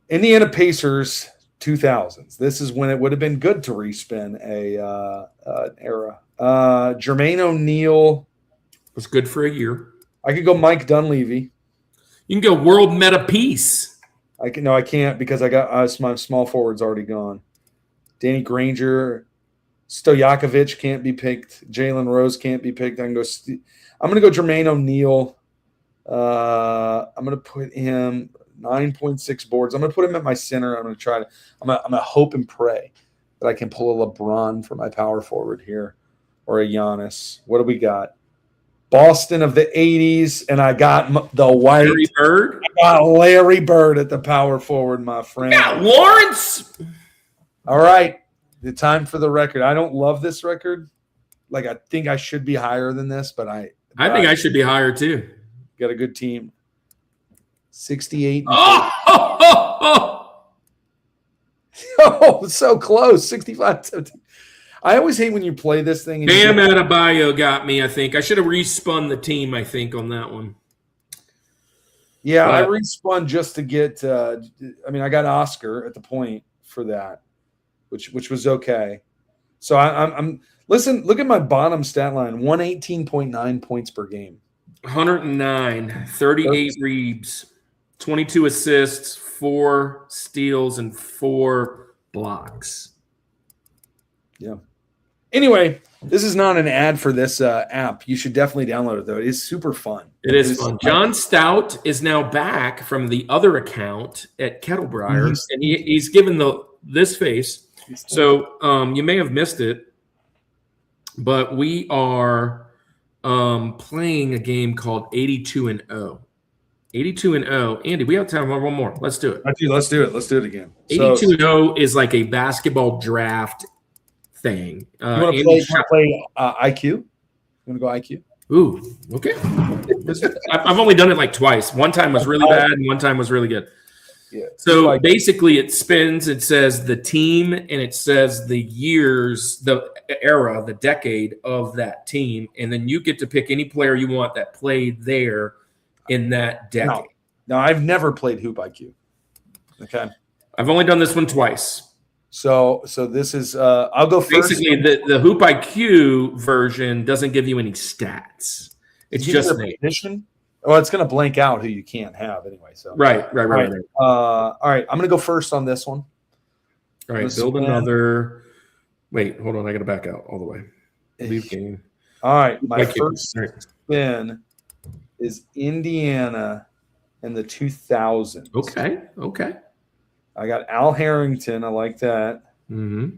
Indiana Pacers 2000s. This is when it would have been good to respin an era. Jermaine O'Neal was good for a year. I could go Mike Dunleavy. You can go World Meta Peace. I can't because I got my small forward's already gone. Danny Granger, Stojakovic can't be picked. Jalen Rose can't be picked. I'm going to go Jermaine O'Neal. I'm going to put him 9.6 boards. I'm going to put him at my center. I'm going to hope and pray that I can pull a LeBron for my power forward here or a Giannis. What do we got? Boston of the 80s, and I got the white. Larry Bird? I got Larry Bird at the power forward, my friend. Yeah, Lawrence. All right. The time for the record. I don't love this record. Like, I think I should be higher than this, but I think I should be higher too. Got a good team. 68. Oh, so close. 65-17. I always hate when you play this thing. Bam Adebayo got me, I think. I should have respun the team, I think, on that one. Yeah, I respun just to get I got Oscar at the point for that, which was okay. So I'm listen, look at my bottom stat line, 118.9 points per game. 109, 38 reads, 22 assists, 4 steals, and 4 blocks. Yeah. Anyway, this is not an ad for this app. You should definitely download it, though. It is super fun. It is fun. John Stout is now back from the other account at Kettlebriar, and he's given this face. So you may have missed it, but we are playing a game called 82-0. 82-0. Andy, we have time for one more. Let's do it. Let's do it. Let's do it again. 82-0 is like a basketball draft thing. You want to play IQ? You want to go IQ? Ooh, okay. I've only done it like twice. One time was really bad, and one time was really good. Yeah. So basically, it spins. It says the team, and it says the years, the era, the decade of that team, and then you get to pick any player you want that played there in that decade. No, I've never played Hoop IQ. Okay. I've only done this one twice. So this is I'll go first. Basically, the Hoop IQ version doesn't give you any stats. It's just a position. Well, it's going to blank out who you can't have anyway. So right. All right, I'm going to go first on this one. All right, build another. Wait, hold on. I got to back out all the way. Leave game. All right, my first spin is Indiana in the 2000s. Okay. I got Al Harrington. I like that. Mm-hmm.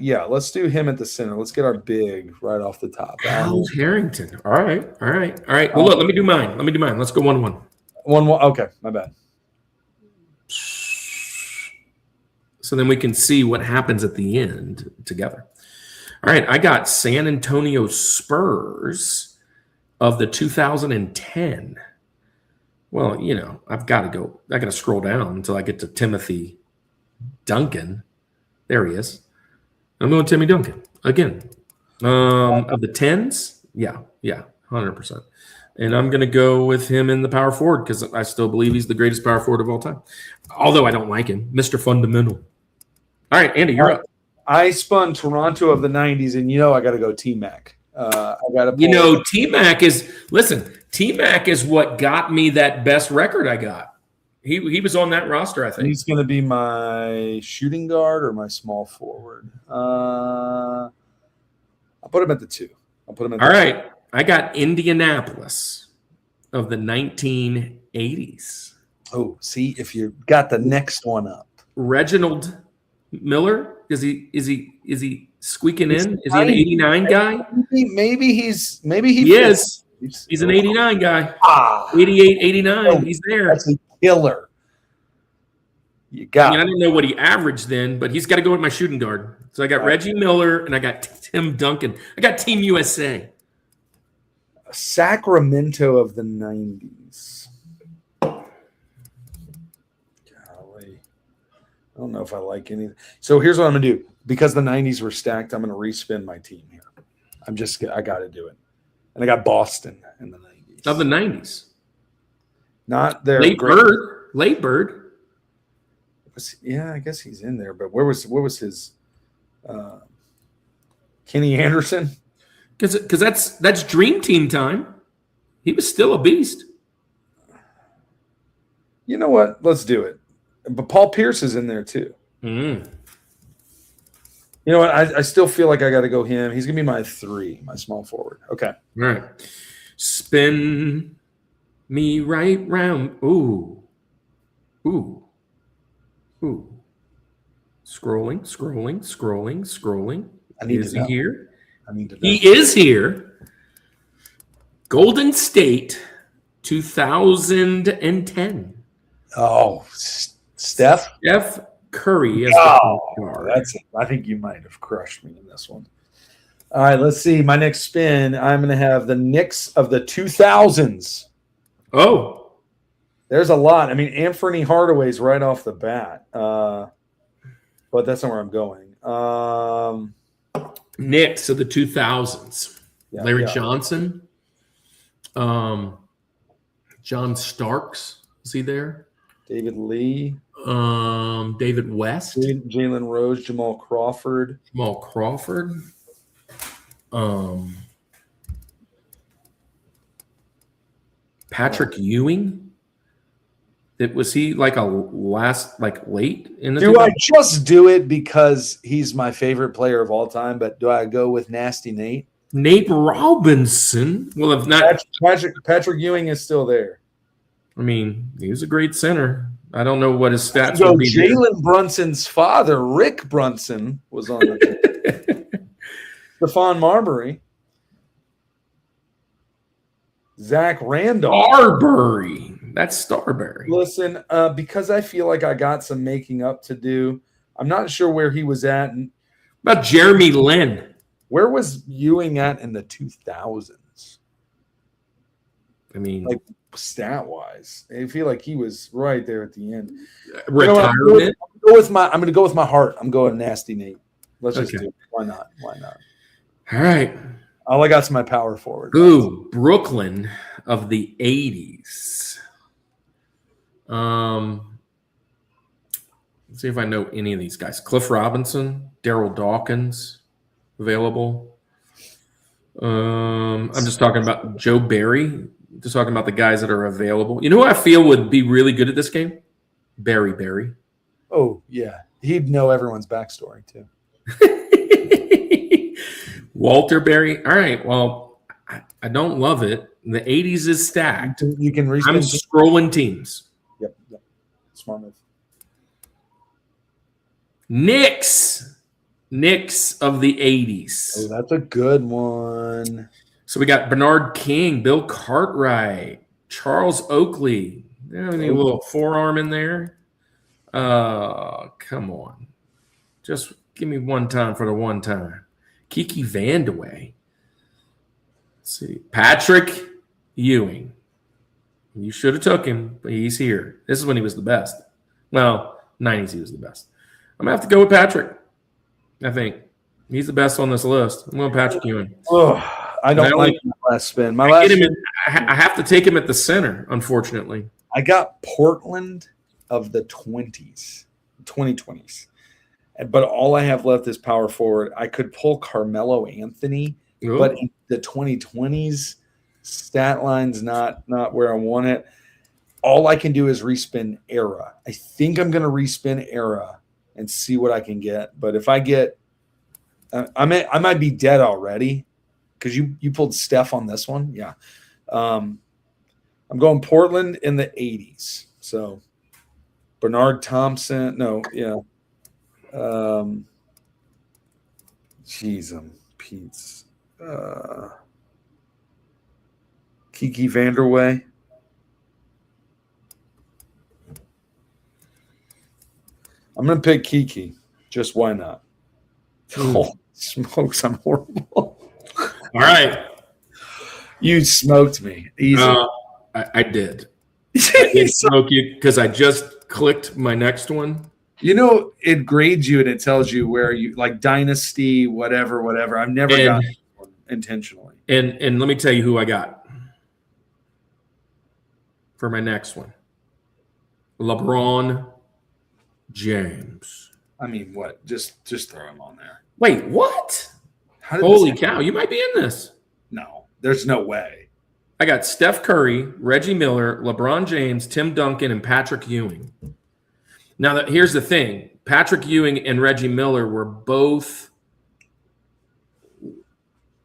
Yeah, let's do him at the center. Let's get our big right off the top. Al Harrington. All right. Well, look, let me do mine. Let's go 1-1. 1-1. Okay, my bad. So then we can see what happens at the end together. All right, I got San Antonio Spurs of the 2010. Well, you know, I've got to go. I got to scroll down until I get to Timothy Duncan. There he is. I'm going Timmy Duncan again. Of the 10s, yeah, 100%. And I'm going to go with him in the power forward because I still believe he's the greatest power forward of all time. Although I don't like him, Mr. Fundamental. All right, Andy, you're up. I spun Toronto of the 90s, and I got to go T-Mac. I got to. T-Mac is what got me that best record I got. He was on that roster, I think. He's going to be my shooting guard or my small forward. I'll put him at the 2. All right. I got Indianapolis of the 1980s. Oh, see if you got the next one up. Reginald Miller. Is he squeaking in? Is he an 89 guy? Maybe he is. He's an 89 guy. 88, 89. He's there. That's a killer. You got. I don't know what he averaged then, but he's got to go with my shooting guard. So I got Reggie Miller and I got Tim Duncan. I got Team USA. Sacramento of the 90s. Golly. I don't know if I like anything. So here's what I'm going to do. Because the 90s were stacked, I'm going to respin my team here. I got to do it. And I got Boston in the 90s. Of the 90s. Not their Late Bird. Yeah, I guess he's in there. But what was his Kenny Anderson? Because that's Dream Team time. He was still a beast. You know what? Let's do it. But Paul Pierce is in there too. Mm. You know what? I still feel like I got to go him. He's going to be my 3, my small forward. Okay. All right. Spin me right round. Ooh. Scrolling. Is he here? I need to know. He is here. Golden State 2010. Oh, Steph Curry as that's it. I think you might have crushed me in this one. All right, let's see. My next spin, I'm going to have the Knicks of the 2000s. Oh. There's a lot. I mean, Anthony Hardaway's right off the bat. But that's not where I'm going. Knicks of the 2000s. Yeah, Larry Johnson. John Starks. Is he there? David Lee. David West. Jalen Rose. Jamal Crawford. Patrick Ewing. Was he like late in the? Do I just do it because he's my favorite player of all time? But do I go with Nasty Nate? Nate Robinson. Well, if not, Patrick Ewing is still there. I mean, he was a great center. I don't know what his stats So would be. Jalen Brunson's father, Rick Brunson, was on the team. Stephon Marbury. Zach Randolph. Starbury. That's Starbury. Listen, because I feel like I got some making up to do. I'm not sure where he was at. About Jeremy Lin. Where was Ewing at in the 2000s? I mean, like stat-wise, I feel like he was right there at the end. Retirement. I'm going to go with my heart. I'm going Nasty Nate. Let's just do it. Why not? All right. All I got is my power forward. Ooh, Brooklyn of the 80s. Let's see if I know any of these guys. Cliff Robinson, Daryl Dawkins, available. I'm just talking about Joe Barry. Just talking about the guys that are available. You know who I feel would be really good at this game? Barry. Oh, yeah. He'd know everyone's backstory, too. Walter Berry. All right. Well, I don't love it. The 80s is stacked. You can I'm scrolling teams. Yep. Smart move. Knicks of the 80s. Oh, that's a good one. So we got Bernard King, Bill Cartwright, Charles Oakley. Any little forearm in there? Come on. Just give me one time for the one time. Kiki Vandeweghe. Let's see. Patrick Ewing. You should have took him, but he's here. This is when he was the best. Well, 90s he was the best. I'm going to have to go with Patrick. I think. He's the best on this list. I'm going Patrick Ewing. Oh, I don't like my last spin. My last spin, I have to take him at the center, unfortunately. I got Portland of the 2020s. But all I have left is power forward. I could pull Carmelo Anthony, but in the 2020s, stat line's not where I want it. All I can do is respin era. I think I'm going to respin era and see what I can get. But if I get I might be dead already because you pulled Steph on this one. Yeah. I'm going Portland in the 80s. So Bernard Thompson. No, yeah. Jeez, Pete's. Kiki Vandeweghe. I'm going to pick Kiki. Just why not? Oh, smokes, I'm horrible. All right. You smoked me. Easy. I did. I did smoke you because I just clicked my next one. You know, it grades you and it tells you where you like dynasty, whatever. I've never gotten one intentionally. And let me tell you who I got for my next one. LeBron James. I mean, what? Just throw him on there. Wait, what? How Holy cow, you might be in this. No, there's no way. I got Steph Curry, Reggie Miller, LeBron James, Tim Duncan, and Patrick Ewing. Now, here's the thing. Patrick Ewing and Reggie Miller were both in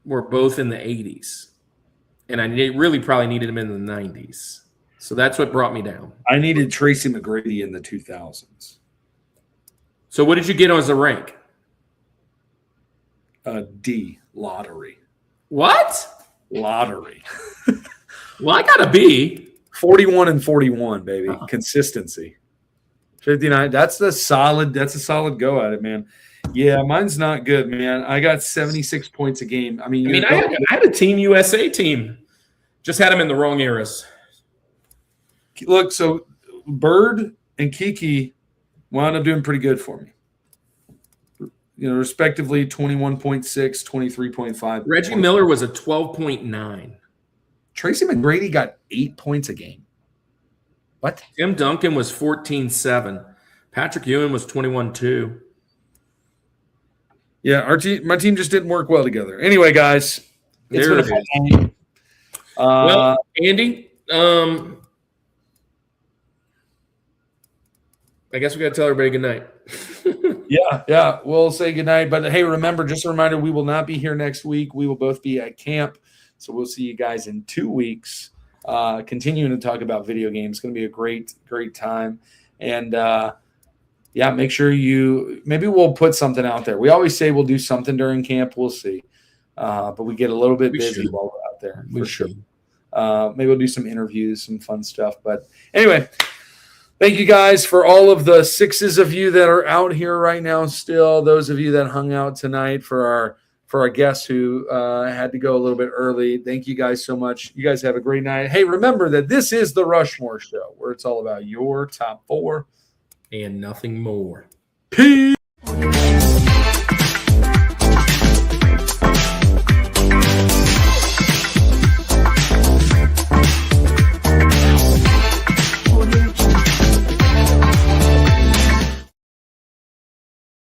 the 80s. And I really probably needed them in the 90s. So that's what brought me down. I needed Tracy McGrady in the 2000s. So what did you get as a rank? D, lottery. What? Lottery. Well, I got a B. 41 and 41, baby. Consistency. 59. That's a solid go at it, man. Yeah, mine's not good, man. I got 76 points a game. I had a Team USA team. Just had them in the wrong eras. Look, so Bird and Kiki wound up doing pretty good for me. You know, respectively 21.6, 23.5. Reggie Miller was a 12.9. Tracy McGrady got 8 points a game. What? Tim Duncan was 14.7. Patrick Ewing was 21.2. Yeah, my team just didn't work well together. Anyway, guys, it's been a fun game. Well, Andy, I guess we got to tell everybody good night. Yeah, we'll say good night. But hey, remember, just a reminder, we will not be here next week. We will both be at camp. So we'll see you guys in 2 weeks, continuing to talk about video games. It's going to be a great time. And make sure maybe we'll put something out there. We always say we'll do something during camp. We'll see. But we get a little bit busy while we're out there. For sure. Maybe we'll do some interviews, some fun stuff. But anyway, thank you guys for all of the 6s of you that are out here right now still. Those of you that hung out tonight for our guests who had to go a little bit early. Thank you guys so much. You guys have a great night. Hey, remember that this is the Rushmore Show, where it's all about your top 4 and nothing more. Peace.